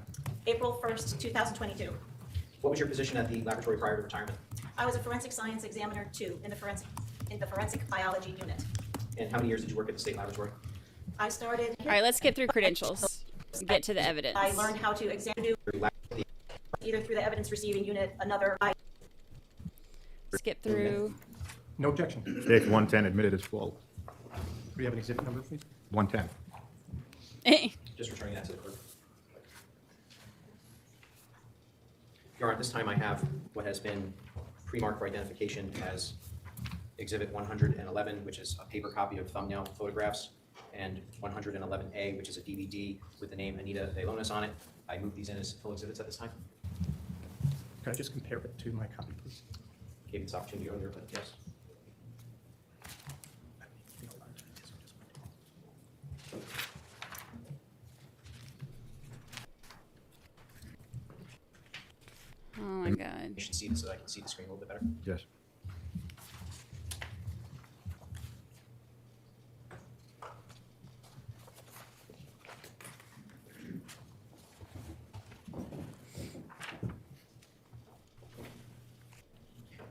April 1st, 2022. What was your position at the laboratory prior to retirement? I was a Forensic Science Examiner 2 in the Forensic Biology Unit. And how many years did you work at the state laboratory? I started... All right, let's get through credentials. get to the evidence. I learned how to examine either through the evidence receiving unit, another. Skip through. No objection. Stage 110 admitted as full. Do we have an exhibit number, please? 110. Just returning that to the clerk. Your Honor, this time I have what has been pre-marked for identification as Exhibit 111, which is a paper copy of thumbnail photographs, and 111A, which is a DVD with the name Anita Velonis on it. I move these in as full exhibits at this time. Can I just compare it to my copy, please? Gave you this opportunity earlier, but yes. Oh my God. You should see this so I can see the screen a little bit better. Yes.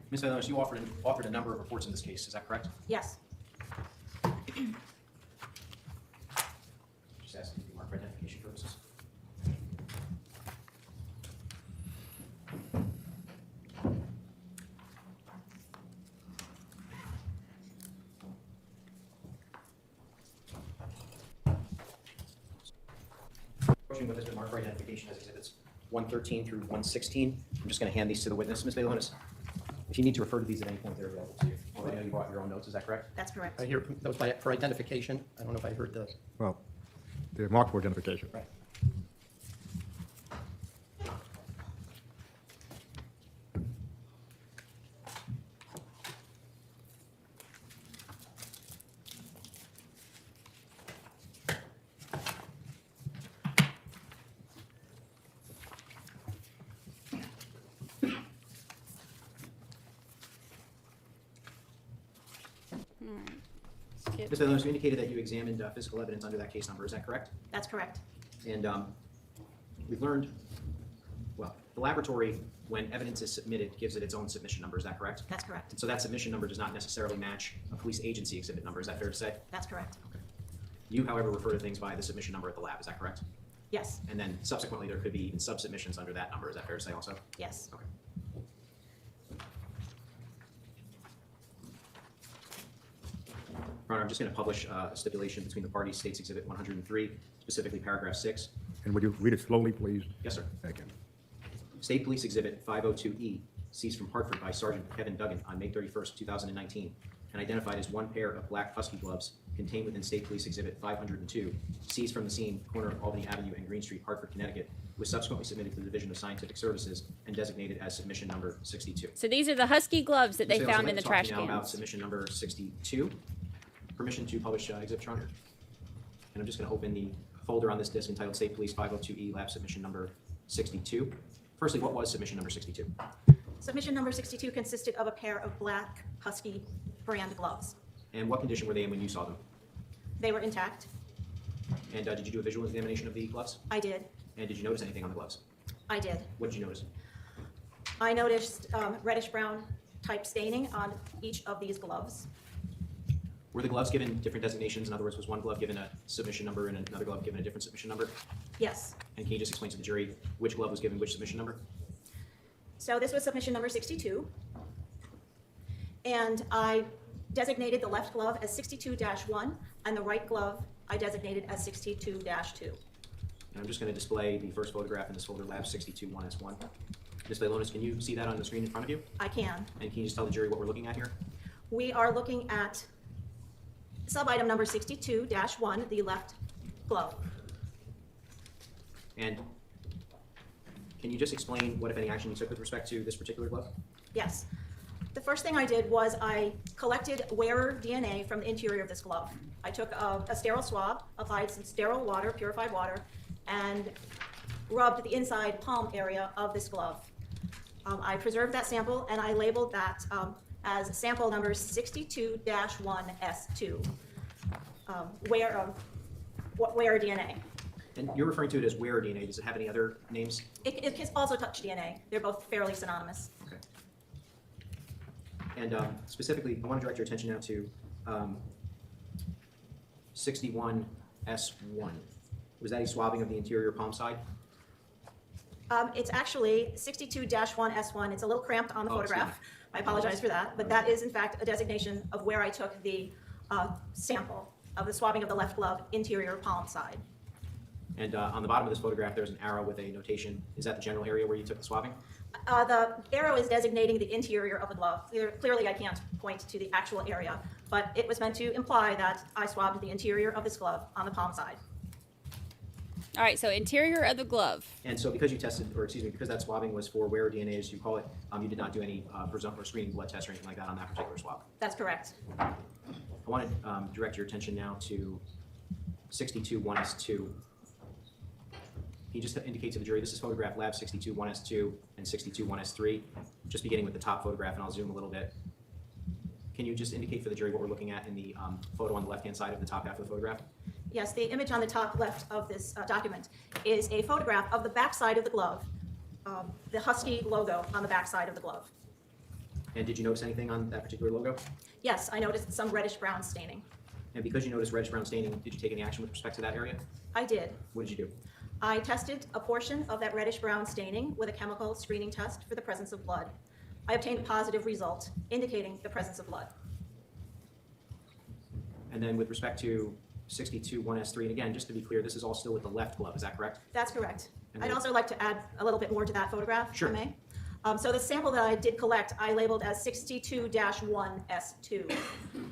Ms. Velonis, you offered a number of reports in this case. Is that correct? Yes. Just asking to be marked for identification purposes. Approaching what has been marked for identification as exhibits 113 through 116. I'm just going to hand these to the witness, Ms. Velonis. If you need to refer to these at any point, they're available to you. I know you brought your own notes. Is that correct? That's correct. I hear those for identification. I don't know if I heard the. Well, they're marked for identification. Right. Ms. Velonis, you indicated that you examined physical evidence under that case number. Is that correct? That's correct. And we've learned, well, the laboratory, when evidence is submitted, gives it its own submission number. Is that correct? That's correct. And so that submission number does not necessarily match a police agency exhibit number. Is that fair to say? That's correct. Okay. You, however, refer to things by the submission number at the lab. Is that correct? Yes. And then subsequently, there could be even sub-submissions under that number. Is that fair to say also? Yes. Okay. Your Honor, I'm just going to publish a stipulation between the parties, States Exhibit 103, specifically paragraph 6. And would you read it slowly, please? Yes, sir. Thank you. State Police Exhibit 502E, seized from Hartford by Sergeant Kevin Duggan on May 31st, 2019, and identified as one pair of black husky gloves contained within State Police Exhibit 502, seized from the scene, corner of Albany Avenue and Green Street, Hartford, Connecticut, was subsequently submitted to the Division of Scientific Services and designated as submission number 62. So these are the husky gloves that they Ms. Hales, found I'd in the like to talk trash to you now about cans. submission number 62. Permission to publish exhibit, Your Honor. And I'm just going to open the folder on this disc entitled State Police 502E Lab Submission Number 62. Firstly, what was submission number 62? Submission number 62 consisted of a pair of black Husky brand gloves. And what condition were they in when you saw them? They were intact. And did you do a visual examination of the gloves? I did. And did you notice anything on the gloves? I did. What did you notice? I noticed reddish-brown type staining on each of these gloves. Were the gloves given different designations? In other words, was one glove given a submission number and another glove given a different submission number? Yes. And can you just explain to the jury which glove was given which submission number? So this was submission number 62. And I designated the left glove as 62-1 and the right glove I designated as 62-2. And I'm just going to display the first photograph in this folder, Lab 62-1S1. Ms. Velonis, can you see that on the screen in front of you? I can. And can you just tell the jury what we're looking at here? We are looking at sub-item number 62-1, the left glove. And can you just explain what, if any, action you took with respect to this particular glove? Yes. The first thing I did was I collected wearer DNA from the interior of this glove. I took a sterile swab, applied some sterile water, purified water, and rubbed the inside palm area of this glove. I preserved that sample and I labeled that as sample number 62-1S2, wearer DNA. And you're referring to it as wearer DNA. Does it have any other names? It can also touch DNA. They're both fairly synonymous. Okay. And specifically, I want to direct your attention now to 61S1. Was that a swabbing of the interior palm side? It's actually 62-1S1. It's a little cramped on the Oh, excuse photograph. I apologize for that, but that is in fact a designation of where I took the sample of the swabbing of the left glove interior palm side. And on the bottom of this photograph, there's an arrow with a notation. Is that the general area where you took the swabbing? The arrow is designating the interior of the glove. Clearly, I can't point to the actual area, but it was meant to imply that I swabbed the interior of this glove on the palm side. All right, so interior of the glove. And so because you tested, or excuse me, because that swabbing was for wearer DNA, as you call it, you did not do any presumptive or screening blood test or anything like that on that particular swab. That's correct. I want to direct your attention now to 62-1S2. Can you just indicate to the jury, this is photograph lab 62-1S2 and 62-1S3, just beginning with the top photograph, and I'll zoom a little bit. Can you just indicate for the jury what we're looking at in the photo on the left-hand side of the top half of the photograph? Yes, the image on the top left of this document is a photograph of the back side of the glove, the Husky logo on the back side of the glove. And did you notice anything on that particular logo? Yes, I noticed some reddish-brown staining. And because you noticed reddish-brown staining, did you take any action with respect to that area? I did. What did you do? I tested a portion of that reddish-brown staining with a chemical screening test for the presence of blood. I obtained a positive result indicating the presence of blood. And then with respect to 62-1S3, and again, just to be clear, this is all still with the left glove, is that correct? That's correct. And I'd then- also like to add a little bit more to that photograph, Sure. if I may. So the sample that I did collect, I labeled as 62-1S2.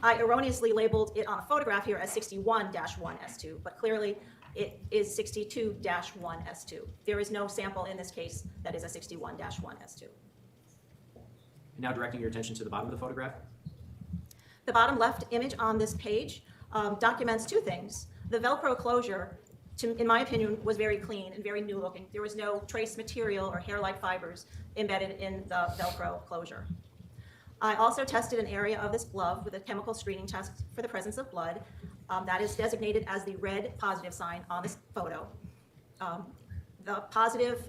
I erroneously labeled it on the photograph here as 61-1S2, but clearly it is 62-1S2. There is no sample in this case that is a 61-1S2. Now directing your attention to the bottom of the photograph. The bottom left image on this page documents two things. The Velcro closure, in my opinion, was very clean and very new looking. There was no trace material or hair-like fibers embedded in the Velcro closure. I also tested an area of this glove with a chemical screening test for the presence of blood. That is designated as the red positive sign on this photo. The positive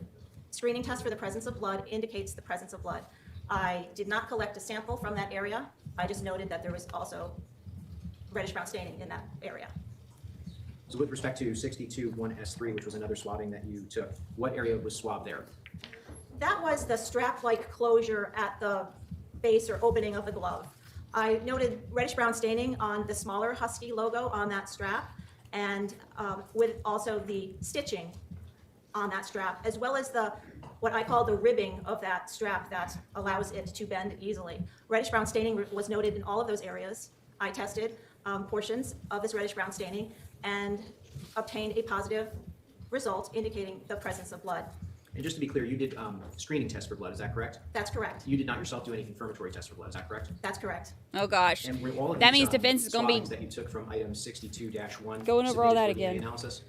screening test for the presence of blood indicates the presence of blood. I did not collect a sample from that area. I just noted that there was also reddish-brown staining in that area. So with respect to 62-1S3, which was another swabbing that you took, what area was swabbed there? That was the strap-like closure at the base or opening of the glove. I noted reddish-brown staining on the smaller Husky logo on that strap, and with also the stitching on that strap, as well as what I call the ribbing of that strap that allows it to bend easily. Reddish-brown staining was noted in all of those areas. I tested portions of this reddish-brown staining and obtained a positive result indicating the presence of blood. And just to be clear, you did screening tests for blood, is that correct? That's correct. You did not yourself do any confirmatory tests for blood, is that correct? That's correct. Oh gosh. And were all of That these, means defense is going to swabbings be that you took from item 62-1 going over all that submitted for DNA again. analysis?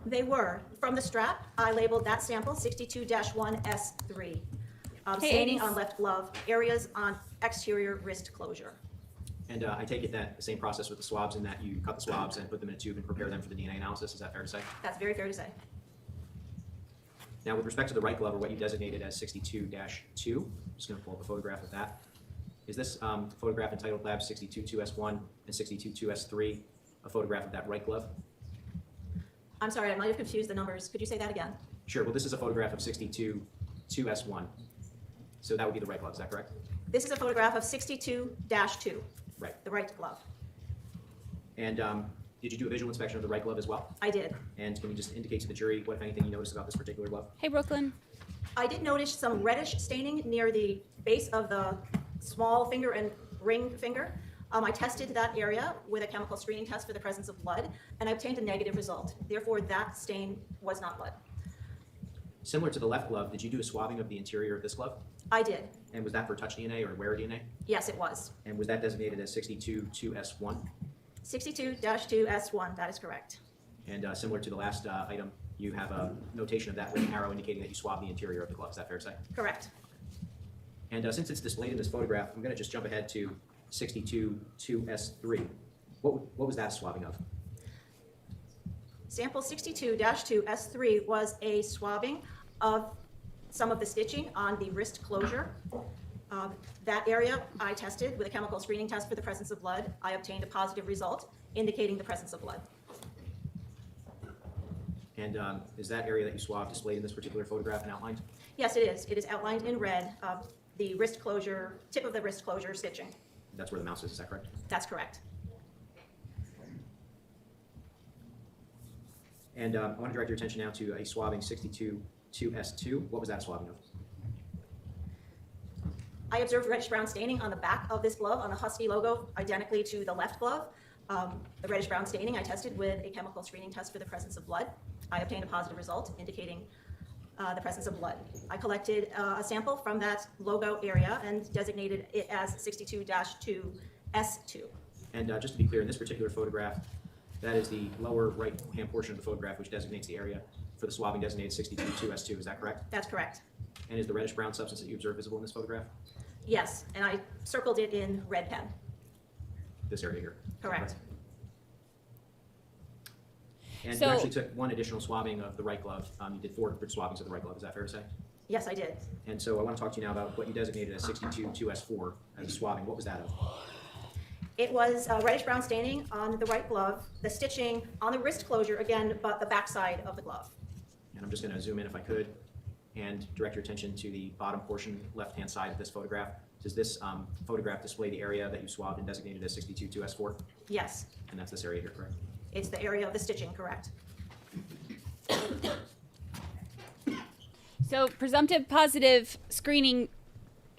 They were. From the strap, I labeled that sample 62-1S3. Staining on left glove, areas on exterior wrist closure. And I take it that the same process with the swabs in that you cut the swabs and put them in a tube and prepare them for the DNA analysis, is that fair to say? That's very fair to say. Now with respect to the right glove, or what you designated as 62-2, I'm just going to pull up a photograph of that. Is this photograph entitled Lab 62-2S1 and 62-2S3 a photograph of that right glove? I'm sorry, I might have confused the numbers. Could you say that again? Sure, well this is a photograph of 62-2S1. So that would be the right glove, is that correct? This is a photograph of 62-2. Right. The right glove. And did you do a visual inspection of the right glove as well? I did. And can you just indicate to the jury what, if anything, you noticed about this particular glove? Hey, Brooklyn. I did notice some reddish staining near the base of the small finger and ring finger. I tested that area with a chemical screening test for the presence of blood, and I obtained a negative result. Therefore, that stain was not blood. Similar to the left glove, did you do a swabbing of the interior of this glove? I did. And was that for touch DNA or wearer DNA? Yes, it was. And was that designated as 62-2S1? 62-2S1, that is correct. And similar to the last item, you have a notation of that with an arrow indicating that you swabbed the interior of the glove. Is that fair to say? Correct. And since it's displayed in this photograph, I'm going to just jump ahead to 62-2S3. What was that swabbing of? Sample 62-2S3 was a swabbing of some of the stitching on the wrist closure. That area I tested with a chemical screening test for the presence of blood. I obtained a positive result indicating the presence of blood. And is that area that you swabbed displayed in this particular photograph and outlined? Yes, it is. It is outlined in red, the wrist closure, tip of the wrist closure stitching. That's where the mouse is that correct? That's correct. And I want to direct your attention now to a swabbing 62-2S2. What was that swabbing of? I observed reddish brown staining on the back of this glove on the Husky logo, identically to the left glove. The reddish brown staining I tested with a chemical screening test for the presence of blood. I obtained a positive result indicating the presence of blood. I collected a sample from that logo area and designated it as 62-2S2. And just to be clear, in this particular photograph, that is the lower right-hand portion of the photograph, which designates the area for the swabbing designated 62-2S2. Is that correct? That's correct. And is the reddish brown substance that you observed visible in this photograph? Yes, and I circled it in red pen. This area here? Correct. And So- you actually took one additional swabbing of the right glove. You did 4 swabbings of the right glove. Is that fair to say? Yes, I did. And so I want to talk to you now about what you designated as 62-2S4 as a swabbing. What was that of? It was reddish brown staining on the right glove, the stitching on the wrist closure again, but the back side of the glove. And I'm just going to zoom in if I could and direct your attention to the bottom portion, left-hand side of this photograph. Does this photograph display the area that you swabbed and designated as 62-2S4? Yes, And that's this area here, correct? it's the area of the stitching, correct. So presumptive positive screening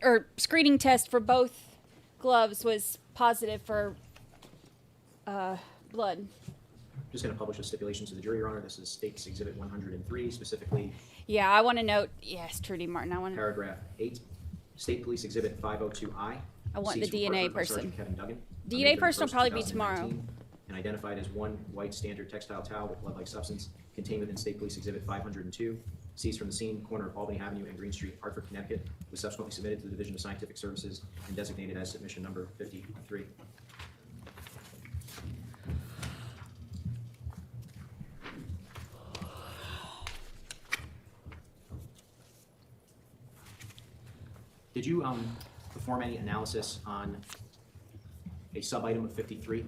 or screening test for both gloves was positive for blood. Just going to publish a stipulation to the jury, Your Honor. This is State's Exhibit 103, specifically Yeah, I want to note. Yes, Trudy Martin. I want to. paragraph 8, State Police Exhibit 502I. I want the seized from DNA Hartford by person. Sergeant Kevin Duggan. On DNA May person will 31st, probably be tomorrow. 2019, and identified as one white standard textile towel with blood-like substance contained within State Police Exhibit 502, seized from the scene, corner of Albany Avenue and Green Street, Hartford, Connecticut, was subsequently submitted to the Division of Scientific Services and designated as submission number 53. Did you perform any analysis on a sub-item of 53?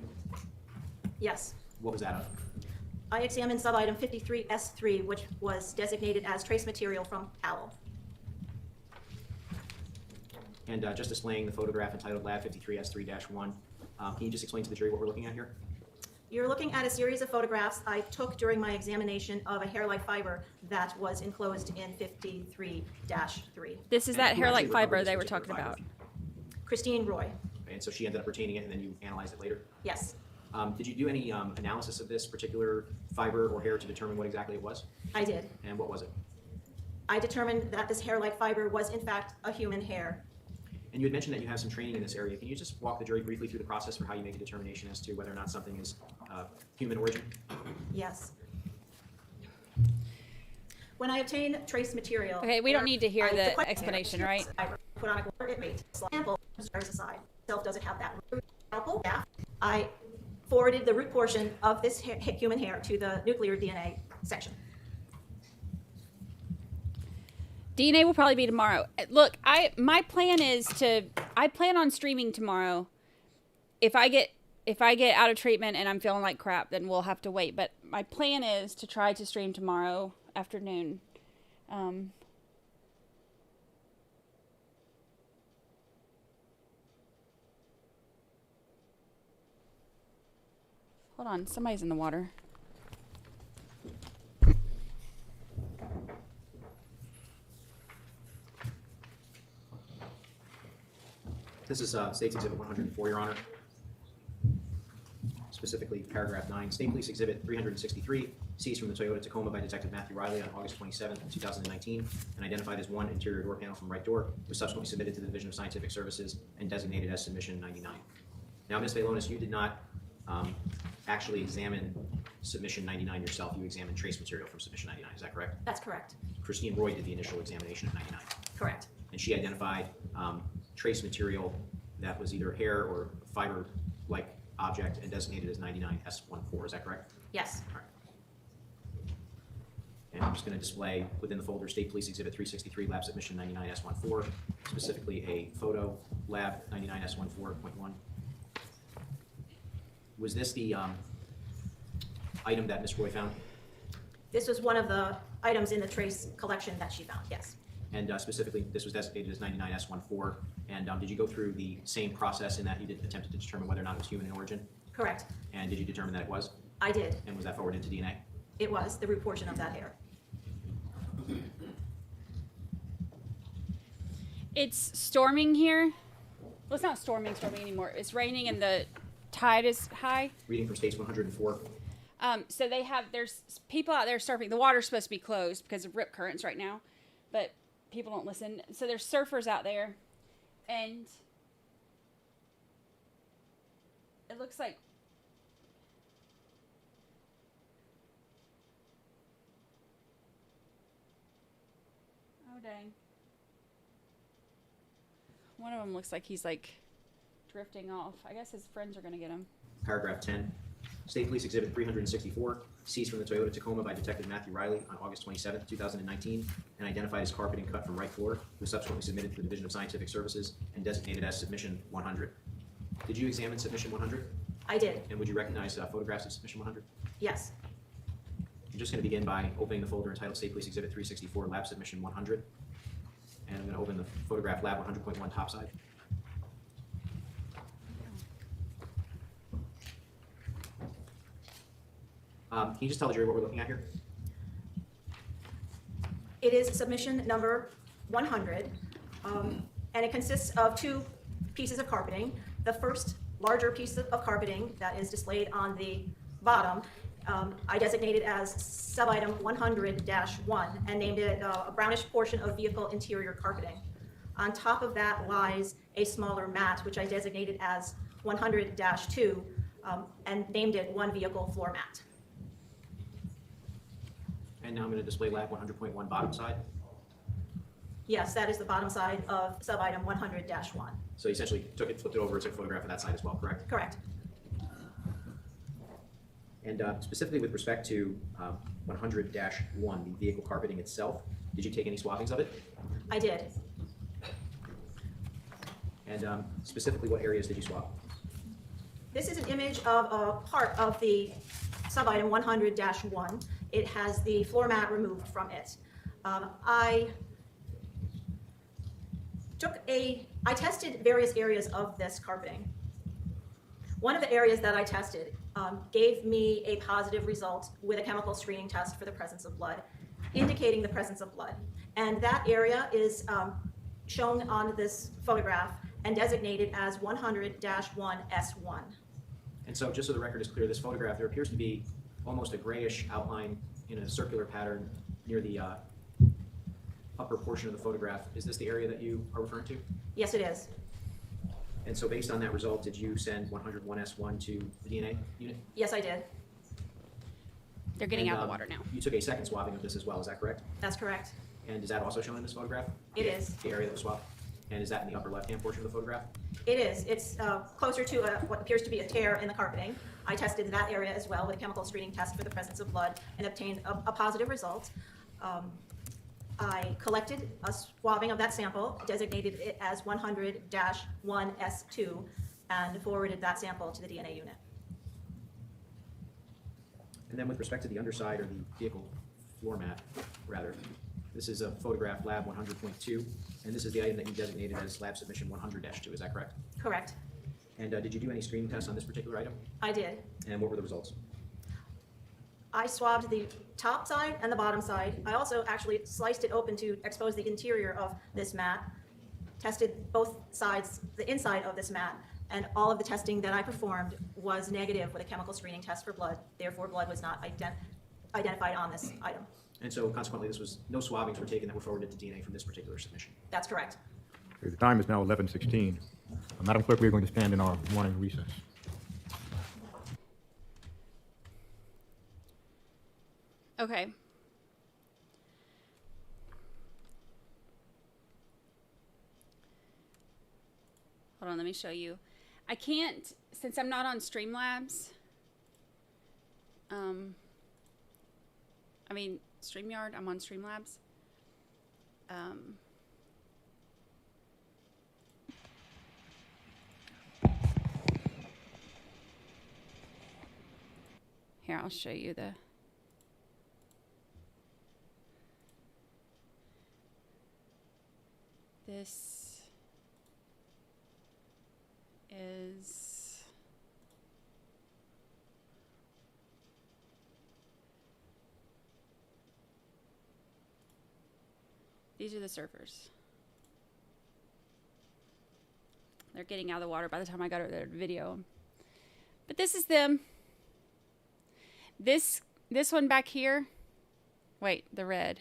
Yes. What was that of? I examined sub-item 53S3, which was designated as trace material from towel. And just displaying the photograph entitled Lab 53S3-1, can you just explain to the jury what we're looking at here? You're looking at a series of photographs I took during my examination of a hair-like fiber that was enclosed in 53-3. This is And that who hair-like actually fiber recovered they this were particular talking fiber? about. Christine Roy. And so she ended up retaining it, and then you analyzed it later? Yes, Did you do any analysis of this particular fiber or hair to determine what exactly it was? I did. And what was it? I determined that this hair-like fiber was in fact a human hair. And you had mentioned that you have some training in this area. Can you just walk the jury briefly through the process for how you make a determination as to whether or not something is human origin? Yes. When I obtain trace material. Okay, we don't need to hear I the collect explanation, hair, right? I put on a glove, it makes a sample, stars aside. Itself doesn't have that root sample. Yeah. I forwarded the root portion of this human hair to the nuclear DNA section. DNA will probably be tomorrow. Look, my plan is I plan on streaming tomorrow. If I get out of treatment and I'm feeling like crap, then we'll have to wait. But my plan is to try to stream tomorrow afternoon. Hold on, somebody's in the water. This is State's Exhibit 104, Your Honor. Specifically, paragraph 9, State Police Exhibit 363, seized from the Toyota Tacoma by Detective Matthew Riley on August 27, 2019, and identified as one interior door panel from right door, was subsequently submitted to the Division of Scientific Services and designated as submission 99. Now, Ms. Valonis, you did not actually examine submission 99 yourself. You examined trace material from submission 99. Is that correct? That's correct. Christine Roy did the initial examination of 99. Correct. And she identified trace material that was either hair or fiber-like object and designated as 99S14. Is that correct? Yes. All right. And I'm just going to display within the folder State Police Exhibit 363, Lab Submission 99S14, specifically a photo, Lab 99S14.1. Was this the item that Ms. Roy found? This was one of the items in the trace collection that she found, yes. And specifically, this was designated as 99S14. And did you go through the same process in that you did attempt to determine whether or not it was human in origin? Correct. And did you determine that it was? I did. And was that forwarded to DNA? It was, the root portion of that hair. It's storming here. Well, it's not storming anymore. It's raining and the tide is high. Reading from States 104. So there's people out there surfing. The water's supposed to be closed because of rip currents right now, but people don't listen. So there's surfers out there, and it looks like oh dang. One of them looks like he's like drifting off. I guess his friends are gonna get him. Paragraph 10. State Police Exhibit 364, seized from the Toyota Tacoma by Detective Matthew Riley on August 27, 2019, and identified as carpeting cut from right floor, was subsequently submitted to the Division of Scientific Services and designated as Submission 100. Did you examine Submission 100? I did, And would you recognize photographs of Submission 100? yes. I'm just going to begin by opening the folder entitled State Police Exhibit 364, Lab Submission 100. And I'm going to open the photograph Lab 100.1 topside. Can you just tell the jury what we're looking at here? It is submission number 100, and it consists of two pieces of carpeting. The first larger piece of carpeting that is displayed on the bottom, I designated as sub-item 100-1 and named it a brownish portion of vehicle interior carpeting. On top of that lies a smaller mat, which I designated as 100-2 and named it one vehicle floor mat. And now I'm going to display Lab 100.1 bottom side. Yes, that is the bottom side of sub-item 100-1. So you essentially took it, flipped it over, took a photograph of that side as well, correct? Correct. And specifically with respect to 100-1, the vehicle carpeting itself, did you take any swabbings of it? I did. And specifically, what areas did you swab? This is an image of a part of the sub-item 100-1. It has the floor mat removed from it. I tested various areas of this carpeting. One of the areas that I tested gave me a positive result with a chemical screening test for the presence of blood, indicating the presence of blood. And that area is shown on this photograph and designated as 100-1S1. And so just so the record is clear, this photograph, there appears to be almost a grayish outline in a circular pattern near the upper portion of the photograph. Is this the area that you are referring to? Yes, it is. And so based on that result, did you send 101S1 to the DNA unit? Yes, I did. They're getting And, out of the water now. You took a second swabbing of this as well, is that correct? That's correct. And is that also shown in this photograph? It is. The area that was swabbed? And is that in the upper left-hand portion of the photograph? It is. It's closer to what appears to be a tear in the carpeting. I tested that area as well with a chemical screening test for the presence of blood and obtained a positive result. I collected a swabbing of that sample, designated it as 100-1S2, and forwarded that sample to the DNA unit. And then with respect to the underside or the vehicle floor mat, rather, this is a photograph Lab 100.2, and this is the item that you designated as Lab Submission 100-2, is that correct? Correct. And did you do any screening tests on this particular item? I did. And what were the results? I swabbed the top side and the bottom side. I also actually sliced it open to expose the interior of this mat, tested both sides, the inside of this mat, and all of the testing that I performed was negative with a chemical screening test for blood. Therefore, blood was not identified on this item. And so consequently, no swabbings were taken that were forwarded to DNA from this particular submission. That's correct. Okay, the time is now 11:16. Madam Clerk, we are going to stand in our morning recess. Okay. Hold on, let me show you. I can't, since I'm not on Streamlabs, StreamYard, I'm on Streamlabs. Here, I'll show you the... This is these are the surfers. They're getting out of the water by the time I got their video. But this is them. This one back here. Wait, the red.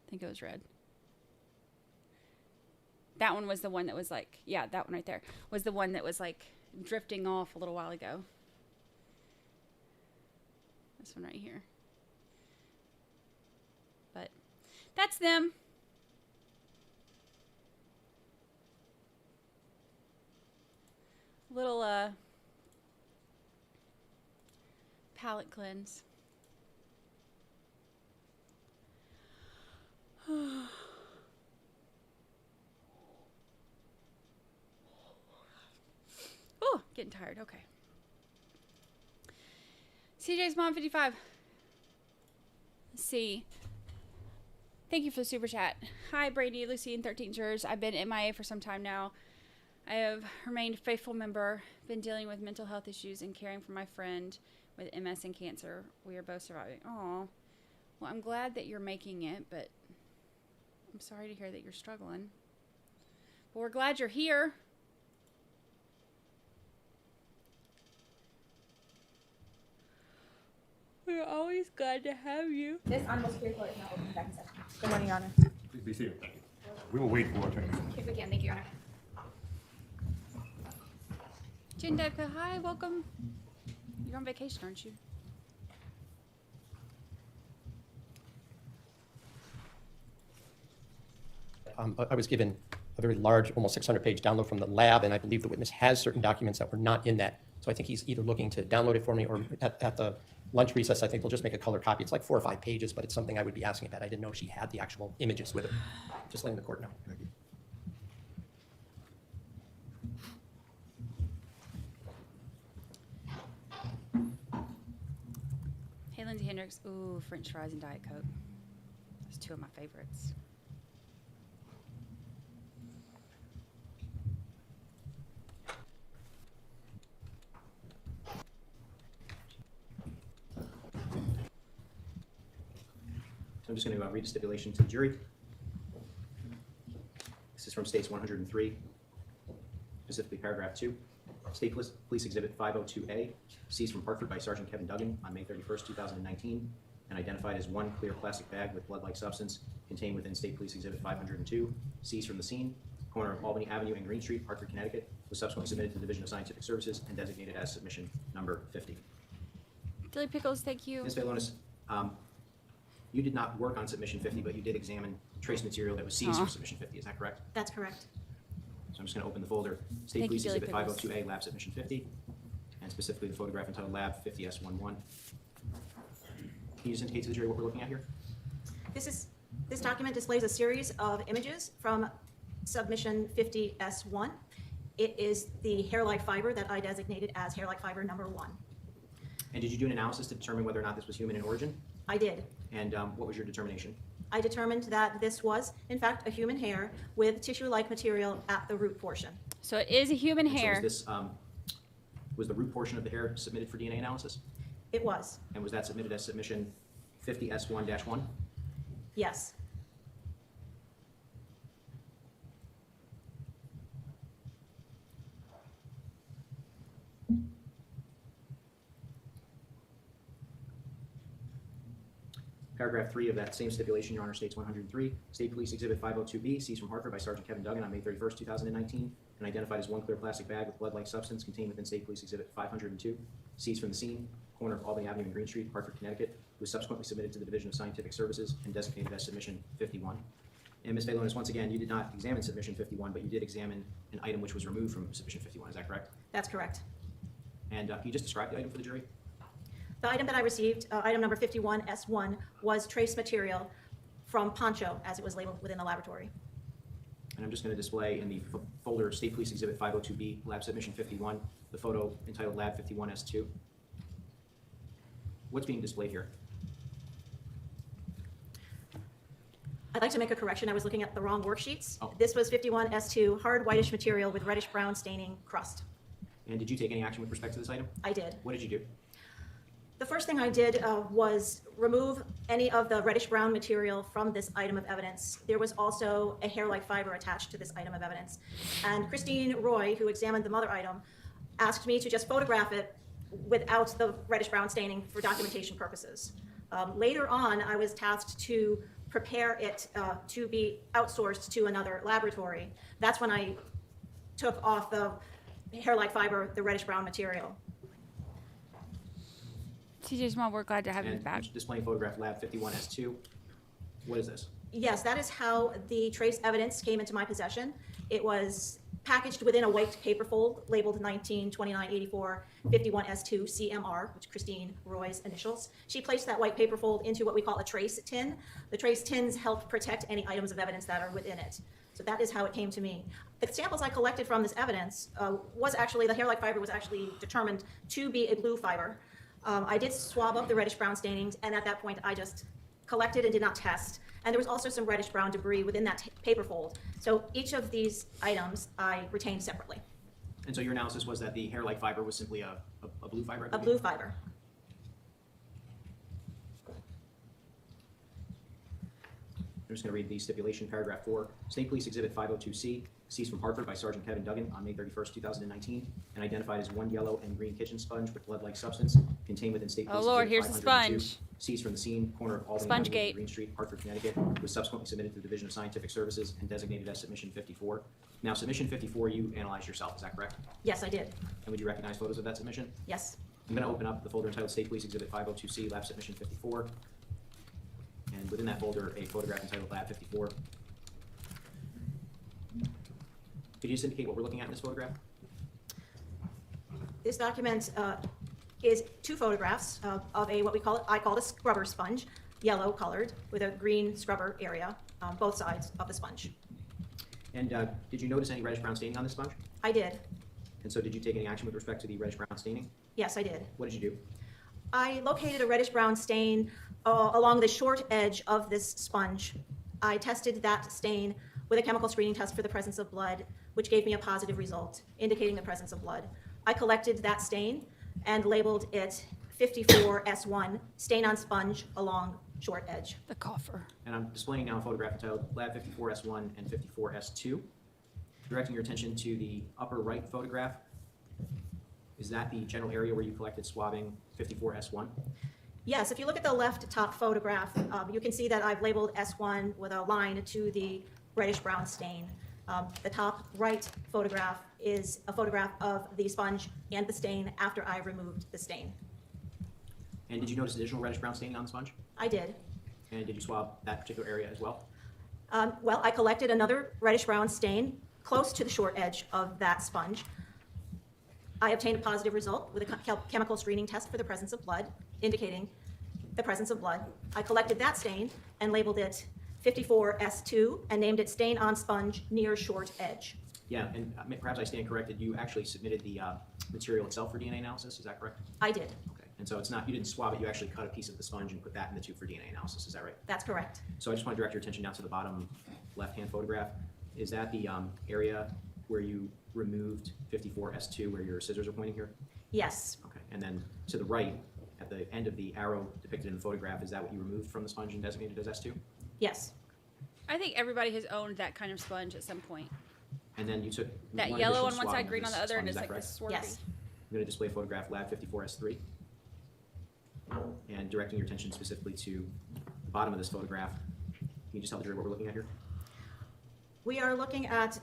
I think it was red. That one was the one that was like, yeah, that one right there was the one that was like drifting off a little while ago. This one right here. But that's them. Little palette cleanse. Oh, getting tired. Okay. CJ's mom 55. Let's see. Thank you for the super chat. Hi, Brandi, Lucy, and 13 jurors. I've been MIA for some time now. I have remained a faithful member, been dealing with mental health issues and caring for my friend with MS and cancer. We are both surviving. Aw. Well, I'm glad that you're making it, but I'm sorry to hear that you're struggling. But we're glad you're here. We're always glad to have you. This honorable superior court is now open back in session. Good morning, Your Honor. Please be seated. We will wait for attorney. If we can, thank you, Your Honor. Jindeka, hi, welcome. You're on vacation, aren't you? I was given a very large, almost 600-page download from the lab, and I believe the witness has certain documents that were not in that. So I think he's either looking to download it for me, or at the lunch recess, I think they'll just make a color copy. It's like 4 or 5 pages, but it's something I would be asking about. I didn't know she had the actual images with her. Just letting the court know. Thank you. Hey, Lindsay Hendricks. Ooh, French fries and Diet Coke. Those 2 of my favorites. So I'm just going to read a stipulation to the jury. This is from States 103, specifically paragraph 2. State Police Exhibit 502A, seized from Hartford by Sergeant Kevin Duggan on May 31st, 2019, and identified as 1 clear plastic bag with blood-like substance contained within State Police Exhibit 502, seized from the scene, corner of Albany Avenue and Green Street, Hartford, Connecticut, was subsequently submitted to the Division of Scientific Services and designated as submission number 50. Dilly Pickles, thank you. Ms. Valonis, you did not work on submission 50, but you did examine trace material that was seized from submission 50. Is that correct? That's correct. So I'm just going to open the folder. State Thank Police you, Exhibit Dilly Pickles. 502A, Lab Submission 50, and specifically the photograph entitled Lab 50S11. Can you just indicate to the jury what we're looking at here? This document displays a series of images from submission 50S1. It is the hair-like fiber that I designated as hair-like fiber number 1. And did you do an analysis to determine whether or not this was human in origin? I did. And what was your determination? I determined that this was, in fact, a human hair with tissue-like material at the root portion. So it is a human And hair. So was the root portion of the hair submitted for DNA analysis? It was. And was that submitted as submission 50S1-1? Yes. Paragraph 3 of that same stipulation, Your Honor, states 103. State Police Exhibit 502B, seized from Hartford by Sergeant Kevin Duggan on May 31st, 2019, and identified as 1 clear plastic bag with blood-like substance contained within State Police Exhibit 502, seized from the scene, corner of Albany Avenue and Green Street, Hartford, Connecticut, was subsequently submitted to the Division of Scientific Services and designated as submission 51. And Ms. Valonis, once again, you did not examine submission 51, but you did examine an item which was removed from submission 51. Is that correct? That's correct. And can you just describe the item for the jury? The item that I received, item number 51S1, was trace material from poncho, as it was labeled within the laboratory. And I'm just going to display in the folder State Police Exhibit 502B, Lab Submission 51, the photo entitled Lab 51S2. What's being displayed here? I'd like to make a correction. I was looking at the wrong worksheets. Oh. This was 51S2, hard whitish material with reddish brown staining crust. And did you take any action with respect to this item? I did. What did you do? The first thing I did was remove any of the reddish brown material from this item of evidence. There was also a hair-like fiber attached to this item of evidence. And Christine Roy, who examined the mother item, asked me to just photograph it without the reddish brown staining for documentation purposes. Later on, I was tasked to prepare it to be outsourced to another laboratory. That's when I took off the hair-like fiber, the reddish brown material. TJ Small, we're glad to have you And back. displaying photograph lab 51S2. What is this? Yes, that is how the trace evidence came into my possession. It was packaged within a white paper fold labeled 192984 51S2 CMR, which Christine Roy's initials. She placed that white paper fold into what we call a trace tin. The trace tins help protect any items of evidence that are within it. So that is how it came to me. The samples I collected from this evidence was actually, the hair-like fiber was actually determined to be a blue fiber. I did swab up the reddish-brown stainings, and at that point I just collected and did not test. And there was also some reddish-brown debris within that paper fold. So each of these items I retained separately. And so your analysis was that the hair-like fiber was simply a blue fiber? A blue fiber. I'm just going to read the stipulation, paragraph 4. State Police Exhibit 502C, seized from Hartford by Sergeant Kevin Duggan on May 31st, 2019, and identified as one yellow and green kitchen sponge with blood-like substance contained within State Police Oh Lord, Exhibit here's the 502, sponge. seized from the scene, corner of Albany Sponge Avenue gate. and Green Street, Hartford, Connecticut, was subsequently submitted to the Division of Scientific Services and designated as Submission 54. Now, Submission 54 you analyzed yourself, is that correct? Yes, I did. And would you recognize photos of that submission? Yes. I'm going to open up the folder entitled State Police Exhibit 502C, Lab Submission 54. And within that folder, a photograph entitled Lab 54. Could you just indicate what we're looking at in this photograph? This document is two photographs of a, what we call it, I call it a scrubber sponge, yellow colored, with a green scrubber area on both sides of the sponge. And did you notice any reddish-brown staining on this sponge? I did. And so did you take any action with respect to the reddish-brown staining? Yes, I did. What did you do? I located a reddish-brown stain along the short edge of this sponge. I tested that stain with a chemical screening test for the presence of blood, which gave me a positive result, indicating the presence of blood. I collected that stain and labeled it 54S1, stain on sponge along short edge. The coffer. And I'm displaying now a photograph entitled Lab 54S1 and 54S2. Directing your attention to the upper right photograph. Is that the general area where you collected swabbing 54S1? Yes, if you look at the left top photograph, you can see that I've labeled S1 with a line to the reddish-brown stain. The top right photograph is a photograph of the sponge and the stain after I removed the stain. And did you notice additional reddish-brown staining on the sponge? I did. And did you swab that particular area as well? Well, I collected another reddish-brown stain close to the short edge of that sponge. I obtained a positive result with a chemical screening test for the presence of blood, indicating the presence of blood. I collected that stain and labeled it 54S2 and named it stain on sponge near short edge. Yeah, and perhaps I stand corrected, you actually submitted the material itself for DNA analysis, is that correct? I did. Okay, and so it's not, you didn't swab it, you actually cut a piece of the sponge and put that in the tube for DNA analysis, is that right? That's correct. So I just want to direct your attention now to the bottom left-hand photograph. Is that the area where you removed 54S2, where your scissors are pointing here? Yes. Okay, and then to the right, at the end of the arrow depicted in the photograph, is that what you removed from the sponge and designated as S2? Yes. I think everybody has owned that kind of sponge at some point. And then you took That one yellow additional on one swab side, of green on this the other, sponge, and is it's that like this correct? swirly. Yes. I'm going to display photograph lab 54S3 and directing your attention specifically to the bottom of this photograph. Can you just tell the jury what we're looking at here? We are looking at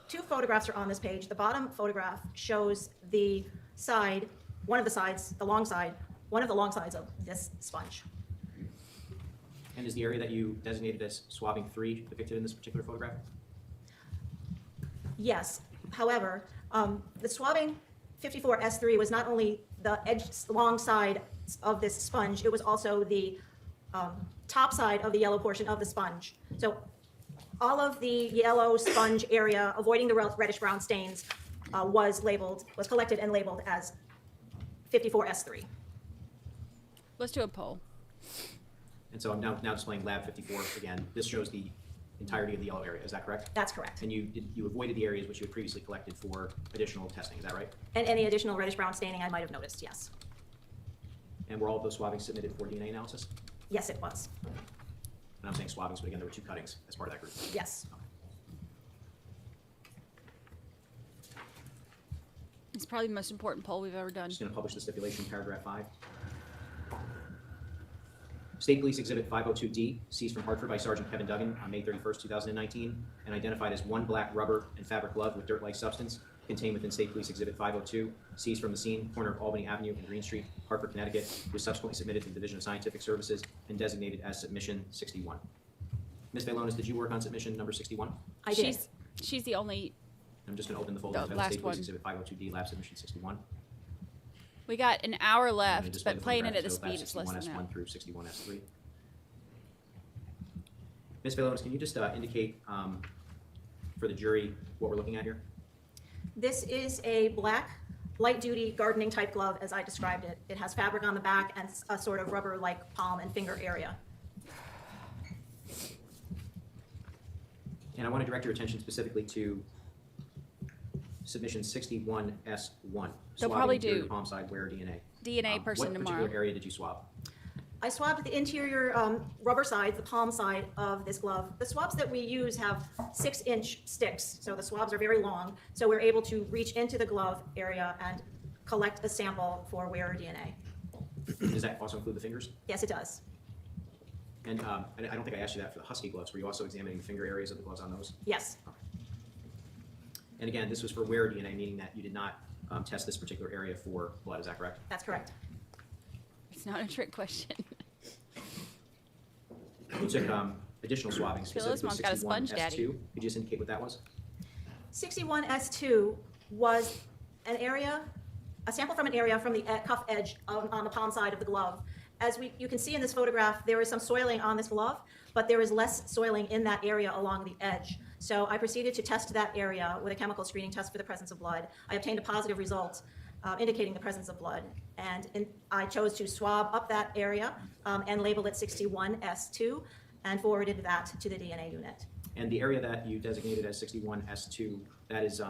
two photographs are on this page. The bottom photograph shows the side, one of the sides, the long side, one of the long sides of this sponge. And is the area that you designated as swabbing 3 depicted in this particular photograph? Yes. However, the swabbing 54S3 was not only the edge, long side of this sponge, it was also the top side of the yellow portion of the sponge. So all of the yellow sponge area, avoiding the reddish-brown stains, was collected and labeled as 54S3. Let's do a poll. And so I'm now displaying lab 54 again. This shows the entirety of the yellow area, is that correct? That's correct. And you avoided the areas which you had previously collected for additional testing, is that right? And any additional reddish-brown staining I might have noticed, yes. And were all of those swabbings submitted for DNA analysis? Yes, it was. And I'm saying swabbings, but again, there were 2 cuttings as part of that group. Yes. It's probably the most important poll we've ever done. Just going to publish the stipulation, paragraph 5. State Police Exhibit 502D, seized from Hartford by Sergeant Kevin Duggan on May 31st, 2019, and identified as 1 black rubber and fabric glove with dirt-like substance, contained within State Police Exhibit 502, seized from the scene, corner of Albany Avenue and Green Street, Hartford, Connecticut, was subsequently submitted to the Division of Scientific Services and designated as Submission 61. Ms. Valonis, did you work on Submission number 61? I did. She's the only. I'm just going to open the folder. The last State Police one. Exhibit 502D, Lab Submission 61. We got an hour And left, display but the playing it photograph, at the so Lab speed it's less than 61S1 that. through 61S3. Ms. Valonis, can you just indicate for the jury what we're looking at here? This is a black, light-duty gardening type glove, as I described it. It has fabric on the back and a sort of rubber-like palm and finger area. And I want to direct your attention specifically to Submission 61S1. They'll swabbing probably interior do palm side wear DNA. DNA person what tomorrow. particular area did you swab? I swabbed the interior rubber side, the palm side of this glove. The swabs that we use have 6-inch sticks, so the swabs are very long, so we're able to reach into the glove area and collect a sample for wearer DNA. Does that also include the fingers? Yes, it does. And I don't think I asked you that for the Husky gloves. Were you also examining the finger areas of the gloves on those? Yes. And again, this was for wearer DNA, meaning that you did not test this particular area for blood. Is that correct? That's correct. It's not a trick question. You took additional swabbing, Phyllis, specifically Mom's got a sponge, 61S2. Daddy. Could you just indicate what that was? 61S2 was an area, a sample from an area from the cuff edge on the palm side of the glove. As you can see in this photograph, there is some soiling on this glove, but there is less soiling in that area along the edge. So I proceeded to test that area with a chemical screening test for the presence of blood. I obtained a positive result indicating the presence of blood, and I chose to swab up that area and labeled it 61S2 and forwarded that to the DNA unit. And the area that you designated as 61S2, that is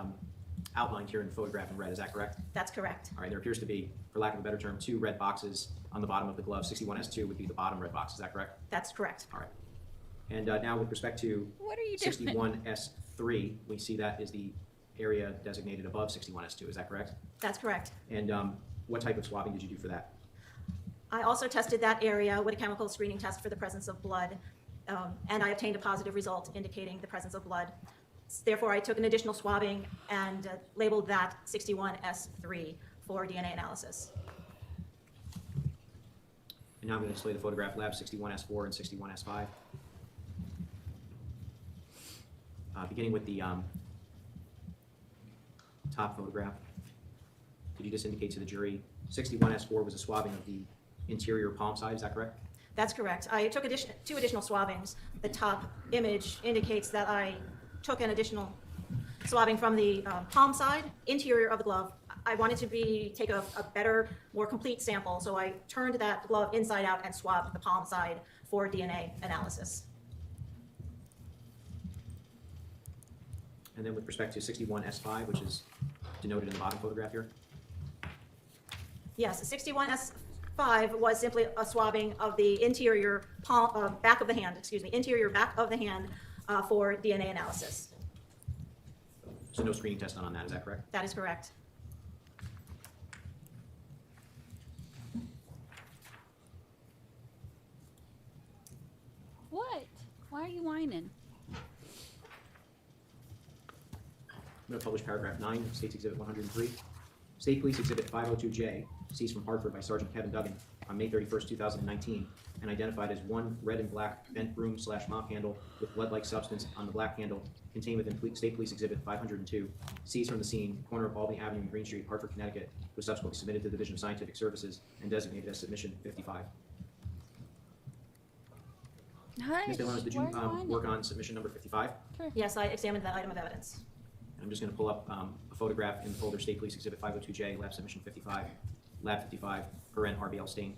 outlined here in the photograph in red. Is that correct? That's correct. All right, there appears to be, for lack of a better term, 2 red boxes on the bottom of the glove. 61S2 would be the bottom red box. Is that correct? That's correct. All right. And now with respect to What are you doing? 61S3, we see that is the area designated above 61S2. Is that correct? That's correct. And what type of swabbing did you do for that? I also tested that area with a chemical screening test for the presence of blood, and I obtained a positive result indicating the presence of blood. Therefore, I took an additional swabbing and labeled that 61S3 for DNA analysis. And now I'm going to display the photograph lab 61S4 and 61S5. Beginning with the top photograph, could you just indicate to the jury 61S4 was a swabbing of the interior palm side, is that correct? That's correct. I took 2 additional swabbings. The top image indicates that I took an additional swabbing from the palm side, interior of the glove. I wanted to take a better, more complete sample, so I turned that glove inside out and swabbed the palm side for DNA analysis. And then with respect to 61S5, which is denoted in the bottom photograph here? Yes, 61S5 was simply a swabbing of the interior back of the hand, interior back of the hand for DNA analysis. So no screening test done on that, is that correct? That is correct. What? Why are you whining? I'm going to publish paragraph 9 of State's Exhibit 103. State Police Exhibit 502J, seized from Hartford by Sergeant Kevin Duggan on May 31st, 2019, and identified as 1 red and black bent broom/mop handle with blood-like substance on the black handle, contained within State Police Exhibit 502, seized from the scene, corner of Albany Avenue and Green Street, Hartford, Connecticut, was subsequently submitted to the Division of Scientific Services and designated as Submission 55. Ms. DeLonis, did you work on submission number 55? Sure. Yes, I examined that item of evidence. I'm just going to pull up a photograph in the folder State Police Exhibit 502J, Lab Submission 55, Lab 55, per N RBL stain.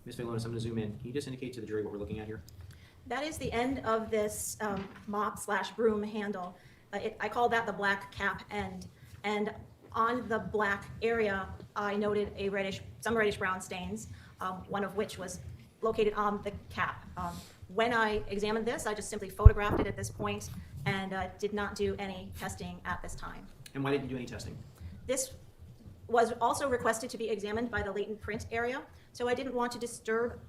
Ms. Velonis, I'm going to zoom in. Can you just indicate to the jury what we're looking at here? That is the end of this mop/broom handle. I call that the black cap end. And on the black area, I noted some reddish brown stains, one of which was located on the cap. When I examined this, I just simply photographed it at this point and did not do any testing at this time. And why didn't you do any testing? This was also requested to be examined by the latent print area, so I didn't want to disturb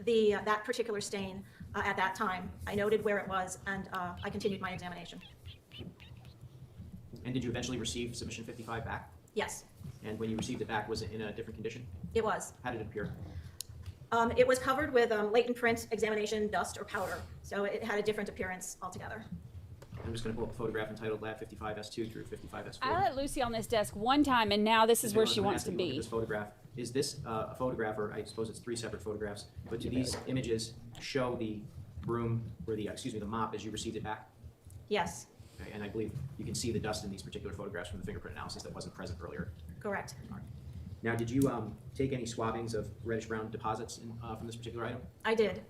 that particular stain at that time. I noted where it was, and I continued my examination. And did you eventually receive submission 55 back? Yes, And when you received it back, was it in a different condition? it was. How did it appear? It was covered with latent print examination dust or powder, so it had a different appearance altogether. I'm just going to pull up a photograph entitled Lab 55S2 through 55S4. I let Lucy on this desk one time, and now this is where she wants to Look at be. this photograph. Is this a photograph, or I suppose it's 3 separate photographs, but do these images show the broom, or the mop as you received it back? Yes, Okay, and I believe you can see the dust in these particular photographs from the fingerprint analysis that wasn't present earlier. correct. Now, did you take any swabbings of reddish-brown deposits from this particular item? I did,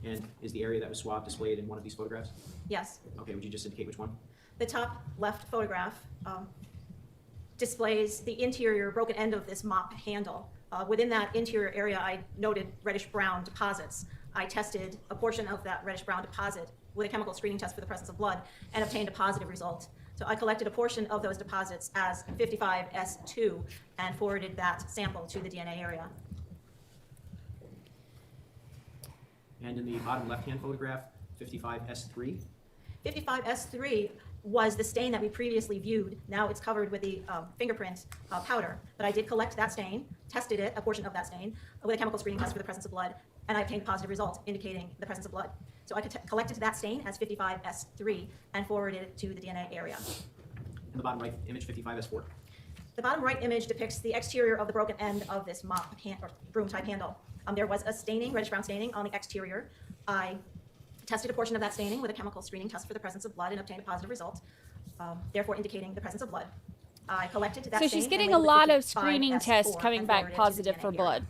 And is the area that was swabbed displayed in one of these photographs? yes. Okay, would you just indicate which one? The top left photograph displays the interior broken end of this mop handle. Within that interior area, I noted reddish-brown deposits. I tested a portion of that reddish-brown deposit with a chemical screening test for the presence of blood and obtained a positive result. So I collected a portion of those deposits as 55S2 and forwarded that sample to the DNA area. And in the bottom left-hand photograph, 55S3? 55S3 was the stain that we previously viewed. Now it's covered with the fingerprint powder. But I did collect that stain, tested it, a portion of that stain, with a chemical screening test for the presence of blood, and I obtained a positive result indicating the presence of blood. So I collected that stain as 55S3 and forwarded it to the DNA area. In the bottom right image, 55S4? The bottom right image depicts the exterior of the broken end of this mop or broom type handle. There was a staining, reddish brown staining on the exterior. I tested a portion of that staining with a chemical screening test for the presence of blood and obtained a positive result, therefore indicating the presence of blood. I collected that So stain she's and getting a labeled lot it of screening 55S4 tests coming and back forwarded it to the positive DNA for area. blood.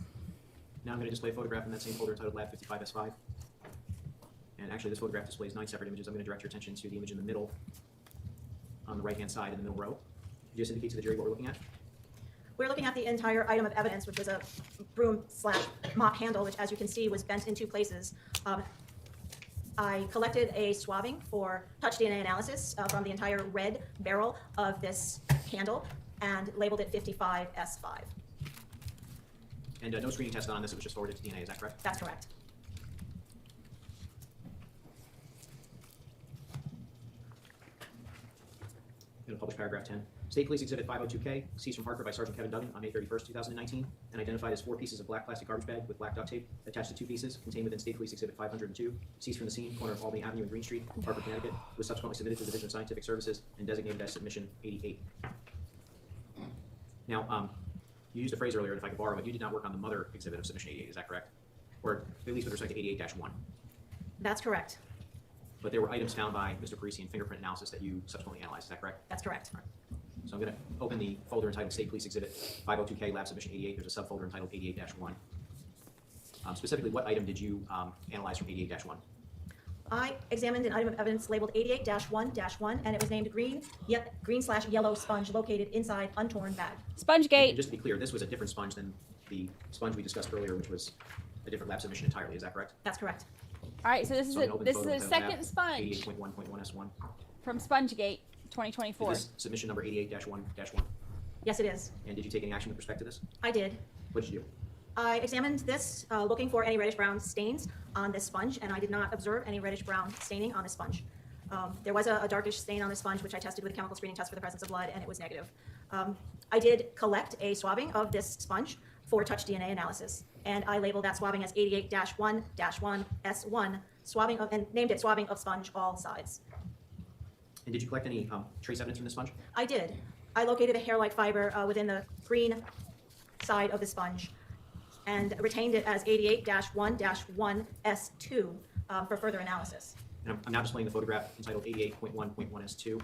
Now I'm going to display a photograph in that same folder entitled Lab 55S5. And actually, this photograph displays 9 separate images. I'm going to direct your attention to the image in the middle, on the right-hand side in the middle row. Could you just indicate to the jury what we're looking at? We're looking at the entire item of evidence, which was a broom/mop handle, which, as you can see, was bent in 2 places. I collected a swabbing for touch DNA analysis from the entire red barrel of this handle and labeled it 55S5. And no screening test on this, it was just forwarded to DNA, is that correct? That's correct. I'm going to publish paragraph 10. State Police Exhibit 502K, seized from Hartford by Sergeant Kevin Duggan on May 31st, 2019, and identified as 4 pieces of black plastic garbage bag with black duct tape attached to 2 pieces contained within State Police Exhibit 502, seized from the scene, corner of Albany Avenue and Green Street, Hartford, Connecticut, was subsequently submitted to the Division of Scientific Services and designated as Submission 88. Now, you used a phrase earlier, and if I could borrow it, you did not work on the mother exhibit of Submission 88, is that correct? Or at least with respect to 88-1. That's correct. But there were items found by Mr. Parisi in fingerprint analysis that you subsequently analyzed, is that correct? That's correct. So I'm going to open the folder entitled State Police Exhibit 502K Lab Submission 88. There's a subfolder entitled 88-1. Specifically, what item did you analyze from 88-1? I examined an item of evidence labeled 88-1-1, and it was named green/yellow sponge located inside untorn bag. Spongegate. And just to be clear, this was a different sponge than the sponge we discussed earlier, which was a different lab submission entirely. Is that correct? That's correct. All right, so this is So I'm gonna open this the is photo the entitled second sponge 88.1.1S1. from Spongegate 2024. Is this submission number 88-1-1? Yes, it is. And did you take any action with respect to this? I did. What did you do? I examined this looking for any reddish-brown stains on this sponge, and I did not observe any reddish-brown staining on this sponge. There was a darkish stain on this sponge, which I tested with a chemical screening test for the presence of blood, and it was negative. I did collect a swabbing of this sponge for touch DNA analysis, and I labeled that swabbing as 88-1-1S1, swabbing of, and named it swabbing of sponge all sides. And did you collect any trace evidence from this sponge? I did. I located a hair-like fiber within the green side of the sponge and retained it as 88-1-1S2 for further analysis. And I'm now displaying the photograph entitled 88.1.1S2. And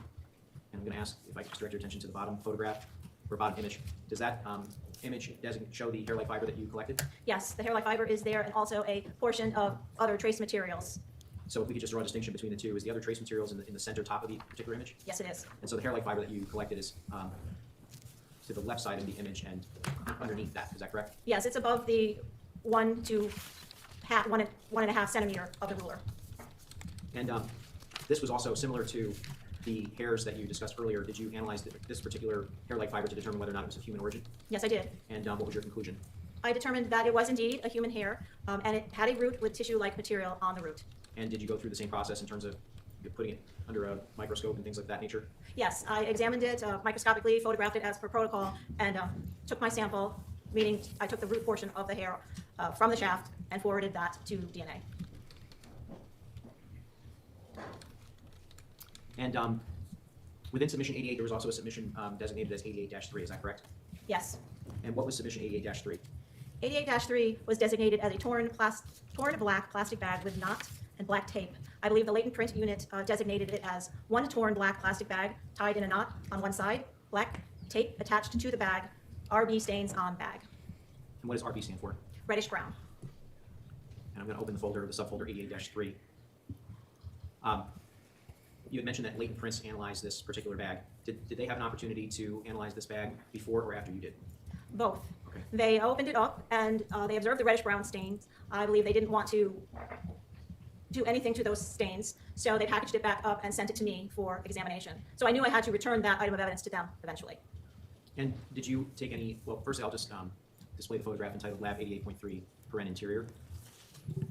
I'm going to ask if I could just direct your attention to the bottom photograph. or bottom image, does that image show the hair-like fiber that you collected? Yes, the hair-like fiber is there and also a portion of other trace materials. So if we could just draw a distinction between the two, is the other trace materials in the center top of the particular image? Yes, it is. And so the hair-like fiber that you collected is to the left side of the image and underneath that, is that correct? Yes, it's above the 1 to 1.5 centimeter of the ruler. And this was also similar to the hairs that you discussed earlier. Did you analyze this particular hair-like fiber to determine whether or not it was of human origin? Yes, I did. And what was your conclusion? I determined that it was indeed a human hair, and it had a root with tissue-like material on the root. And did you go through the same process in terms of putting it under a microscope and things like that nature? Yes, I examined it microscopically, photographed it as per protocol, and took my sample, meaning I took the root portion of the hair from the shaft and forwarded that to DNA. And within submission 88, there was also a submission designated as 88-3, is that correct? Yes. And what was submission 88-3? 88-3 was designated as a torn black plastic bag with knot and black tape. I believe the latent print unit designated it as one torn black plastic bag tied in a knot on one side, black tape attached to the bag, RB stains on bag. And what does RB stand for? Reddish brown. And I'm going to open the folder, the subfolder 88-3. You had mentioned that latent prints analyzed this particular bag. Did they have an opportunity to analyze this bag before or after you did? Both. Okay. They opened it up and they observed the reddish brown stains. I believe they didn't want to do anything to those stains, so they packaged it back up and sent it to me for examination. So I knew I had to return that item of evidence to them eventually. And did you take any, well, firstly, I'll just display the photograph entitled Lab 88.3 Paren Interior. Can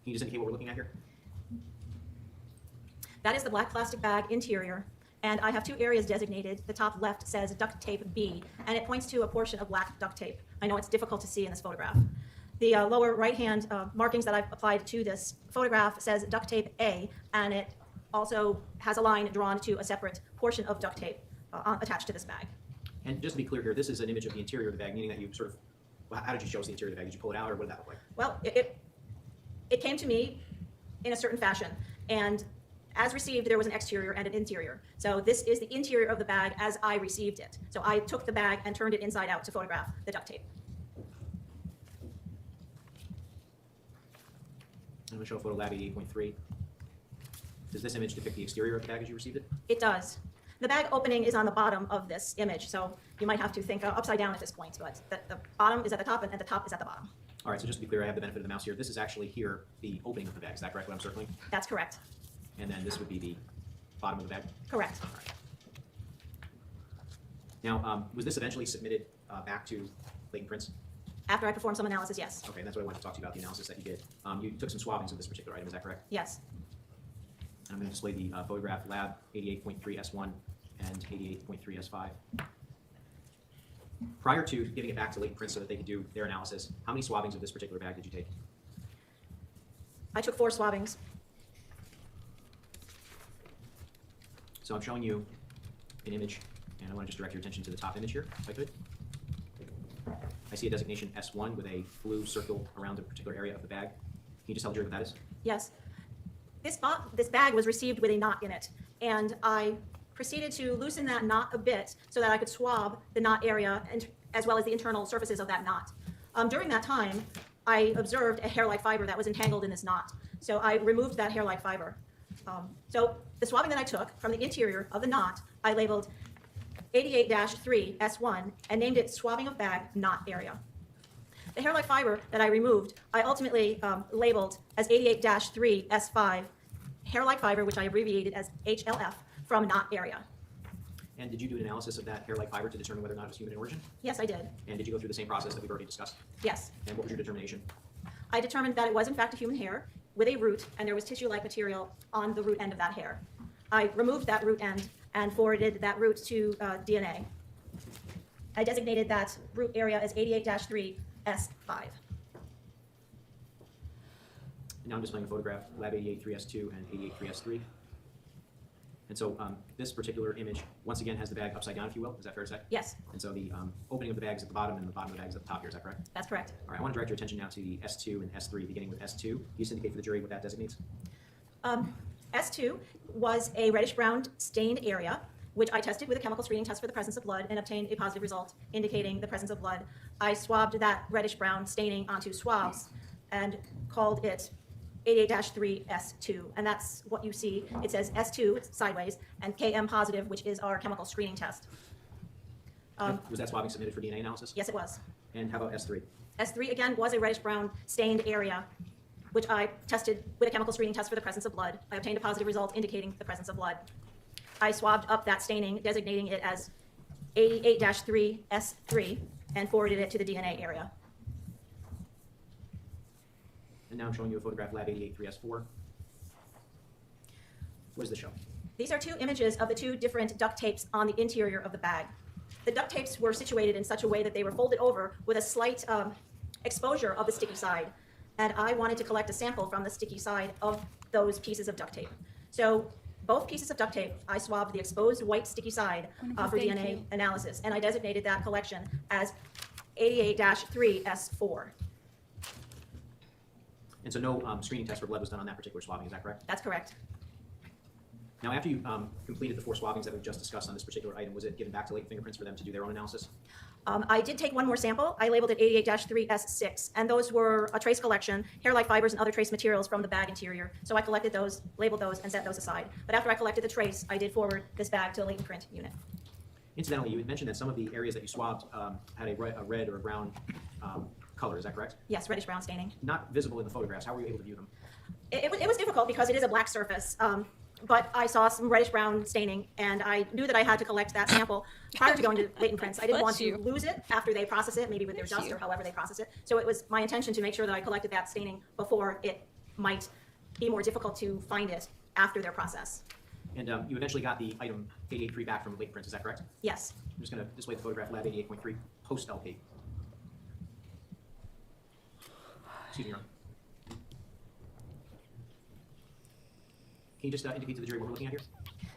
you just indicate what we're looking at here? That is the black plastic bag interior, and I have two areas designated. The top left says duct tape B, and it points to a portion of black duct tape. I know it's difficult to see in this photograph. The lower right-hand markings that I've applied to this photograph says duct tape A, and it also has a line drawn to a separate portion of duct tape attached to this bag. And just to be clear here, this is an image of the interior of the bag, meaning that you sort of, well, how did you show us the interior of the bag? Did you pull it out, or what did that look like? Well, it came to me in a certain fashion, and as received, there was an exterior and an interior. So this is the interior of the bag as I received it. So I took the bag and turned it inside out to photograph the duct tape. I'm going to show photo Lab 88.3. Does this image depict the exterior of the bag as you received it? It does. The bag opening is on the bottom of this image, so you might have to think upside down at this point, but the bottom is at the top and the top is at the bottom. All right, so just to be clear, I have the benefit of the mouse here. This is actually here, the opening of the bag. Is that correct, what I'm circling? That's correct. And then this would be the bottom of the bag? Correct. All right. Now, was this eventually submitted back to latent prints? After I performed some analysis, yes. Okay, and that's what I wanted to talk to you about, the analysis that you did. You took some swabbings of this particular item, is that correct? Yes. I'm going to display the photograph Lab 88.3 S1 and 88.3 S5. Prior to giving it back to latent prints so that they could do their analysis, how many swabbings of this particular bag did you take? I took 4 swabbings. So I'm showing you an image, and I want to just direct your attention to the top image here, if I could. I see a designation S1 with a blue circle around a particular area of the bag. Can you just tell Jerry what that is? Yes. This bag was received with a knot in it, and I proceeded to loosen that knot a bit so that I could swab the knot area and, as well as the internal surfaces of that knot. During that time, I observed a hair-like fiber that was entangled in this knot, so I removed that hair-like fiber. So the swabbing that I took from the interior of the knot, I labeled 88-3 S1 and named it swabbing of bag knot area. The hair-like fiber that I removed, I ultimately labeled as 88-3 S5 hair-like fiber, which I abbreviated as HLF, from knot area. And did you do an analysis of that hair-like fiber to determine whether or not it was human in origin? Yes, I did. And did you go through the same process that we've already discussed? Yes. And what was your determination? I determined that it was in fact a human hair with a root, and there was tissue-like material on the root end of that hair. I removed that root end and forwarded that root to DNA. I designated that root area as 88-3 S5. Now I'm displaying a photograph, Lab 88-3S2 and 88-3S3. And so this particular image, once again, has the bag upside down, if you will. Is that fair to say? Yes. And so the opening of the bag is at the bottom, and the bottom of the bag is at the top here. Is that correct? That's correct. All right, I want to direct your attention now to the S2 and S3, beginning with S2. Can you just indicate for the jury what that designates? S2 was a reddish-brown stained area, which I tested with a chemical screening test for the presence of blood and obtained a positive result indicating the presence of blood. I swabbed that reddish-brown staining onto swabs and called it 88-3S2, and that's what you see. It says S2, it's sideways, and KM positive, which is our chemical screening test. Was that swabbing submitted for DNA analysis? Yes, it was. And how about S3? S3, again, was a reddish-brown stained area, which I tested with a chemical screening test for the presence of blood. I obtained a positive result indicating the presence of blood. I swabbed up that staining, designating it as 88-3S3, and forwarded it to the DNA area. And now I'm showing you a photograph lab 88-3S4. What does this show? These are two images of the two different duct tapes on the interior of the bag. The duct tapes were situated in such a way that they were folded over with a slight exposure of the sticky side. And I wanted to collect a sample from the sticky side of those pieces of duct tape. So both pieces of duct tape, I swabbed the exposed white sticky side for DNA analysis, and I designated that collection as 88-3S4. And so no screening test for blood was done on that particular swabbing, is that correct? That's correct. Now, after you completed the 4 swabbings that we've just discussed on this particular item, was it given back to Latent Fingerprints for them to do their own analysis? I did take one more sample. I labeled it 88-3S6, and those were a trace collection, hair-like fibers and other trace materials from the bag interior. So I collected those, labeled those, and set those aside. But after I collected the trace, I did forward this bag to the latent print unit. Incidentally, you had mentioned that some of the areas that you swabbed had a red or a brown color, is that correct? Yes, reddish-brown staining. Not visible in the photographs. How were you able to view them? It was difficult because it is a black surface. But I saw some reddish-brown staining, and I knew that I had to collect that sample prior to going to latent prints. I didn't want to lose it after they process it, maybe with their dust or however they process it. So it was my intention to make sure that I collected that staining before it might be more difficult to find it after their process. And you eventually got the item 88.3 back from latent prints, is that correct? Yes. I'm just going to display the photograph lab 88.3 post-LP. Excuse me, Your Honor. Can you just indicate to the jury what we're looking at here?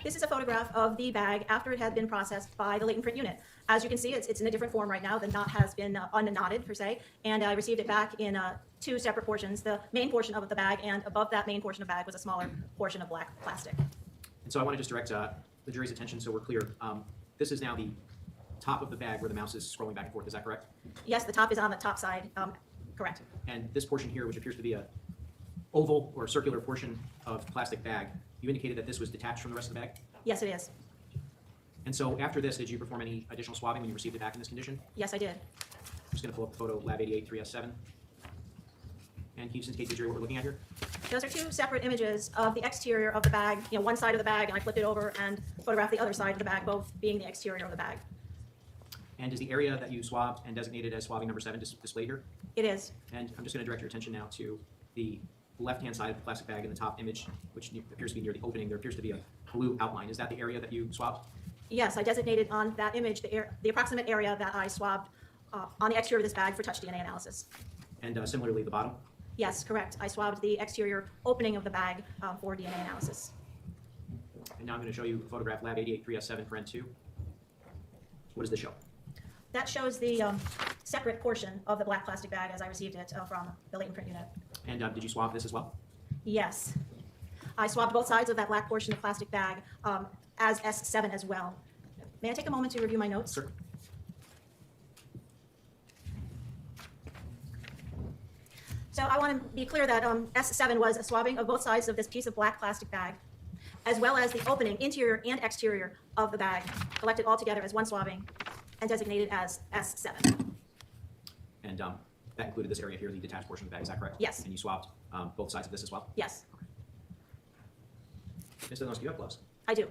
This is a photograph of the bag after it had been processed by the latent print unit. As you can see, it's in a different form right now. The knot has been unknotted, per se, and I received it back in 2 separate portions. The main portion of the bag, and above that main portion of the bag was a smaller portion of black plastic. And so I want to just direct the jury's attention so we're clear. This is now the top of the bag where the mouse is scrolling back and forth, is that correct? Yes, the top is on the top side, correct. And this portion here, which appears to be a oval or circular portion of plastic bag, you indicated that this was detached from the rest of the bag? Yes, it is. And so after this, did you perform any additional swabbing when you received it back in this condition? Yes, I did. I'm just going to pull up the photo, lab 88-3S7. And can you just indicate to the jury what we're looking at here? Those are 2 separate images of the exterior of the bag, one side of the bag, and I flipped it over and photographed the other side of the bag, both being the exterior of the bag. And is the area that you swabbed and designated as swabbing number 7 displayed here? It is. And I'm just going to direct your attention now to the left-hand side of the plastic bag in the top image, which appears to be near the opening. There appears to be a blue outline. Is that the area that you swabbed? Yes, I designated on that image the approximate area that I swabbed on the exterior of this bag for touch DNA analysis. And similarly, the bottom? Yes, correct. I swabbed the exterior opening of the bag for DNA analysis. And now I'm going to show you photograph lab 88-3S7 paren 2. What does this show? That shows the separate portion of the black plastic bag as I received it from the latent print unit. And did you swab this as well? Yes. I swabbed both sides of that black portion of plastic bag as S7 as well. May I take a moment to review my notes? Sure. So I want to be clear that S7 was a swabbing of both sides of this piece of black plastic bag, as well as the opening, interior and exterior of the bag, collected all together as one swabbing and designated as S7. And that included this area here, the detached portion of the bag, is that correct? Yes. And you swabbed both sides of this as well? Yes. Ms. Dulos, do you have gloves? I do.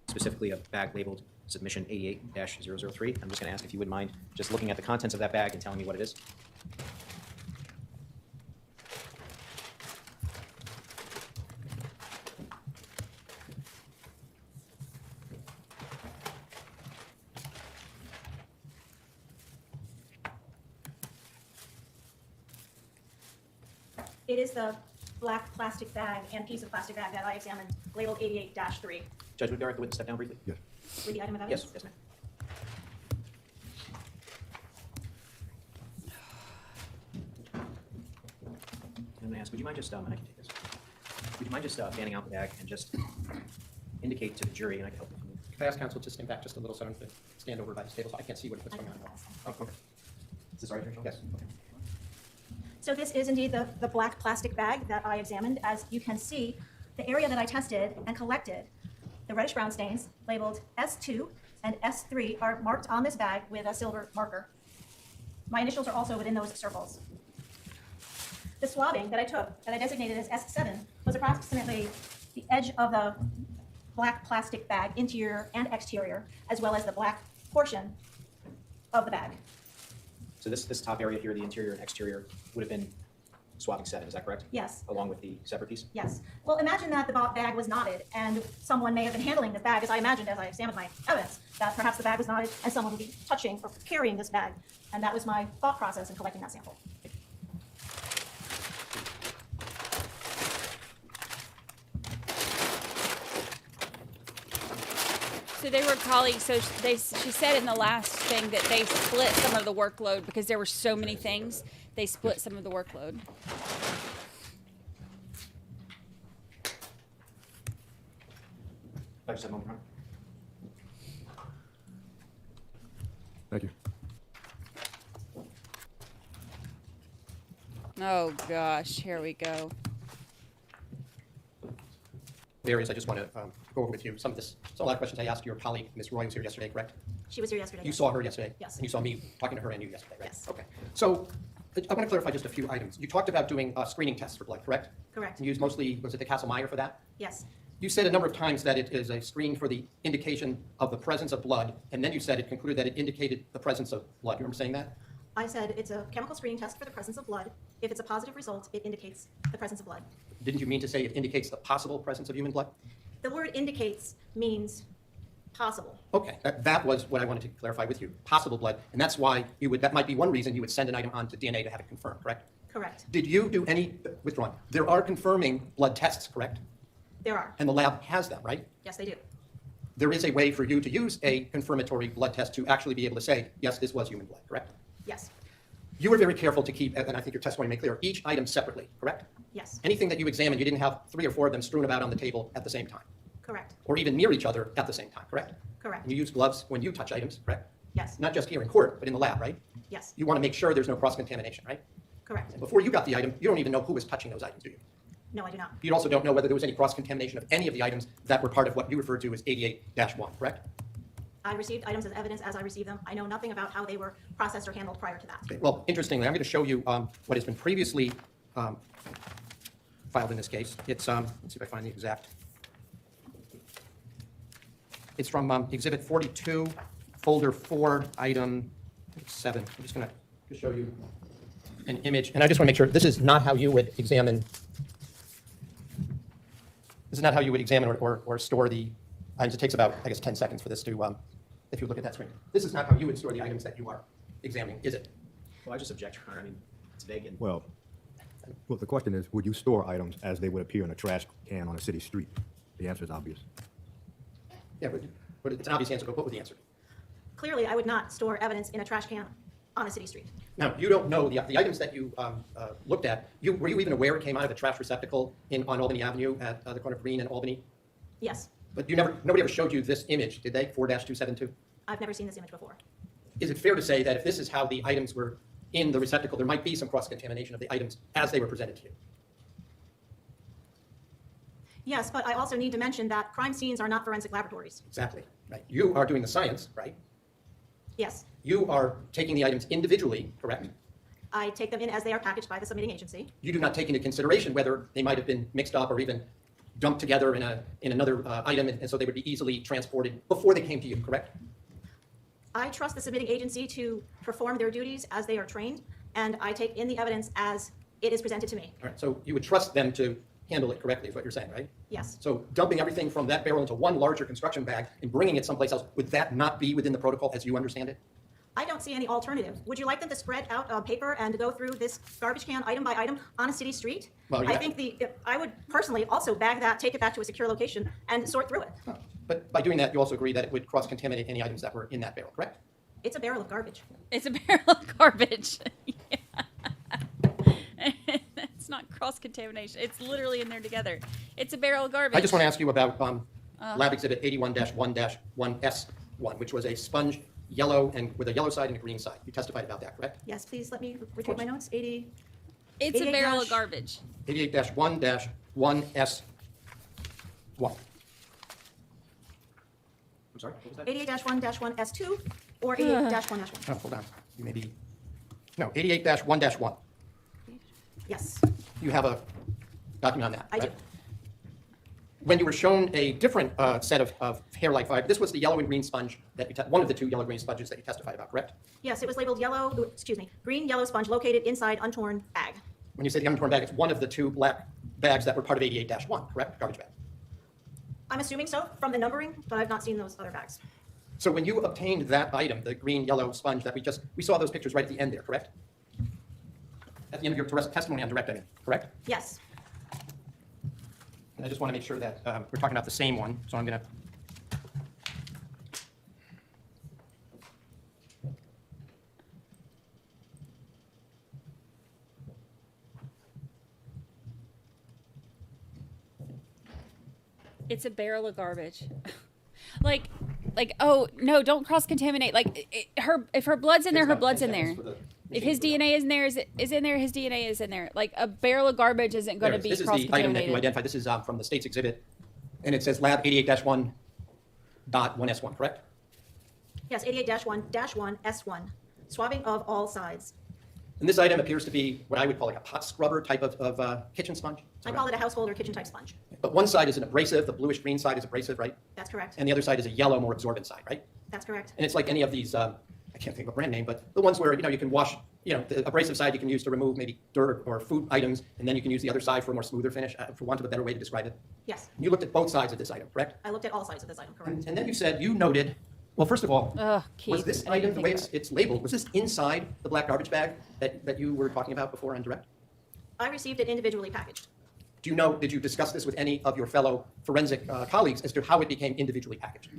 Specifically a bag labeled submission 88-003. I'm just going to ask if you wouldn't mind just looking at the contents of that bag and telling me what it is. It is the black plastic bag and piece of plastic bag that I examined, labeled 88-3. Judge, would you like the witness step down briefly? Yes. Read the item of evidence? Yes, ma'am. I ask, would you mind just, and I can take this, would you mind just fanning out the bag and just indicate to the jury, and I can help you. Can I ask counsel to stand back just a little so I don't have to stand over by the table so I can't see what's going on? Oh, okay. Is this all right, Rachel? Yes. Okay. So this is indeed the black plastic bag that I examined. As you can see, the area that I tested and collected, the reddish brown stains labeled S2 and S3 are marked on this bag with a silver marker. My initials are also within those circles. The swabbing that I took, that I designated as S7, was approximately the edge of the black plastic bag, interior and exterior, as well as the black portion of the bag. So this top area here, the interior and exterior, would have been swabbing 7, is that correct? Yes. Along with the separate piece? Yes. Well, imagine that the bag was knotted, and someone may have been handling this bag, as I imagined as I examined my evidence, that perhaps the bag was knotted and someone would be touching or carrying this bag. And that was my thought process in collecting that sample. So they were colleagues. So she said in the last thing that they split some of the workload because there were so many things. They split some of the workload. I just have a moment. Thank you. Oh gosh, here we go. Areas I just want to go over with you. Some of this, so a lot of questions I asked your colleague, Ms. Roy, was here yesterday, correct? She was here yesterday. You saw her yesterday? Yes. And you saw me talking to her and you yesterday, right? Yes. Okay. So I want to clarify just a few items. You talked about doing screening tests for blood, correct? Correct. You used mostly, was it the Castle-Meyer for that? Yes. You said a number of times that it is a screen for the indication of the presence of blood, and then you said it concluded that it indicated the presence of blood. You remember saying that? I said it's a chemical screening test for the presence of blood. If it's a positive result, it indicates the presence of blood. Didn't you mean to say it indicates the possible presence of human blood? The word indicates means possible. Okay, that was what I wanted to clarify with you. Possible blood, and that's why you would, that might be one reason you would send an item on to DNA to have it confirmed, correct? Correct. Did you do any, withdrawn, there are confirming blood tests, correct? There are. And the lab has them, right? Yes, they do. There is a way for you to use a confirmatory blood test to actually be able to say, yes, this was human blood, correct? Yes. You were very careful to keep, and I think your testimony made clear, each item separately, correct? Yes. Anything that you examined, you didn't have 3 or 4 of them strewn about on the table at the same time, Correct. or even near each other at the same time, correct? Correct. And you use gloves when you touch items, correct? Yes. Not just here in court, but in the lab, right? Yes. You want to make sure there's no cross-contamination, right? Correct. And before you got the item, you don't even know who was touching those items, do you? No, I do not. You also don't know whether there was any cross-contamination of any of the items that were part of what you referred to as 88-1, correct? I received items as evidence as I received them. I know nothing about how they were processed or handled prior to that. Okay, well, interestingly, I'm going to show you what has been previously filed in this case. It's, let's see if I find the exact. It's from Exhibit 42, Folder 4, Item 7. I'm just going to show you an image, and I just want to make sure this is not how you would examine. This is not how you would examine or store the items. It takes about, I guess, 10 seconds for this to, if you look at that screen. This is not how you would store the items that you are examining, is it? Well, I just object, Your Honor. I mean, it's vague and... Well, the question is, would you store items as they would appear in a trash can on a city street? The answer is obvious. Yeah, but it's an obvious answer, but what would the answer be? Clearly, I would not store evidence in a trash can on a city street. Now, you don't know the items that you looked at. Were you even aware it came out of a trash receptacle on Albany Avenue at the corner of Green and Albany? Yes. But nobody ever showed you this image, did they? 4-272? I've never seen this image before. Is it fair to say that if this is how the items were in the receptacle, there might be some cross-contamination of the items as they were presented to you? Yes, but I also need to mention that crime scenes are not forensic laboratories. Exactly, right. You are doing the science, right? Yes. You are taking the items individually, correct? I take them in as they are packaged by the submitting agency. You do not take into consideration whether they might have been mixed up or even dumped together in another item, and so they would be easily transported before they came to you, correct? I trust the submitting agency to perform their duties as they are trained, and I take in the evidence as it is presented to me. All right, so you would trust them to handle it correctly is what you're saying, right? Yes. So dumping everything from that barrel into one larger construction bag and bringing it someplace else, would that not be within the protocol as you understand it? I don't see any alternative. Would you like them to spread out paper and go through this garbage can item by item on a city street? Well, yeah. I think I would personally also bag that, take it back to a secure location, and sort through it. Oh, but by doing that, you also agree that it would cross-contaminate any items that were in that barrel, correct? It's a barrel of garbage. It's a barrel of garbage. That's not cross-contamination. It's literally in there together. It's a barrel of garbage. I just want to ask you about Lab Exhibit 81-1-1S1, which was a sponge yellow and with a yellow side and a green side. You testified about that, correct? Yes, please let me retrieve my notes. 80. It's a 88 barrel dash- of garbage. 88-1-1S1. I'm sorry, what was that? 88-1-1S2 or 88-1-1. Oh, hold on. You may be, no, 88-1-1. Yes, You have a document on that, I do. right? When you were shown a different set of hair-like fiber, this was the yellow and green sponge that you, one of the two yellow-green sponges that you testified about, correct? Yes, it was labeled yellow, green yellow sponge located inside untorn bag. When you say the untorn bag, it's one of the two black bags that were part of 88-1, correct? Garbage bag. I'm assuming so from the numbering, but I've not seen those other bags. So when you obtained that item, the green yellow sponge that we saw those pictures right at the end there, correct? At the end of your testimony on direct, I mean, correct? Yes. And I just want to make sure that we're talking about the same one, so I'm going to. It's a barrel of garbage. like, oh no, don't cross-contaminate. Like, if her blood's in there, her blood's in there. If his DNA is in there, is in there, his DNA is in there. Like, a barrel of garbage isn't going to be This is cross-contaminated. the item that you identified. This is from the state's exhibit, and it says Lab 88-1.1S1, correct? Yes, 88-1-1S1, swabbing of all sides. And this item appears to be what I would call like a pot scrubber type of kitchen sponge. I call it a household or kitchen type sponge. But one side is an abrasive, the bluish green side is abrasive, right? That's correct. And the other side is a yellow, more absorbent side, right? That's correct. And it's like any of these, I can't think of a brand name, but the ones where, you can wash, the abrasive side you can use to remove maybe dirt or food items, and then you can use the other side for a more smoother finish, for want of a better way to describe it. Yes. And you looked at both sides of this item, correct? I looked at all sides of this item, correct. And then you noted, well, first of all, Keith, was this item, the way it's labeled, was this inside the black garbage bag that you were talking about before on direct? I received it individually packaged. Did you discuss this with any of your fellow forensic colleagues as to how it became individually packaged?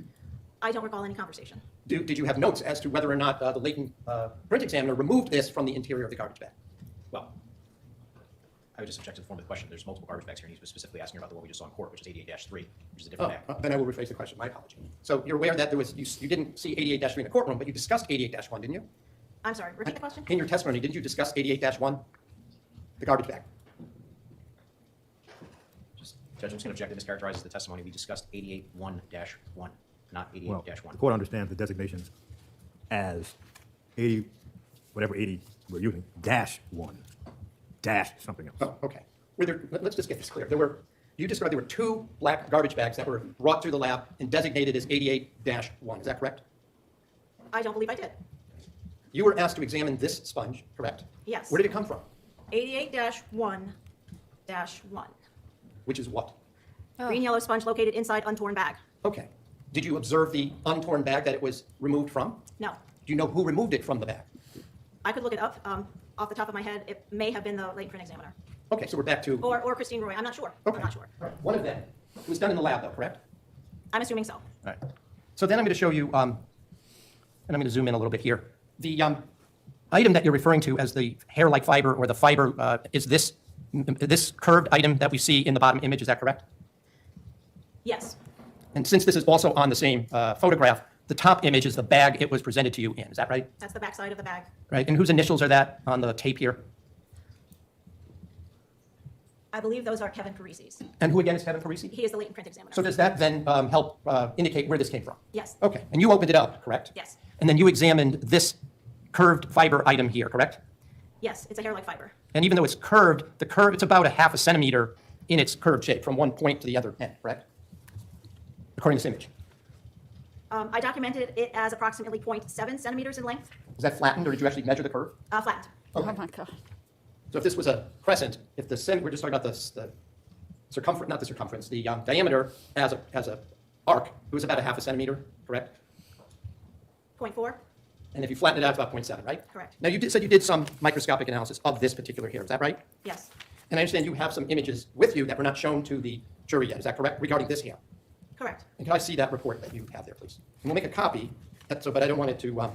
I don't recall any conversation. Did you have notes as to whether or not the latent print examiner removed this from the interior of the garbage bag? Well, I would just object to the form of the question. There's multiple garbage bags here, and he was specifically asking about the one we just saw in court, which is 88-3, which is a different bag. Then I will rephrase the question. My apology. So you're aware that you didn't see 88-3 in the courtroom, but you discussed 88-1, didn't you? I'm sorry, repeat the question? In your testimony, didn't you discuss 88-1, the garbage bag? Judge, I'm just going to object to mischaracterizes the testimony. We discussed 88-1-1, not 88-1. Well, the court understands the designations as 80, whatever 80 we're using, -1, something else. Oh, okay. Let's just get this clear. You described there were two black garbage bags that were brought through the lab and designated as 88-1. Is that correct? I don't believe I did. You were asked to examine this sponge, correct? Yes. Where did it come from? 88-1-1. Which is what? Green yellow sponge located inside untorn bag. Okay. Did you observe the untorn bag that it was removed from? No. Do you know who removed it from the bag? I could look it up. Off the top of my head, it may have been the latent print examiner. Okay, so we're back to... Or Christine Roy. I'm not sure. Okay. I'm not sure. All right. One of them. It was done in the lab, though, correct? I'm assuming so. All right. So then I'm going to show you, and I'm going to zoom in a little bit here. The item that you're referring to as the hair-like fiber or the fiber is this curved item that we see in the bottom image. Is that correct? Yes. And since this is also on the same photograph, the top image is the bag it was presented to you in. Is that right? That's the back side of the bag. Right. And whose initials are that on the tape here? I believe those are Kevin Parisi's. And who again is Kevin Parisi? He is the latent print examiner. So does that then help indicate where this came from? Yes. Okay. And you opened it up, correct? Yes. And then you examined this curved fiber item here, correct? Yes, it's a hair-like fiber. And even though it's curved, it's about a half a centimeter in its curved shape from one point to the other end, correct? According to this image. I documented it as approximately 0.7 centimeters in length. Is that flattened, or did you actually measure the curve? Flattened. Okay. Oh my God. So if this was a crescent, if we're just talking about the circumference, not the circumference, the diameter as a arc, it was about a half a centimeter, correct? 0.4. And if you flatten it out, it's about 0.7, right? Correct. Now, you said you did some microscopic analysis of this particular hair. Is that right? Yes. And I understand you have some images with you that were not shown to the jury yet. Is that correct, regarding this hair? Correct. And can I see that report that you have there, please? And we'll make a copy, but I don't want it to,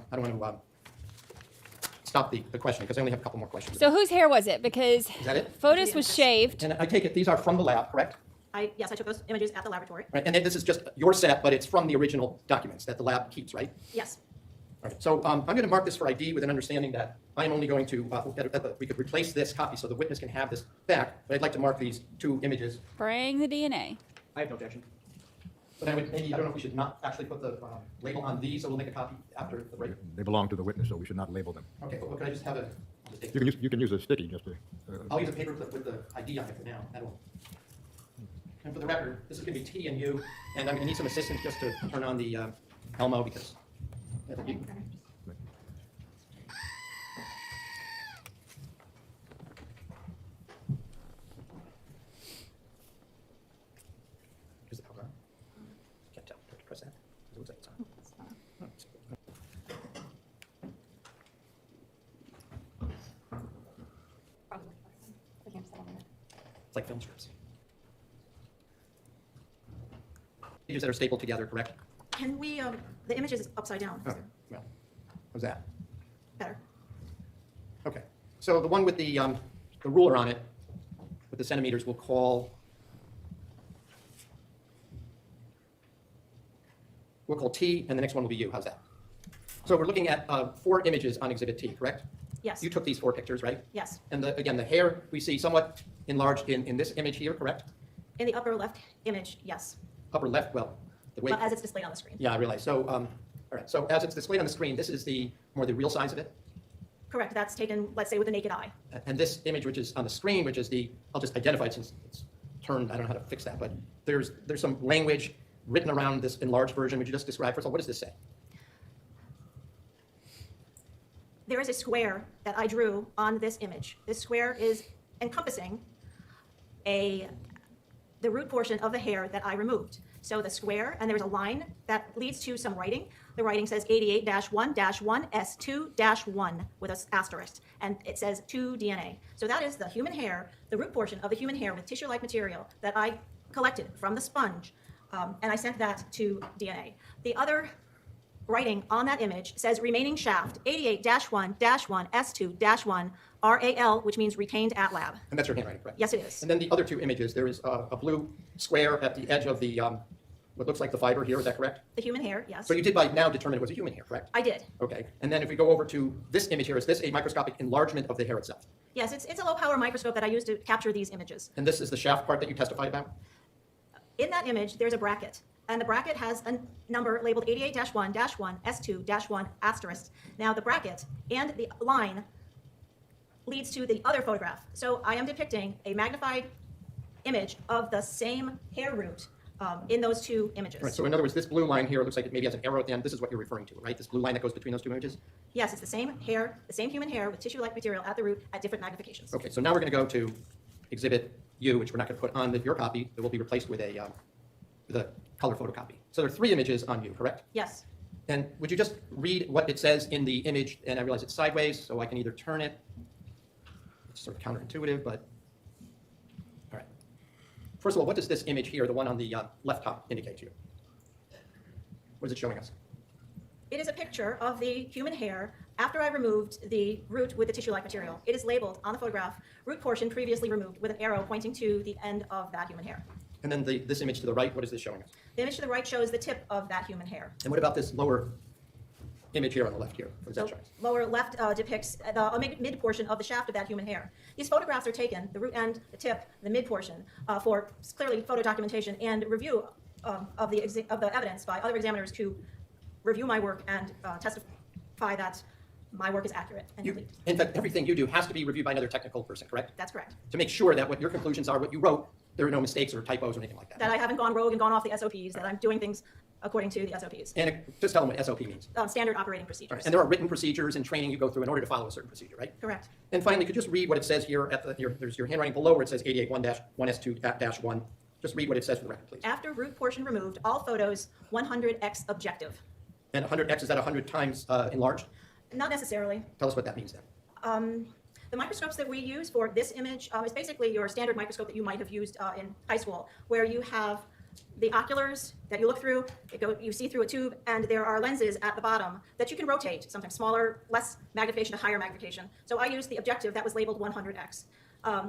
stop stop the question because I only have a couple more questions. So whose hair was it? Because Is that it? Fotis was shaved. And I take it these are from the lab, correct? Yes, I took those images at the laboratory. Right. And then this is just your set, but it's from the original documents that the lab keeps, right? Yes. All right. So I'm going to mark this for ID with an understanding that I'm only going to, we could replace this copy so the witness can have this back, but I'd like to mark these 2 images. Bring the DNA. I have no objection. But I would maybe, I don't know if we should not actually put the label on these, so we'll make a copy after the break. They belong to the witness, so we should not label them. Okay, but could I just have a, I'll just take You can use a sticky just to. I'll use a paper clip with the ID on it for now. That'll. And for the record, this is going to be T and U, and I'm going to need some assistance just to turn on the Elmo because. Is the power on? Can't tell. Do I have to press that? It looks like it's on. Oh, it's- It's like film strips. Images that are stapled together, correct? Can we, the image is upside down. Oh, well, how's that? Better. Okay. So the one with the ruler on it, with the centimeters, we'll call T, and the next one will be U. How's that? So we're looking at 4 images on Exhibit T, correct? Yes. You took these 4 pictures, right? Yes. And again, the hair we see somewhat enlarged in this image here, correct? In the upper left image, yes. Upper left, well, the way. Well, as it's displayed on the screen. Yeah, I realize. So, all right. So as it's displayed on the screen, this is the real size of it. Correct. That's taken, let's say, with the naked eye. And this image, which is on the screen, which is I'll just identify it since it's turned. I don't know how to fix that, but there's some language written around this enlarged version. Would you just describe first of all, what does this say? There is a square that I drew on this image. This square is encompassing the root portion of the hair that I removed. So the square, and there's a line that leads to some writing. The writing says 88-1-1S2-1 with an asterisk, and it says 2DNA. So that is the human hair, the root portion of the human hair with tissue-like material that I collected from the sponge, and I sent that to DNA. The other writing on that image says remaining shaft 88-1-1S2-1 RAL, which means retained at lab. And that's your handwriting, correct? Yes, it is. And then the other 2 images, there is a blue square at the edge of the what looks like the fiber here. Is that correct? The human hair, yes. So you did by now determine it was a human hair, correct? I did. Okay. And then if we go over to this image here, is this a microscopic enlargement of the hair itself? Yes, it's a low-power microscope that I use to capture these images. And this is the shaft part that you testified about? In that image, there's a bracket, and the bracket has a number labeled 88-1-1S2-1 asterisk. Now, the bracket and the line leads to the other photograph. So I am depicting a magnified image of the same hair root in those 2 images. Right. So in other words, this blue line here, it looks like it maybe has an arrow at the end. This is what you're referring to, right? This blue line that goes between those 2 images? Yes, it's the same hair, the same human hair with tissue-like material at the root at different magnifications. Okay, so now we're going to go to Exhibit U, which we're not going to put on your copy. It will be replaced with a color photocopy. So there are 3 images on you, correct? Yes. And would you just read what it says in the image? And I realize it's sideways, so I can either turn it. It's sort of counterintuitive, but all right. First of all, what does this image here, the one on the left top, indicate to you? What is it showing us? It is a picture of the human hair after I removed the root with the tissue-like material. It is labeled on the photograph, root portion previously removed, with an arrow pointing to the end of that human hair. And then this image to the right, what is this showing us? The image to the right shows the tip of that human hair. And what about this lower image here on the left here? What does that show us? Lower left depicts the mid portion of the shaft of that human hair. These photographs are taken, the root end, the tip, the mid portion, for clearly photo documentation and review of the evidence by other examiners to review my work and testify that my work is accurate and complete. In fact, everything you do has to be reviewed by another technical person, correct? That's correct. To make sure that what your conclusions are, what you wrote, there are no mistakes or typos or anything like that. That I haven't gone rogue and gone off the SOPs, that I'm doing things according to the SOPs. And just tell them what SOP means. Standard operating procedures. Right. And there are written procedures and training you go through in order to follow a certain procedure, right? Correct. And finally, could you just read what it says here at there's your handwriting below where it says 88-1-1S2-1. Just read what it says for the record, please. After root portion removed, all photos 100x objective. And 100x, is that 100 times enlarged? Not necessarily. Tell us what that means then. The microscopes that we use for this image is basically your standard microscope that you might have used in high school, where you have the oculars that you look through, you see through a tube, and there are lenses at the bottom that you can rotate, sometimes smaller, less magnification to higher magnification. So I used the objective that was labeled 100x.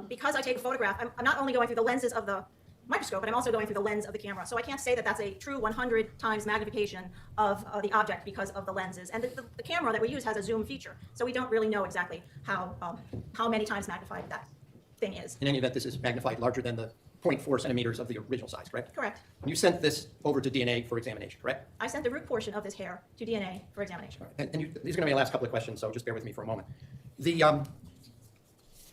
Because I take a photograph, I'm not only going through the lenses of the microscope, but I'm also going through the lens of the camera. So I can't say that that's a true 100 times magnification of the object because of the lenses. And the camera that we use has a zoom feature, so we don't really know exactly how many times magnified that thing is. In any event, this is magnified larger than the 0.4 centimeters of the original size, correct? Correct. You sent this over to DNA for examination, correct? I sent the root portion of this hair to DNA for examination. And these are going to be my last couple of questions, so just bear with me for a moment.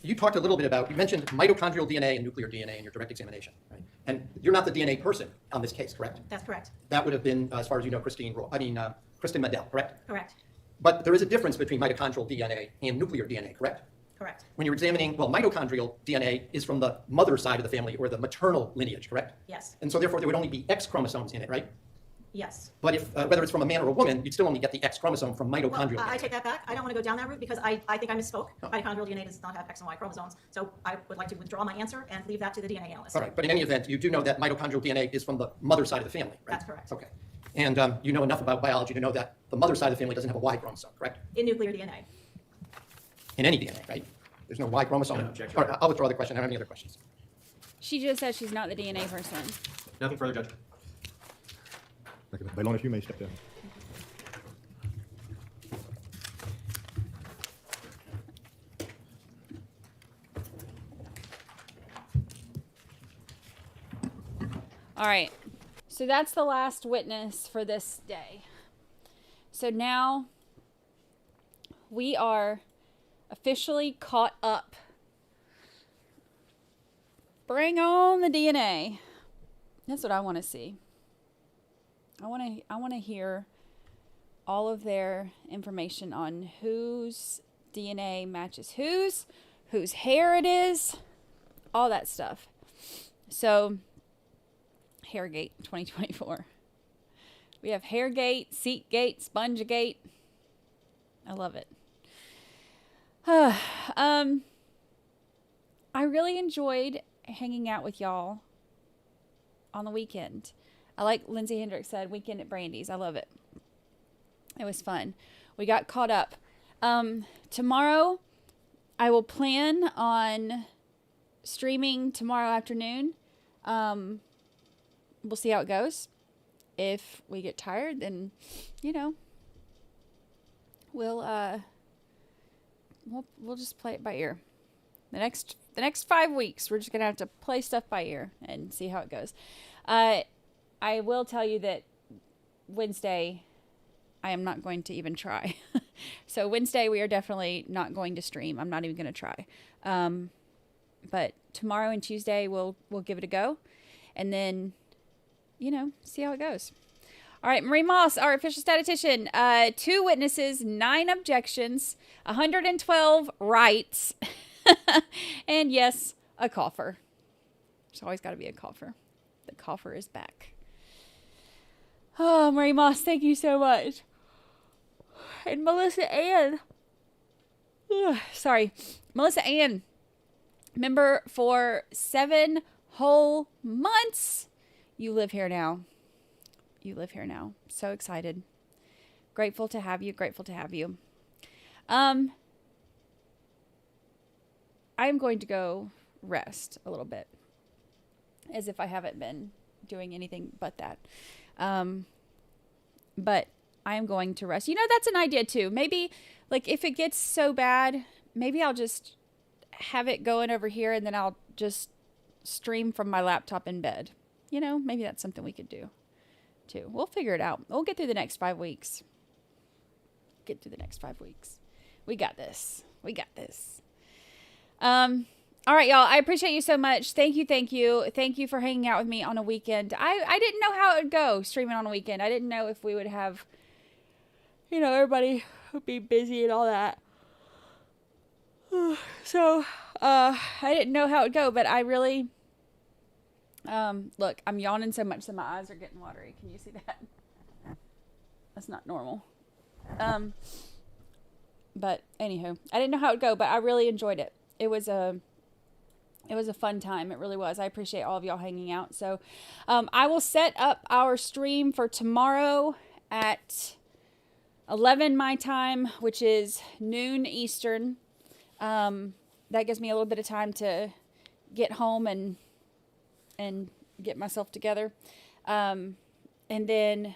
You talked a little bit about, you mentioned mitochondrial DNA and nuclear DNA in your direct examination, right? And you're not the DNA person on this case, correct? That's correct. That would have been, as far as you know, Kristen Medell, correct? Correct. But there is a difference between mitochondrial DNA and nuclear DNA, correct? Correct. When you're examining, well, mitochondrial DNA is from the mother side of the family or the maternal lineage, correct? Yes. And so therefore there would only be X chromosomes in it, right? Yes. But if whether it's from a man or a woman, you'd still only get the X chromosome from mitochondrial Well, I DNA. take that back. I don't want to go down that route because I think I misspoke. Mitochondrial DNA does not have X and Y chromosomes. So I would like to withdraw my answer and leave that to the DNA analyst. All right, but in any event, you do know that mitochondrial DNA is from the mother side of the family, right? That's correct. Okay. And you know enough about biology to know that the mother side of the family doesn't have a Y chromosome, correct? In nuclear DNA. In any DNA, right? There's no Y chromosome. No objection. All right, I'll withdraw the question. I don't have any other questions. She just said she's not the DNA person. Nothing further, Judge. Bailones, you may step down. All right. So that's the last witness for this day. So now we are officially caught up. Bring on the DNA. That's what I want to see. I want to hear all of their information on whose DNA matches whose hair it is, all that stuff. So, Hairgate 2024. We have Hairgate, Seatgate, Spongegate. I love it. I really enjoyed hanging out with y'all on the weekend. I like Lindsay Hendricks said, weekend at Brandi's. I love it. It was fun. We got caught up. Tomorrow, I will plan on streaming tomorrow afternoon. We'll see how it goes. If we get tired, then, we'll just play it by ear. The next 5 weeks, we're just gonna have to play stuff by ear and see how it goes. I will tell you that Wednesday, I am not going to even try. So Wednesday, we are definitely not going to stream. I'm not even going to try. But tomorrow and Tuesday, we'll give it a go. And then, see how it goes. All right, Marie Moss, our official statistician. 2 witnesses, 9 objections, 112 rights. And yes, a cougher. There's always got to be a cougher. The cougher is back. Oh, Marie Moss, thank you so much. And Melissa Ann. Melissa Ann. Member for 7 whole months. You live here now. So excited. Grateful to have you. I'm going to go rest a little bit. As if I haven't been doing anything but that. But I am going to rest. That's an idea too. Maybe, if it gets so bad, maybe I'll just have it going over here and then I'll just stream from my laptop in bed. Maybe that's something we could do too. We'll figure it out. We'll get through the next 5 weeks. We got this. All right, y'all. I appreciate you so much. Thank you. Thank you for hanging out with me on a weekend. I didn't know how it would go streaming on a weekend. I didn't know if we would have, everybody would be busy and all that. So, I didn't know how it would go, but I really, look, I'm yawning so much that my eyes are getting watery. Can you see that? That's not normal. But anywho, I didn't know how it would go, but I really enjoyed it. It was It was a fun time. It really was. I appreciate all of y'all hanging out. So I will set up our stream for tomorrow at 11 my time, which is noon Eastern. That gives me a little bit of time to get home and get myself together. And then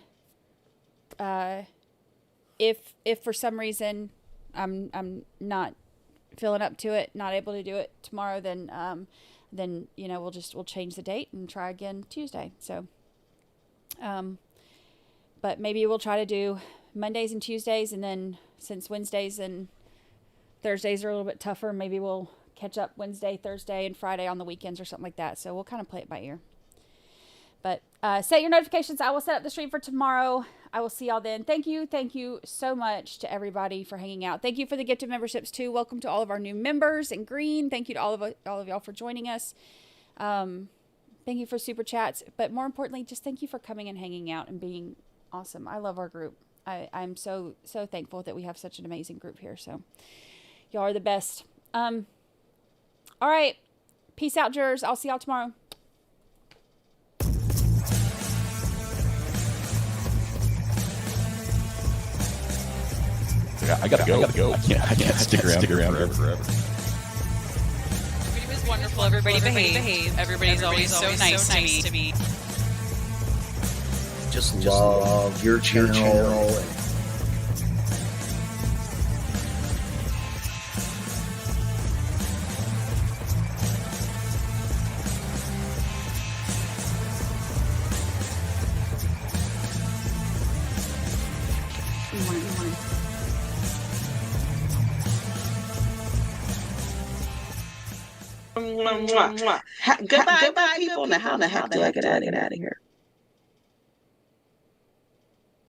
if for some reason I'm not feeling up to it, not able to do it tomorrow, then you know, we'll change the date and try again Tuesday. So but maybe we'll try to do Mondays and Tuesdays, and then since Wednesdays and Thursdays are a little bit tougher, maybe we'll catch up Wednesday, Thursday, and Friday on the weekends or something like that. So we'll kind of play it by ear. But set your notifications. I will set up the stream for tomorrow. I will see y'all then. Thank you so much to everybody for hanging out. Thank you for the gifted memberships too. Welcome to all of our new members in green. Thank you to all of y'all for joining us. Thank you for super chats, but more importantly, just thank you for coming and hanging out and being awesome. I love our group. I'm so thankful that we have such an amazing group here. So y'all are the best. All right. Peace out, jurors. I'll see y'all tomorrow. I gotta go. I can't stick around forever. Everybody was wonderful. Everybody behaved. Everybody's always so nice to me. Just love your channel. Goodbye, people. Now, how the heck do I get out of here?